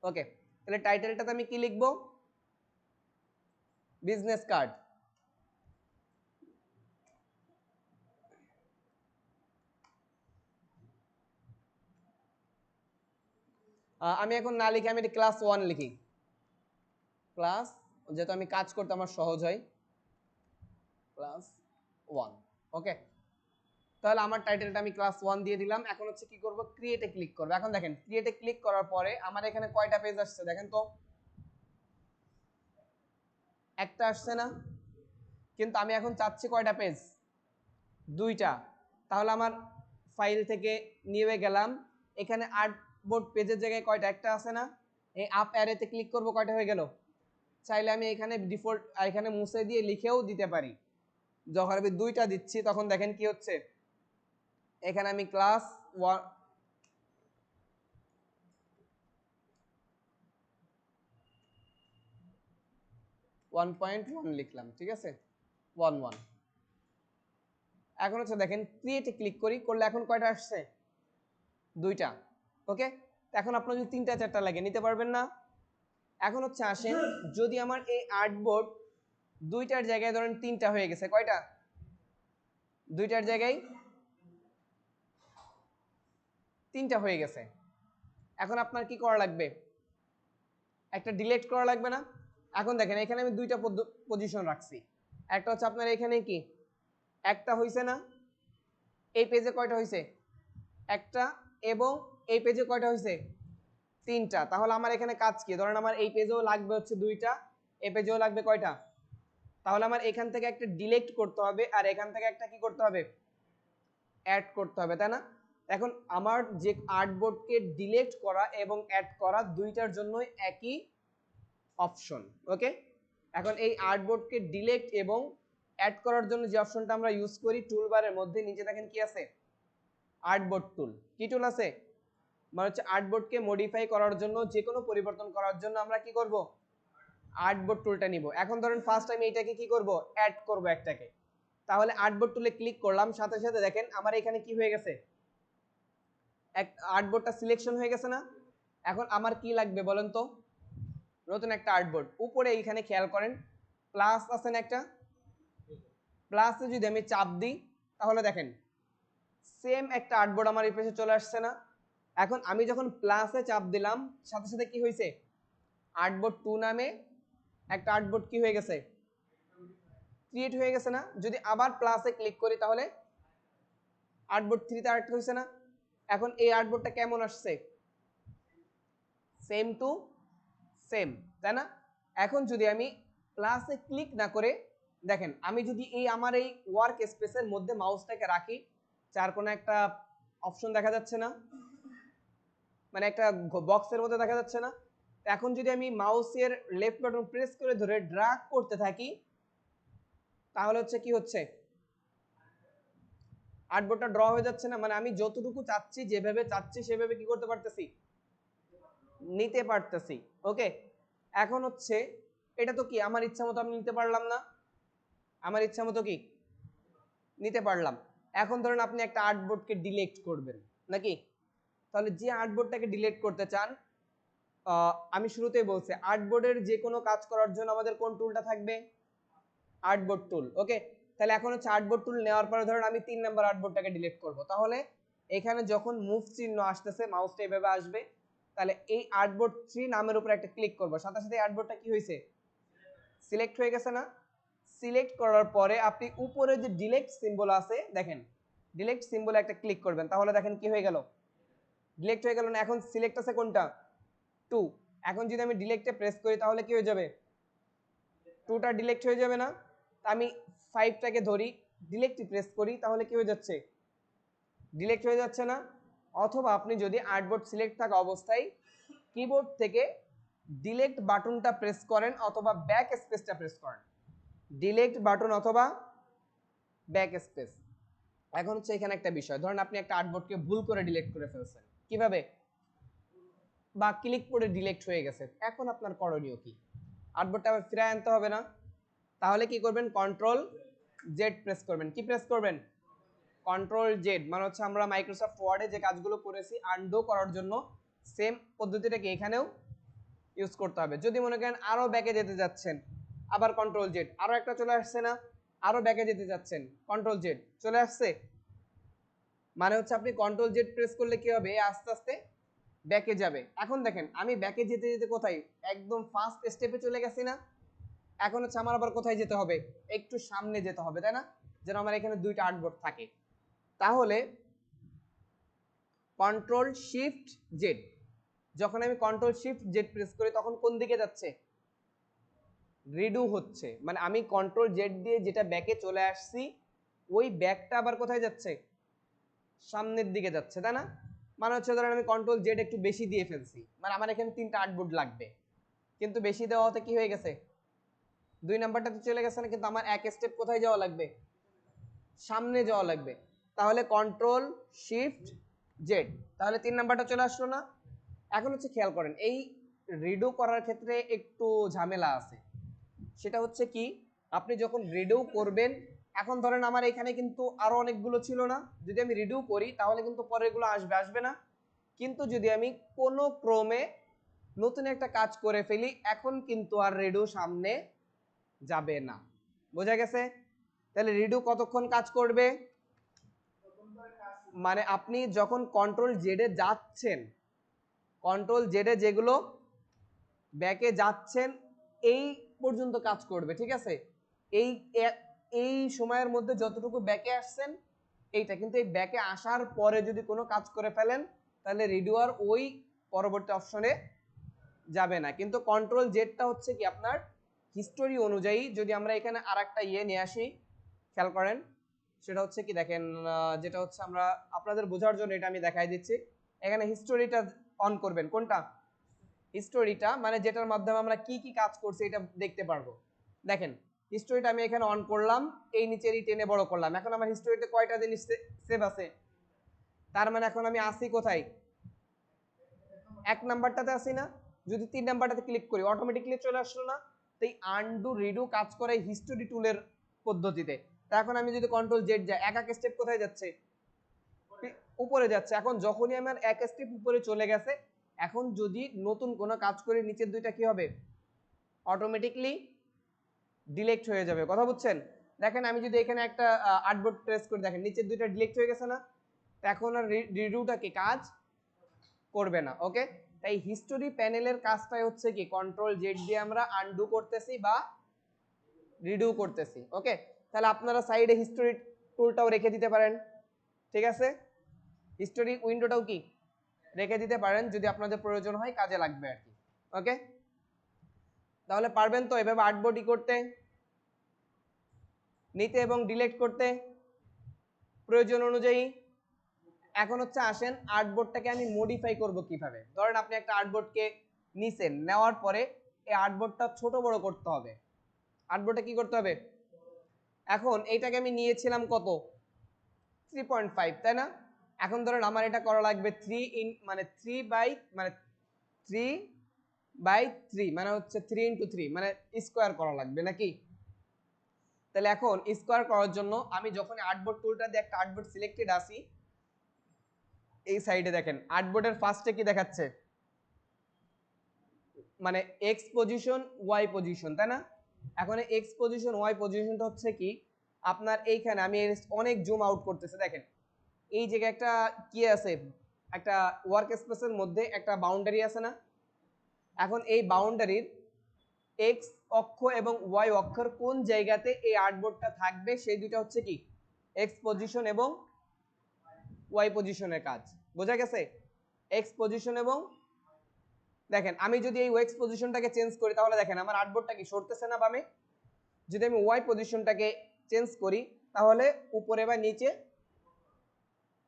ওকে। তাহলে টাইটেলটাতে আমি কি লিখবো, বিজনেস কার্ড, আমি এখন না লিখে আমি ক্লাস 1 লিখি, ক্লাস, যেহেতু আমি কাজ করতে আমার সহজ হয়, ক্লাস 1, ওকে। তাহলে আমার টাইটেলটা আমি ক্লাস 1 দিয়ে দিলাম। এখন হচ্ছে কি করব, ক্রিয়েটে ক্লিক করব। এখন দেখেন ক্রিয়েটে ক্লিক করার পরে আমার এখানে কয়টা পেজ আসছে দেখেন তো, একটা আসছে না, কিন্তু আমি এখন চাচ্ছি কয়টা পেজ, 2টা। তাহলে আমার ফাইল থেকে নিয়ে গেলাম, এখানে আর্টবোর্ড পেজের জায়গায় কয়টা, একটা আছে না, এই আপ অ্যারেতে ক্লিক করব, কয়টা হয়ে গেল। চাইলে আমি এখানে ডিফল্ট এখানে মুছে দিয়ে লিখেও দিতে পারি। যখন আমি 2টা দিচ্ছি তখন দেখেন কি হচ্ছে, এখানে আমি ক্লাস 1.1 লিখলাম, ঠিক আছে 1.1। এখন হচ্ছে দেখেন ক্রিয়েটে ক্লিক করি, করলে এখন কয়টা আসছে, 2টা, ওকে। এখন আপনার যদি 3টা 4টা লাগে নিতে পারবেন না। এখন হচ্ছে আসেন, যদি আমার এই আর্টবোর্ড 2টার জায়গায় ধরেন 3টা হয়ে গেছে, কয়টা, 2টার জায়গায় 3টা হয়ে গেছে। এখন আপনার কি করা লাগবে, একটা ডিলিট করা লাগবে না। এখন দেখেন এখানে আমি 2টা পজিশন রাখছি, একটা হচ্ছে আপনার এখানে কি একটা হইছে না, এই পেজে কয়টা হইছে একটা, এবং এই পেজে কয়টা হইছে 3টা। তাহলে আমার এখানে কাজ কি, ধরেন আমার এই পেজেও লাগবে হচ্ছে 2টা, এই পেজেও লাগবে কয়টা, তাহলে আমার এখান থেকে একটা ডিলিট করতে হবে আর এখান থেকে একটা কি করতে হবে, অ্যাড করতে হবে, তাই না। এখন আমার যে আর্টবোর্ডকে ডিলিট করা এবং অ্যাড করা দুইটার জন্যই একই অপশন, ওকে। এখন এই আর্টবোর্ডকে ডিলিট এবং অ্যাড করার জন্য যে অপশনটা আমরা ইউজ করি টুলবারের মধ্যে নিচে দেখেন কি আছে, আর্টবোর্ড টুল। কি টুল আছে? মানে হচ্ছে আর্টবোর্ডকে মডিফাই করার জন্য, যে কোনো পরিবর্তন করার জন্য আমরা কি করব, আর্টবোর্ড টুলটা নিব। এখন ধরেন ফার্স্ট আমি এটাকে কি করব, অ্যাড করব একটাকে। তাহলে আর্টবোর্ড টুলে ক্লিক করলাম, সাথে সাথে দেখেন আমার এখানে কি হয়ে গেছে, এক আর্টবোর্ডটা সিলেকশন হয়ে গেছে না। এখন আমার কি লাগবে বলেন তো, নতুন একটা আর্টবোর্ড। উপরে এইখানে খেয়াল করেন প্লাস আছে না একটা, প্লাসে যদি আমি চাপ দিই তাহলে দেখেন সেম একটা আর্টবোর্ড আমার এই পাশে চলে আসছে না। এখন আমি যখন প্লাসে চাপ দিলাম সাথে সাথে কি হয়েছে, আর্টবোর্ড 2 নামে একটা আর্টবোর্ড কি হয়ে গেছে, ক্রিয়েট হয়ে গেছে না। যদি আবার প্লাসে ক্লিক করি তাহলে আর্টবোর্ড 3 তে আরেকটা হয়েছে না। এখন এই আর্টবোর্ডটা কেমন আসছে, সেম টু সেম, তাই না? এখন যদি আমি প্লাসে ক্লিক না করে দেখেন, আমি যদি এই আমার এই ওয়ার্ক স্পেসের মধ্যে মাউসটাকে রাখি, চার কোণে একটা অপশন দেখা যাচ্ছে না, মানে একটা বক্সের মধ্যে দেখা যাচ্ছে না। এখন যদি আমি মাউসের লেফট বাটন প্রেস করে ধরে ড্র্যাগ করতে থাকি তাহলে হচ্ছে কি হচ্ছে, আর্টবোর্ডটা ড্র হয়ে যাচ্ছে না। মানে আমি যতটুকু চাচ্ছি, যেভাবে চাচ্ছি সেভাবে কি করতে পারতেছি, নিতে পারতেছি। ওকে, এখন হচ্ছে এটা তো কি আমার ইচ্ছা মতো আমি নিতে পারলাম না, আমার ইচ্ছা মতো কি নিতে পারলাম। এখন ধরেন আপনি একটা আর্টবোর্ডকে ডিলিট করবেন নাকি, তাহলে যে আর্টবোর্ডটাকে ডিলিট করতে চান, আমি শুরুতেই বলছি আর্টবোর্ডের যে কোনো কাজ করার জন্য আমাদের কোন টুলটা থাকবে, আর্টবোর্ড টুল। ওকে, তাহলে এখন হচ্ছে আর্টবোর্ড টুল নেওয়ার পরে ধরেন আমি 3 নাম্বার আর্টবোর্ডটাকে ডিলিট করব, তাহলে এখানে যখন মুভ চিহ্ন আসতেছে মাউসটা এইভাবে আসবে, তাহলে এই আর্টবোর্ড 3 নামের উপর একটা ক্লিক করব, সাথে সাথে আর্টবোর্ডটা কি হয়েছে, সিলেক্ট হয়ে গেছে না। সিলেক্ট করার পরে আপনি উপরে যে ডিলিট সিম্বল আছে দেখেন, ডিলিট সিম্বলে একটা ক্লিক করবেন, তাহলে দেখেন কি হয়ে গেল, ডিলিট হয়ে গেল না। এখন সিলেক্ট আছে কোনটা, 2। এখন যদি আমি ডিলিটে প্রেস করি তাহলে কি হয়ে যাবে, 2টা ডিলিট হয়ে যাবে না। আমি 5টাকে ধরি, ডিলিট প্রেস করি তাহলে কি হয়ে যাচ্ছে, ডিলিট হয়ে যাচ্ছে না। অথবা আপনি যদি আর্টবোর্ড সিলেক্ট থাকা অবস্থায় কিবোর্ড থেকে ডিলিট বাটনটা প্রেস করেন অথবা ব্যাক স্পেসটা প্রেস করেন, ডিলিট বাটন অথবা ব্যাক স্পেস। এখন হচ্ছে এখানে একটা বিষয়, ধরেন আপনি একটা আর্টবোর্ডকে ভুল করে ডিলিট করে ফেলছেন, কিভাবে, বা ক্লিক করে ডিলিট হয়ে গেছে, এখন আপনার করণীয় কি, আর্টবোর্ডটা আবার ফিরে আনতে হবে না। তাহলে কি করবেন, কন্ট্রোল জেড প্রেস করবেন। কি প্রেস করবেন, কন্ট্রোল জেড। মানে হচ্ছে আমরা মাইক্রোসফট ওয়ার্ডে যে কাজগুলো করেছি আনডু করার জন্য সেম পদ্ধতিটাকে এখানেও ইউজ করতে হবে। যদি মনে করেন আরো ব্যাকে যেতে যাচ্ছেন, আবার কন্ট্রোল জেড, আরো একটা চলে আসছে না, আরো ব্যাকে যেতে যাচ্ছেন, কন্ট্রোল জেড চলে আসছে। মানে হচ্ছে আপনি কন্ট্রোল জেড প্রেস করলে কি হবে, আস্তে আস্তে ব্যাকে যাবে। এখন দেখেন আমি ব্যাকে যেতে যেতে কোথায়, একদম ফার্স্ট স্টেপে চলে গেছি না। এখন হচ্ছে আমার আবার কোথায় যেতে হবে, একটু সামনে যেতে হবে, তাই না, যেন আমার এখানে 2টা আর্টবোর্ড থাকে। তাহলে কন্ট্রোল শিফট জেড, যখন আমি কন্ট্রোল শিফট জেড প্রেস করি তখন কোন দিকে যাচ্ছে, রিডু হচ্ছে। মানে আমি কন্ট্রোল জেড দিয়ে যেটা ব্যাকে চলে আসছি ওই ব্যাকটা আবার কোথায় যাচ্ছে, সামনের দিকে যাচ্ছে, তাই না। মানে হচ্ছে ধরেন আমি কন্ট্রোল জেড একটু বেশি দিয়ে ফেলছি, মানে আমার এখানে 3টা আর্টবোর্ড লাগবে, কিন্তু বেশি দেওয়া হতে কি হয়ে গেছে, 2 নাম্বারটা তো চলে গেছে না, কিন্তু আমার এক স্টেপ কোথায় যাওয়া লাগবে, সামনে যাওয়া লাগবে। তাহলে কন্ট্রোল শিফট জেড, তাহলে 3 নাম্বারটা চলে আসলো না। এখন হচ্ছে খেয়াল করেন এই রিডু করার ক্ষেত্রে একটু ঝামেলা আছে। সেটা হচ্ছে কি, আপনি যখন রিডু করবেন, এখন ধরেন আমার এখানে কিন্তু আরো অনেকগুলো ছিল না, যদি আমি রিডু করি তাহলে কিন্তু পরেরগুলো আসবে, আসবে না। কিন্তু যদি আমি কোনো ক্রমে নতুন একটা কাজ করে ফেলি এখন কিন্তু আর রিডু সামনে যাবে না। বোঝা গেছে? তাহলে রিডু কতক্ষণ কাজ করবে, মানে আপনি যখন কন্ট্রোল জেডে যাচ্ছেন, কন্ট্রোল জেডে যেগুলো ব্যাকে যাচ্ছেন এই পর্যন্ত কাজ করবে, ঠিক আছে। এই এই সময়ের মধ্যে যতটুকু ব্যাকে আসছেন এইটা, কিন্তু এই ব্যাকে আসার পরে যদি কোনো কাজ করে ফেলেন তাহলে রিডুয়ার ওই পরবর্তী অপশনে যাবে না। কিন্তু কন্ট্রোল জেডটা হচ্ছে কি আপনার হিস্টোরি অনুযায়ী, যদি আমরা এখানে আরেকটা নিয়ে আসি, খেয়াল করেন সেটা হচ্ছে কি দেখেন, যেটা হচ্ছে আমরা আপনাদের বোঝার জন্য এটা আমি দেখাই দিচ্ছি। এখানে হিস্টোরিটা অন করবেন, কোনটা, হিস্টোরিটা, মানে যেটার মাধ্যমে আমরা কি কি কাজ করছি এটা দেখতে পারবো। দেখেন হিস্টোরিটা আমি এখানে অন করলাম, এই নিচেরই টেনে বড় করলাম। এখন আমার হিস্টোরিতে কয়টা জিনিস সেভ আছে? তার মানে এখন আমি আসি কোথায়? 1 নাম্বারটাতে আসি না? যদি 3 নাম্বারটাতে ক্লিক করি অটোমেটিক্যালি চলে আসলো না? তাই আনডু রিডু কাজ করে হিস্টোরি টুলের পদ্ধতিতে। তা এখন আমি যদি কন্ট্রোল জেড যাই, এক এক স্টেপ কোথায় যাচ্ছে? উপরে যাচ্ছে। এখন যখনই আমার এক স্টেপ উপরে চলে গেছে, এখন যদি নতুন কোনো কাজ করি নিচের দুইটা কি হবে? অটোমেটিকলি ডিলেক্ট হয়ে যাবে। কথা বুঝছেন? দেখেন আমি যদি এখানে একটা আর্টবোর্ড প্রেস করি, দেখেন নিচের দুইটা ডিলেক্ট হয়ে গেছে না? এখন আর রিডুটা কি কাজ করবে না। ওকে, তাই হিস্টোরি প্যানেলের কাজটাই হচ্ছে কি কন্ট্রোল জেড দিয়ে আমরা আনডু করতেছি বা রিডু করতেছি। ওকে, তাহলে আপনারা সাইডে হিস্টোরি টুলটাও রেখে দিতে পারেন, ঠিক আছে? হিস্টোরি উইন্ডোটাও কি রেখে দিতে পারেন, যদি আপনাদের প্রয়োজন হয়, কাজে লাগবে আর কি। ওকে, তাহলে পারবেন তো এভাবে আর্টবোর্ডই করতে, নিতে এবং ডিলিট করতে প্রয়োজন অনুযায়ী? এখন হচ্ছে আসেন আর্টবোর্ডটাকে আমি মডিফাই করব কিভাবে। ধরেন আপনি একটা আর্টবোর্ডকে নিছেন, নেওয়ার পরে এই আর্টবোর্ডটা ছোট বড় করতে হবে। আর্টবোর্ডটা কি করতে হবে? এখন এইটাকে আমি নিয়েছিলাম কত? 3.5, তাই না? এখন ধরেন আমার এটা করা লাগবে 3/3 মানে হচ্ছে 3x3 মানে স্কোয়ার করা লাগবে নাকি? তাহলে এখন স্কোয়ার করার জন্য আমি যখন আর্টবোর্ড টুলটা দিয়ে একটা আর্টবোর্ড সিলেক্টেড আসি, এই সাইডে দেখেন আর্টবোর্ডের ফার্স্টে কি দেখাচ্ছে? মানে এক্স পজিশন ওয়াই পজিশন, তাই না? এখন এক্স পজিশন ওয়াই পজিশনটা হচ্ছে কি আপনার এইখানে আমি অনেক জুম আউট করতেছি, দেখেন এই জায়গায় একটা কি আছে, একটা ওয়ার্ক স্পেসের মধ্যে একটা বাউন্ডারি আছে না? এখন এই বাউন্ডারির এক্স অক্ষ এবং ওয়াই অক্ষের কোন জায়গাতে এই আর্টবোর্ডটা থাকবে সেই দুইটা হচ্ছে কি এক্স পজিশন এবং ওয়াই পজিশনের কাজ। বোঝা গেছে? এক্স পজিশন এবং দেখেন আমি যদি এই এক্স পজিশনটাকে চেঞ্জ করি তাহলে দেখেন আমার আর্টবোর্ডটা কি সরতেছে না বামে? যদি আমি ওয়াই পজিশনটাকে চেঞ্জ করি তাহলে উপরে বা নিচে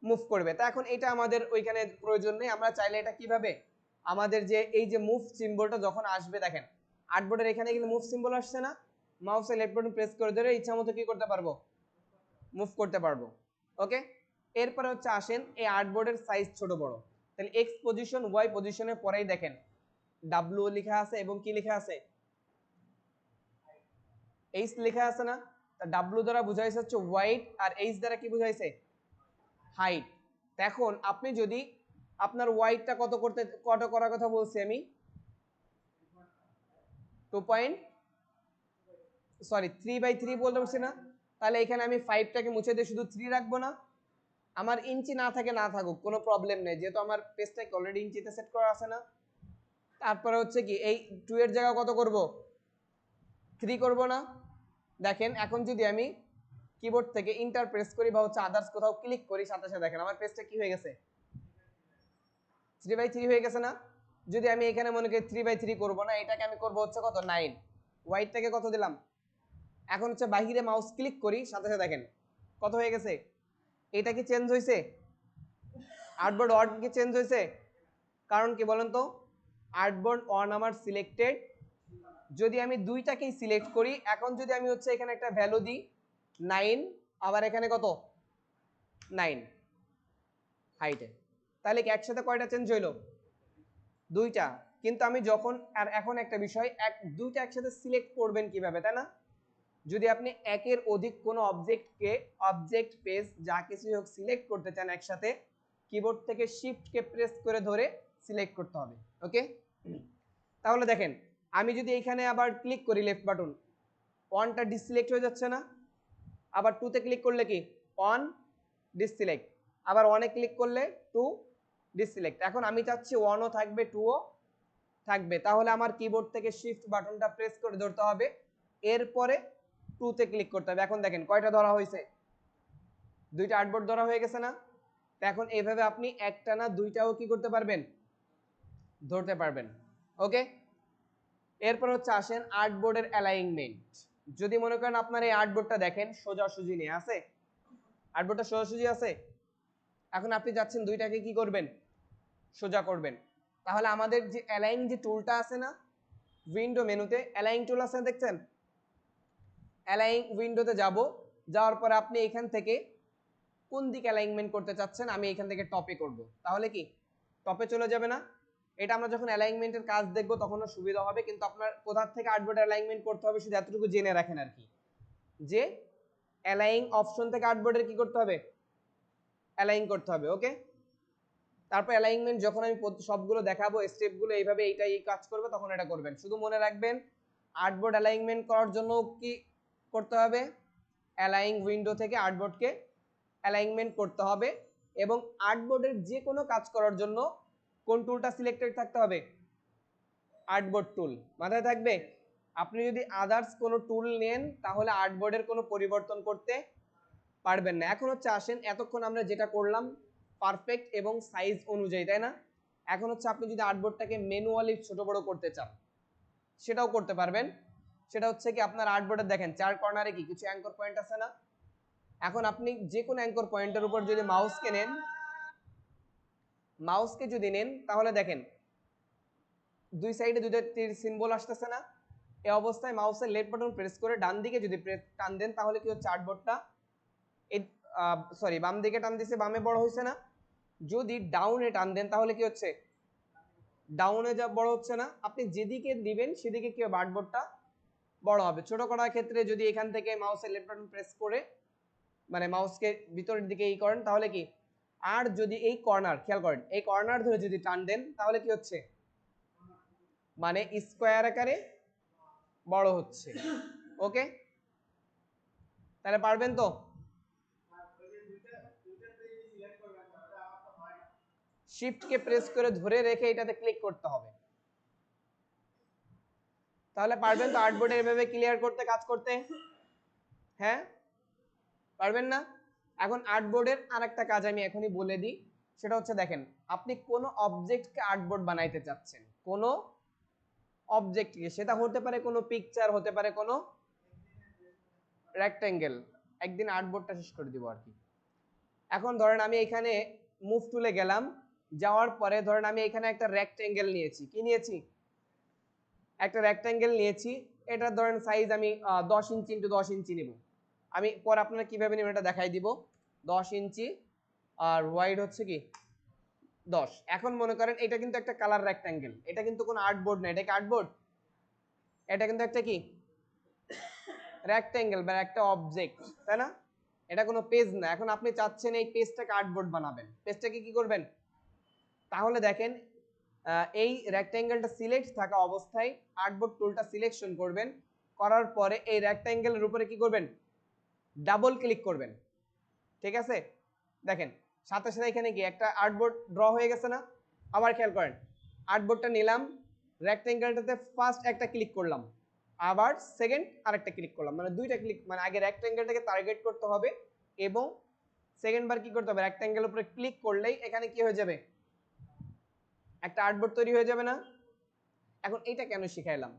মুভ করবে। তা এখন এটা আমাদের ওইখানে প্রয়োজন নেই, আমরা চাইলে এটা কিভাবে আমাদের যে এই যে মুভ সিম্বলটা যখন আসবে, দেখেন আর্টবোর্ডের এখানে কিন্তু মুভ সিম্বল আসছে না? মাউসের লেফট বাটন প্রেস করে ধরে ইচ্ছা মতো কি করতে পারবো? মুভ করতে পারবো। ওকে, এরপরে হচ্ছে আসেন এই আর্টবোর্ডের সাইজ ছোট বড়। তাহলে এক্স পজিশন ওয়াই পজিশনের পরেই দেখেন ডাব্লিউ লেখা আছে এবং কি লেখা আছে? এইচ লেখা আছে না? তা ডাব্লিউ দ্বারা বুঝাইছে হচ্ছে ওয়াইড আর এইচ দ্বারা কি বুঝাইছে? হাইট। এখন আপনি যদি আপনার ওয়াইডটা কত করার কথা বলছি আমি? 3/3 বলতে পারছি না? তাহলে এখানে আমি 5টাকে মুছে দিয়ে শুধু 3 রাখবো না? আমার ইঞ্চি না থাকে না থাকুক কোনো প্রবলেম নেই, যেহেতু আমার পেজটাকে অলরেডি ইঞ্চিতে সেট করা আছে না? তারপরে হচ্ছে কি এই 2 এর জায়গা কত করব? 3 করব না? দেখেন এখন যদি আমি কিবোর্ড থেকে ইন্টার প্রেস করি বা হচ্ছে আদার্স কোথাও ক্লিক করি, সাথে সাথে দেখেন আমার পেজটা কি হয়ে গেছে? 3/3 হয়ে গেছে না? যদি আমি এখানে মনে করি 3/3 করব না, এটাকে আমি করব হচ্ছে কত? 9। ওয়াইডটাকে কত দিলাম? এখন হচ্ছে বাহিরে মাউস ক্লিক করি, সাথে সাথে দেখেন কত হয়ে গেছে? এটা কি চেঞ্জ হয়েছে? আর্টবোর্ড অন কি চেঞ্জ হয়েছে? কারণ কি বলেন তো? আর্টবোর্ড অন আমার সিলেক্টেড, যদি আমি দুইটাকেই সিলেক্ট করি, এখন যদি আমি হচ্ছে এখানে একটা ভ্যালু দিই 9, আবার এখানে কত? 9 হাইটে, তাহলে কি একসাথে কয়টা চেঞ্জ হইলো? দুইটা। কিন্তু আমি যখন আর এখন একটা বিষয়, দুইটা একসাথে সিলেক্ট করবেন কিভাবে, তাই না? যদি আপনি একের অধিক কোনো অবজেক্টকে অবজেক্ট পেজ যা কিছু হোক সিলেক্ট করতে চান একসাথে, কিবোর্ড থেকে শিফট কে প্রেস করে ধরে সিলেক্ট করতে হবে। ওকে, তাহলে দেখেন আমি যদি এখানে আবার ক্লিক করি লেফট বাটন, অনটা ডিসিলেক্ট হয়ে যাচ্ছে না? আবার টুতে ক্লিক করলে কি অন ডিসিলেক্ট, আবার অনে ক্লিক করলে টু ডিসিলেক্ট। এখন আমি চাচ্ছি ওয়ানও থাকবে টুও থাকবে, তাহলে আমার কিবোর্ড থেকে শিফট বাটনটা প্রেস করে ধরতে হবে, এরপরে টুতে ক্লিক করতে হবে। এখন দেখেন কয়টা ধরা হয়েছে? দুইটা আর্টবোর্ড ধরা হয়ে গেছে না? এখন এইভাবে আপনি একটা না দুইটাও কি করতে পারবেন? ধরতে পারবেন। ওকে, এরপর হচ্ছে আসেন আর্টবোর্ডের অ্যালাইনমেন্ট। যদি মনে করেন আপনার এই আর্টবোর্ডটা দেখেন সোজাসুজি নিয়ে আছে, আর্টবোর্ডটা সোজাসুজি আছে, এখন আপনি যাচ্ছেন দুইটাকে কি করবেন? সোজা করবেন। তাহলে আমাদের যে অ্যালাইন যে টুলটা আছে না, উইন্ডো মেনুতে অ্যালাইন টুল আছে দেখছেন? অ্যালাইন উইন্ডোতে যাব, যাওয়ার পরে আপনি এখান থেকে কোন দিকে অ্যালাইনমেন্ট করতে চাচ্ছেন, আমি এখান থেকে টপে করব, তাহলে কি টপে চলে যাবে না? এটা আমরা যখন অ্যালাইনমেন্টের কাজ দেখব তখনও সুবিধা হবে, কিন্তু আপনার কোথা থেকে আর্টবোর্ড অ্যালাইনমেন্ট করতে হবে শুধু এতটুকু জেনে রাখেন আর কি, যে অ্যালাইন অপশন থেকে আর্টবোর্ডের কি করতে হবে, অ্যালাইন করতে হবে। ওকে, তারপর অ্যালাইনমেন্ট যখন আমি সবগুলো দেখাবো স্টেপগুলো এইভাবে এইটা এই কাজ করবে তখন এটা করবেন। শুধু মনে রাখবেন আর্টবোর্ড অ্যালাইনমেন্ট করার জন্য কি করতে হবে, অ্যালাইন উইন্ডো থেকে আর্টবোর্ডকে অ্যালাইনমেন্ট করতে হবে, এবং আর্টবোর্ডের যে কোনো কাজ করার জন্য কোন টুলটা সিলেক্টেড থাকতে হবে, আর্টবোর্ড টুল মাথায় থাকবে। আপনি যদি আদার্স কোনো টুল নেন তাহলে আর্টবোর্ডের কোনো পরিবর্তন করতে পারবেন না। এখন হচ্ছে আসেন, এতক্ষণ আমরা যেটা করলাম পারফেক্ট এবং সাইজ অনুযায়ী, তাই না? এখন হচ্ছে আপনি যদি আর্টবোর্ডটাকে ম্যানুয়ালি ছোট বড় করতে চান সেটাও করতে পারবেন। সেটা হচ্ছে কি আপনার আর্টবোর্ডে দেখেন চার কর্নারে কি কিছু অ্যাঙ্কর পয়েন্ট আছে না? এখন আপনি যে কোনো অ্যাঙ্কর পয়েন্টের উপর যদি মাউসকে যদি নেন তাহলে দেখেন দুই সাইডে দুইটা তীর সিম্বল আসতেছে না? এই অবস্থায় মাউসের লেফট বাটন প্রেস করে ডান দিকে যদি টান দেন তাহলে কি হচ্ছে আর্টবোর্ডটা বাম দিকে টান দিছে, বামে বড় হয়েছে না? যদি ডাউনে টান দেন তাহলে কি হচ্ছে, ডাউনে যা বড় হচ্ছে না? আপনি যেদিকে দিবেন সেদিকে কি হবে, আর্টবোর্ডটা বড় হবে। ছোট করার ক্ষেত্রে যদি এখান থেকে মাউসের লেফট বাটন প্রেস করে মানে মাউসকে ভিতরের দিকে এই করেন তাহলে কি, আর যদি এই কর্নার খেয়াল করেন এই কর্নার ধরে যদি টান দেন তাহলে কি হচ্ছে, মানে স্কোয়ার আকারে বড় হচ্ছে। ওকে, তাহলে পারবেন তো? শিফট কে প্রেস করে ধরে রেখে এটাতে ক্লিক করতে হবে, তাহলে পারবেন তো আর্টবোর্ডে এভাবে ক্লিয়ার করতে কাজ করতে? হ্যাঁ পারবেন না? এখন আর্টবোর্ডের আরেকটা কাজ আমি এখনই বলে দিই, সেটা হচ্ছে দেখেন আপনি কোন অবজেক্টকে আর্টবোর্ড বানাইতে চাচ্ছেন, কোন অবজেক্টকে, সেটা হতে পারে কোনো পিকচার, হতে পারে কোনো রেক্টেঙ্গেল। একদিন আর্টবোর্ডটা শেষ করে দিব আর কি। এখন ধরেন আমি এখানে মুভ টুলে গেলাম, যাওয়ার পরে ধরেন আমি এখানে একটা রেক্টেঙ্গেল নিয়েছি, কি নিয়েছি, একটা রেক্টেঙ্গেল নিয়েছি। এটা ধরেন সাইজ আমি 10 ইঞ্চি ইন্টু 10 ইঞ্চি নিব। আমি পরে আপনারা কিভাবে নেবেন এটা দেখাই দিব। 10 ইঞ্চি আর ওয়াইড হচ্ছে কি 10। এখন মনে করেন এটা কিন্তু একটা কালার রেক্টেঙ্গেল, এটা কিন্তু কোনো আর্টবোর্ড না, এটা কি আর্টবোর্ড? এটা কিন্তু একটা কি রেক্টেঙ্গেল বা একটা অবজেক্ট, তাই না? এটা কোনো পেজ না। এখন আপনি চাচ্ছেন এই পেজটাকে আর্টবোর্ড বানাবেন, পেজটাকে কি করবেন, তাহলে দেখেন এই রেক্টেঙ্গেলটা সিলেক্ট থাকা অবস্থায় আর্টবোর্ড টুলটা সিলেকশন করবেন, করার পরে এই রেক্টেঙ্গেলের উপরে কি করবেন, ডাবল ক্লিক করবেন। ঠিক আছে, দেখেন সাথে সাথে এখানে কি একটা আর্টবোর্ড ড্র হয়ে গেছে না? আবার খেয়াল করেন, আর্টবোর্ডটা নিলাম, রেক্টেঙ্গেলটাতে ফার্স্ট একটা ক্লিক করলাম, আবার সেকেন্ড আরেকটা ক্লিক করলাম, মানে দুইটা ক্লিক, মানে আগে রেক্টেঙ্গেলটাকে টার্গেট করতে হবে এবং সেকেন্ড বার কি করতে হবে, রেক্টেঙ্গেলের উপরে ক্লিক করলেই এখানে কি হয়ে যাবে, একটা আর্টবোর্ড তৈরি হয়ে যাবে না? এখন এটা কেন শিখাইলাম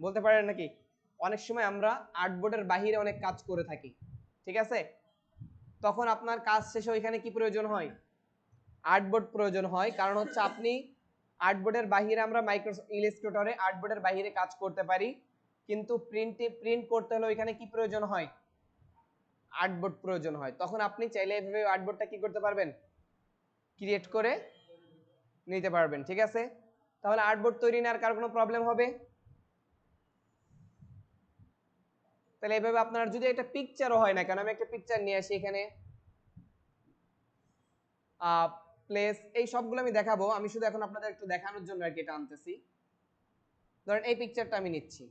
বলতে পারেন নাকি? অনেক সময় আমরা আর্টবোর্ডের বাহিরে অনেক কাজ করে থাকি, ঠিক আছে? তখন আপনার কাজ শেষে ওইখানে কি প্রয়োজন হয়, আর্টবোর্ড প্রয়োজন হয়। কারণ হচ্ছে আপনি আর্টবোর্ডের বাহিরে, আমরা মাইক্রোসফট ইলাস্ট্রেটরে আর্টবোর্ডের বাহিরে কাজ করতে পারি, কিন্তু প্রিন্ট করতে হলে ওইখানে কি প্রয়োজন হয়, আর্টবোর্ড প্রয়োজন হয়। তখন আপনি চাইলে এভাবে আর্টবোর্ডটা কি করতে পারবেন, ক্রিয়েট করে নিতে পারবেন। ঠিক আছে, তাহলে আর্টবোর্ড তৈরি নেওয়ার কার কোনো প্রবলেম হবে? তাহলে এইভাবে আপনার যদি একটা পিকচারও হয় না কেন, আমি একটা পিকচার নিয়ে আসি এখানে, প্লেস, এই সবগুলো আমি দেখাবো, আমি শুধু এখন আপনাদের একটু দেখানোর জন্য আর কি এটা আনতেছি। ধরেন এই পিকচারটা আমি নিচ্ছি,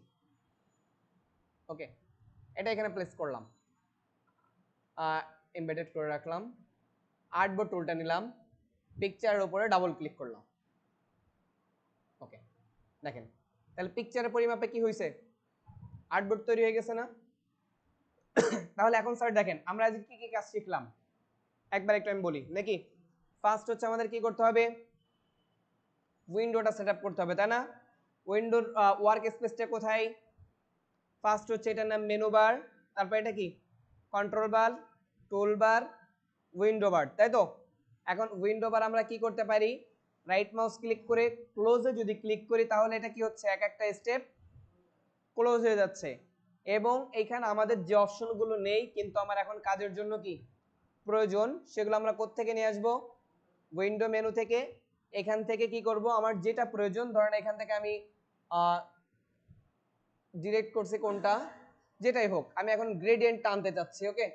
ওকে, এটা এখানে প্লেস করলাম, এমবেডেড করে রাখলাম, আর্টবোর্ড টুলটা নিলাম, পিকচারের উপরে ডাবল ক্লিক করলাম, ওকে। দেখেন তাহলে পিকচারের পরিমাপে কি হয়েছে, আর্টবোর্ড তৈরি হয়ে গেছে না? তাহলে এখন স্যার দেখেন আমরা আজ কি কি কাজ শিখলাম একবার একটু আমি বলি নাকি। ফার্স্ট হচ্ছে আমাদের কি করতে হবে, উইন্ডোটা সেটআপ করতে হবে, তাই না? উইন্ডোর ওয়ার্ক স্পেসটা কোথায়, ফার্স্ট হচ্ছে এটার নাম মেনু বার, তারপর এটা কি কন্ট্রোল বার, টুল বার, উইন্ডো বার, তাই তো? এখন উইন্ডো বার আমরা কি করতে পারি, রাইট মাউস ক্লিক করে ক্লোজে যদি ক্লিক করি তাহলে এটা কি হচ্ছে, এক একটা স্টেপ ক্লোজ হয়ে যাচ্ছে। এবং এখানে আমাদের যে অপশনগুলো নেই কিন্তু আমার এখন কাজের জন্য কি প্রয়োজন, সেগুলো আমরা কোত্থেকে নিয়ে আসবো? উইন্ডো মেনু থেকে। এখান থেকে কি করব, আমার যেটা প্রয়োজন, ধরেন এখান থেকে আমি ডিরেক্ট করছি কোনটা, যেটাই হোক, আমি এখন গ্রেডিয়েন্ট টানতে চাচ্ছি। ওকে,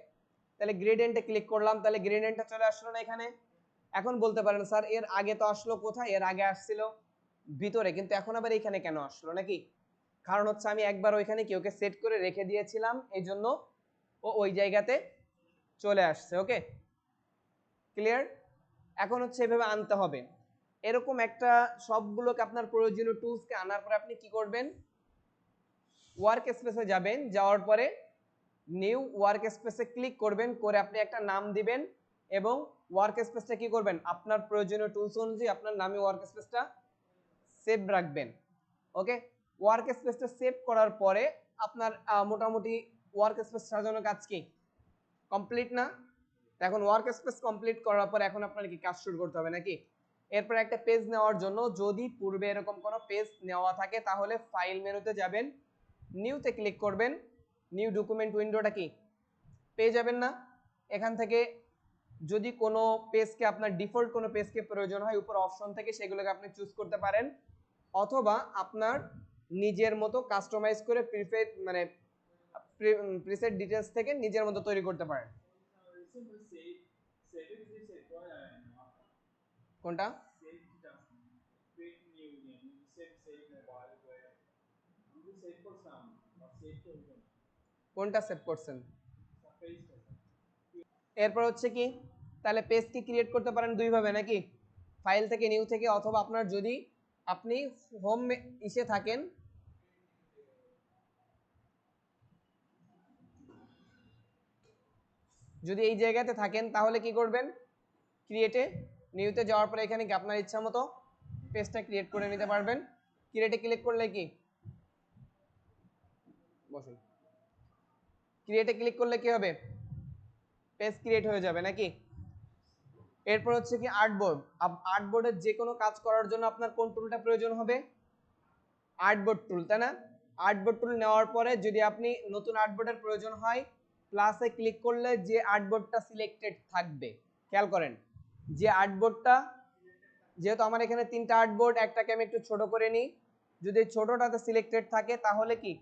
তাহলে গ্রেডিয়েন্টে ক্লিক করলাম, তাহলে গ্রেডিয়েন্টটা চলে আসলো না এখানে। এখন বলতে পারেন স্যার এর আগে তো আসলো কোথায়? এর আগে আসছিল ভিতরে, কিন্তু এখন আবার এখানে কেন আসলো নাকি? কারণ হচ্ছে আমি একবার ওইখানে কি ওকে সেট করে রেখে দিয়েছিলাম, এই জন্য ও ওই জায়গাতে চলে আসছে। ওকে, ক্লিয়ার? এখন হচ্ছে এভাবে আনতে হবে। এরকম একটা সবগুলোকে আপনার প্রয়োজনীয় টুলসকে আনার পরে আপনি কি করবেন? ওয়ার্ক স্পেসে যাবেন, যাওয়ার পরে নিউ ওয়ার্ক স্পেসে ক্লিক করবেন, করে আপনি একটা নাম দিবেন এবং ওয়ার্ক স্পেসটা কি করবেন? আপনার প্রয়োজনীয় টুলস অনুযায়ী আপনার নামে ওয়ার্ক স্পেসটা সেভ রাখবেন। ওকে, ওয়ার্ক স্পেসটা সেভ করার পরে আপনার মোটামুটি ওয়ার্ক স্পেস সাজানোর কাজ কি কমপ্লিট না? এখন ওয়ার্ক স্পেস কমপ্লিট করার পর এখন আপনার কি কাজ শুরু করতে হবে নাকি? এরপর একটা পেজ নেওয়ার জন্য, যদি পূর্বে এরকম কোনো পেজ নেওয়া থাকে তাহলে ফাইল মেনুতে যাবেন, নিউতে ক্লিক করবেন, নিউ ডকুমেন্ট উইন্ডোটা কি পেয়ে যাবেন না? এখান থেকে যদি কোনো পেজকে আপনার ডিফল্ট কোনো পেজকে প্রয়োজন হয় উপর অপশন থেকে সেগুলোকে আপনি চুজ করতে পারেন, অথবা আপনার নিজের মতো কাস্টমাইজ করে প্রিফেড মানে প্রিসেট ডিটেইলস থেকে নিজের মতো তৈরি করতে পারেন। কোনটা? কোনটা সেভ করছেন? এরপর হচ্ছে কি, তাহলে পেজ কি ক্রিয়েট করতে পারেন দুই ভাবে নাকি? ফাইল থেকে, নিউ থেকে, অথবা আপনার যদি আপনি হোম ইসে থাকেন, যদি এই জায়গাতে থাকেন তাহলে কি করবেন? ক্রিয়েটে নিউতে যাওয়ার পরে এখানে কি আপনার ইচ্ছা মতো পেজটা ক্রিয়েট করে নিতে পারবেন। ক্রিয়েটে ক্লিক করলে কি বসুন, ক্রিয়েটে ক্লিক করলে কি হবে? পেজ ক্রিয়েট হয়ে যাবে নাকি? এরপর হচ্ছে কি আর্টবোর্ড। আর্টবোর্ডের যে কোনো কাজ করার জন্য আপনার কোন টুলটা প্রয়োজন হবে? আর্টবোর্ড টুল, তাই না? আর্টবোর্ড টুল নেওয়ার পরে যদি আপনি নতুন আর্টবোর্ডের প্রয়োজন হয়, প্লাসে ক্লিক করলে যে আর্টবোর্ডটা সিলেক্টেড থাকবে, খেয়াল করেন, যে আর্টবোর্ডটা, যেহেতু আমার এখানে 3টা আর্টবোর্ড, একটাকে আমি একটু ছোট করে নিই, যদি ছোটটাতে সিলেক্টেড থাকে তাহলে কি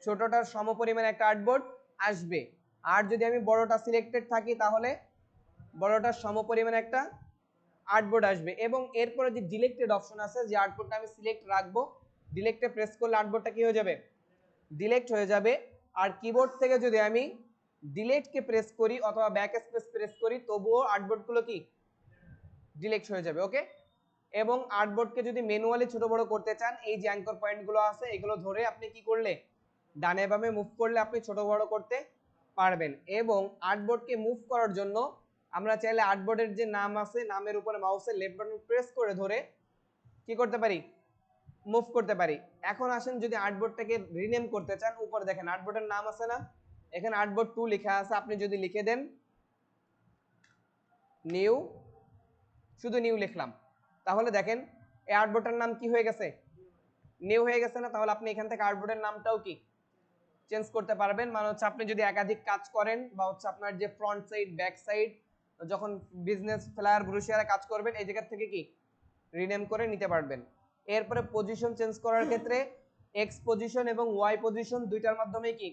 ছোটটার সমপরিমাণ একটা আর্টবোর্ড আসবে, আর যদি আমি বড়টা সিলেক্টেড থাকি তাহলে বড়টার সমপরিমাণ একটা আর্টবোর্ড আসবে। এবং এরপরে যে ডিলেক্টেড অপশন আছে, যে আর্টবোর্ডটা আমি সিলেক্ট রাখবো, ডিলেক্টে প্রেস করলে আর্টবোর্ডটা কি হয়ে যাবে? ডিলেক্ট হয়ে যাবে। আর কিবোর্ড থেকে যদি আমি ডিলেটকে প্রেস করি অথবা ব্যাক স্পেস প্রেস করি তবুও আর্টবোর্ডগুলো কি ডিলেক্ট হয়ে যাবে। ওকে, এবং আর্টবোর্ডকে যদি ম্যানুয়ালি ছোট বড় করতে চান, এই যে অ্যাঙ্কর পয়েন্টগুলো আছে এগুলো ধরে আপনি কি করলে ডানে বামে মুভ করলে আপনি ছোট বড় করতে পারবেন। এবং আর্টবোর্ডকে মুভ করার জন্য আমরা চাইলে আর্টবোর্ডের যে নাম আছে নামের উপরে মাউসের লেফট বাটন প্রেস করে ধরে কি করতে পারি? মুভ করতে পারি। এখন আসেন যদি আর্টবোর্ডটাকে রিনেম করতে চান, উপরে দেখেন আর্টবোর্ডের নাম আছে না, এখানে আর্টবোর্ড 2 লেখা আছে, আপনি যদি লিখে দেন নিউ, শুধু নিউ লিখলাম, তাহলে দেখেন এই আর্টবোর্ডটার নাম কি হয়ে গেছে? নিউ হয়ে গেছে না? তাহলে আপনি এখান থেকে আর্টবোর্ডের নামটাও কি চেঞ্জ করতে পারবেন। মানে হচ্ছে আপনি যদি একাধিক কাজ করেন বা হচ্ছে আপনার যে ফ্রন্ট সাইড ব্যাক সাইড যখন বিজনেস ফ্লায়ার ব্রোশিয়ারে কাজ করবেন এই জায়গা থেকে কি রিনেম করে নিতে পারবেন। এরপরে পজিশন চেঞ্জ করার ক্ষেত্রে এক্স পজিশন এবং ওয়াই পজিশন দুইটার মাধ্যমে কি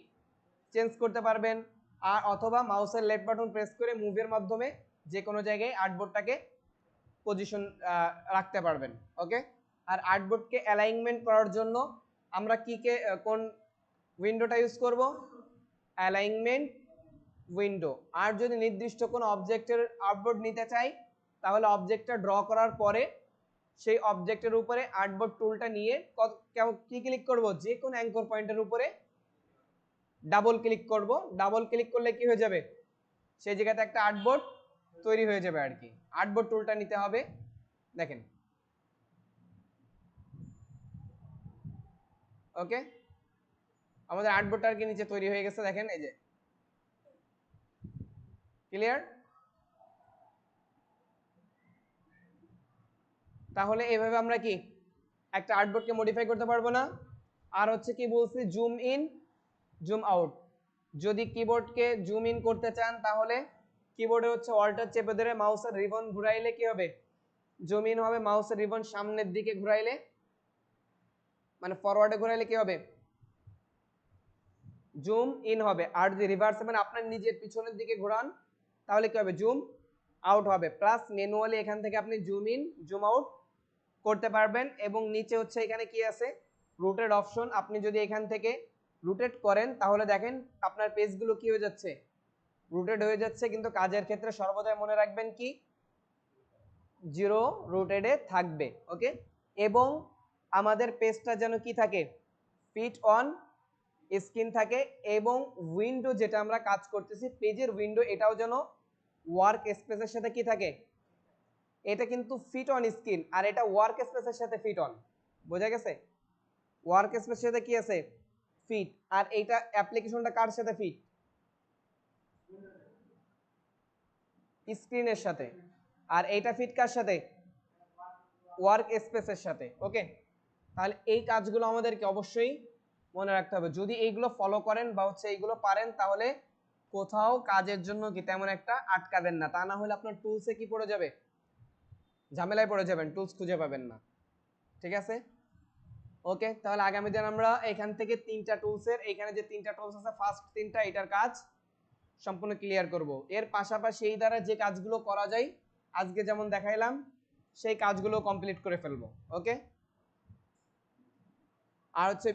চেঞ্জ করতে পারবেন, আর অথবা মাউসের লেফট বাটন প্রেস করে মুভের মাধ্যমে যে কোনো জায়গায় আর্টবোর্ডটাকে পজিশন রাখতে পারবেন। ওকে, আর আর্টবোর্ডকে অ্যালাইনমেন্ট করার জন্য আমরা কোন উইন্ডোটা ইউজ করব? Alignment window. আর যদি নির্দিষ্ট কোনো অবজেক্টের আর্টবোর্ড নিতে চাই তাহলে অবজেক্টটা ড্র করার পরে সেই অবজেক্টের উপরে আর্টবোর্ড টুলটা নিয়ে কি ক্লিক করব? যে কোনো অ্যাঙ্কর পয়েন্টের উপরে ডাবল ক্লিক করব। ডাবল ক্লিক করলে কি হয়ে যাবে? সেই জায়গাতে একটা আর্টবোর্ড তৈরি হয়ে যাবে আর কি। আর্টবোর্ড টুলটা নিতে হবে, দেখেন। ওকে, আমাদের আর্টবোর্ডটা আর কি নিচে তৈরি হয়ে গেছে, দেখেন এই যে, ক্লিয়ার? তাহলে এইভাবে আমরা কি একটা আর্টবোর্ডকে মডিফাই করতে পারবো না? আর হচ্ছে কি বলছি, জুম ইন জুম আউট। যদি কিবোর্ডকে জুম ইন করতে চান তাহলে কিবোর্ডে হচ্ছে অল্টার চেপে ধরে মাউসের রিবন ঘুরাইলে কি হবে, জুম ইন হবে। মাউসের রিবন সামনের দিকে ঘুরাইলে মানে ফরওয়ার্ডে ঘুরাইলে কি হবে, জুম ইন হবে। আর যদি রিভার্সে মানে আপনার নিজের পিছনের দিকে ঘোরান তাহলে কি হবে, জুম আউট হবে। প্লাস ম্যানুয়ালি এখান থেকে আপনি জুম ইন জুম আউট করতে পারবেন। এবং নিচে হচ্ছে এখানে কি আছে, রোটেট অপশন। আপনি যদি এখান থেকে রোটেট করেন তাহলে দেখেন আপনার পেজগুলো কি হয়ে যাচ্ছে, রোটেট হয়ে যাচ্ছে। কিন্তু কাজের ক্ষেত্রে সর্বদাই মনে রাখবেন কি, জিরো রোটেডে থাকবে। ওকে, এবং আমাদের পেজটা যেন কি থাকে, ফিট অন স্ক্রিন থাকে। এবং উইন্ডো যেটা আমরা কাজ করতেছি পেজের উইন্ডো, এটাও যেন ওয়ার্ক স্পেসের সাথে কি থাকে, এটা কিন্তু ফিট অন স্ক্রিন আর এটা ওয়ার্ক স্পেসের সাথে ফিট অন। বোঝা গেছে, ওয়ার্ক স্পেসের সাথে কি আছে, ফিট। আর এইটা অ্যাপ্লিকেশনটা কার সাথে ফিট, স্ক্রিনের সাথে। আর এইটা ফিট কার সাথে, ওয়ার্ক স্পেসের সাথে। ওকে, তাহলে এই কাজগুলো আমাদেরকে অবশ্যই মনে রাখতে হবে। যদি এইগুলো ফলো করেন বা হচ্ছে এইগুলো পারেন তাহলে কোথাও কাজের জন্য কি তেমন একটা আটকাবেন না। তা না হলে আপনার টুলসে কি পড়ে যাবে, ঝামেলায় পড়ে যাবেন, টুলস খুঁজে পাবেন না। ঠিক আছে, ওকে। তাহলে আগামী দিন আমরা এখান থেকে তিনটা টুলসের, এখানে যে তিনটা টুলস আছে ফার্স্ট তিনটা, এটার কাজ সম্পূর্ণ ক্লিয়ার করব। এর পাশাপাশি এই দ্বারা যে কাজগুলো করা যায় আজকে যেমন দেখাইলাম সেই কাজগুলো কমপ্লিট করে ফেলবো। ওকে, আর হচ্ছে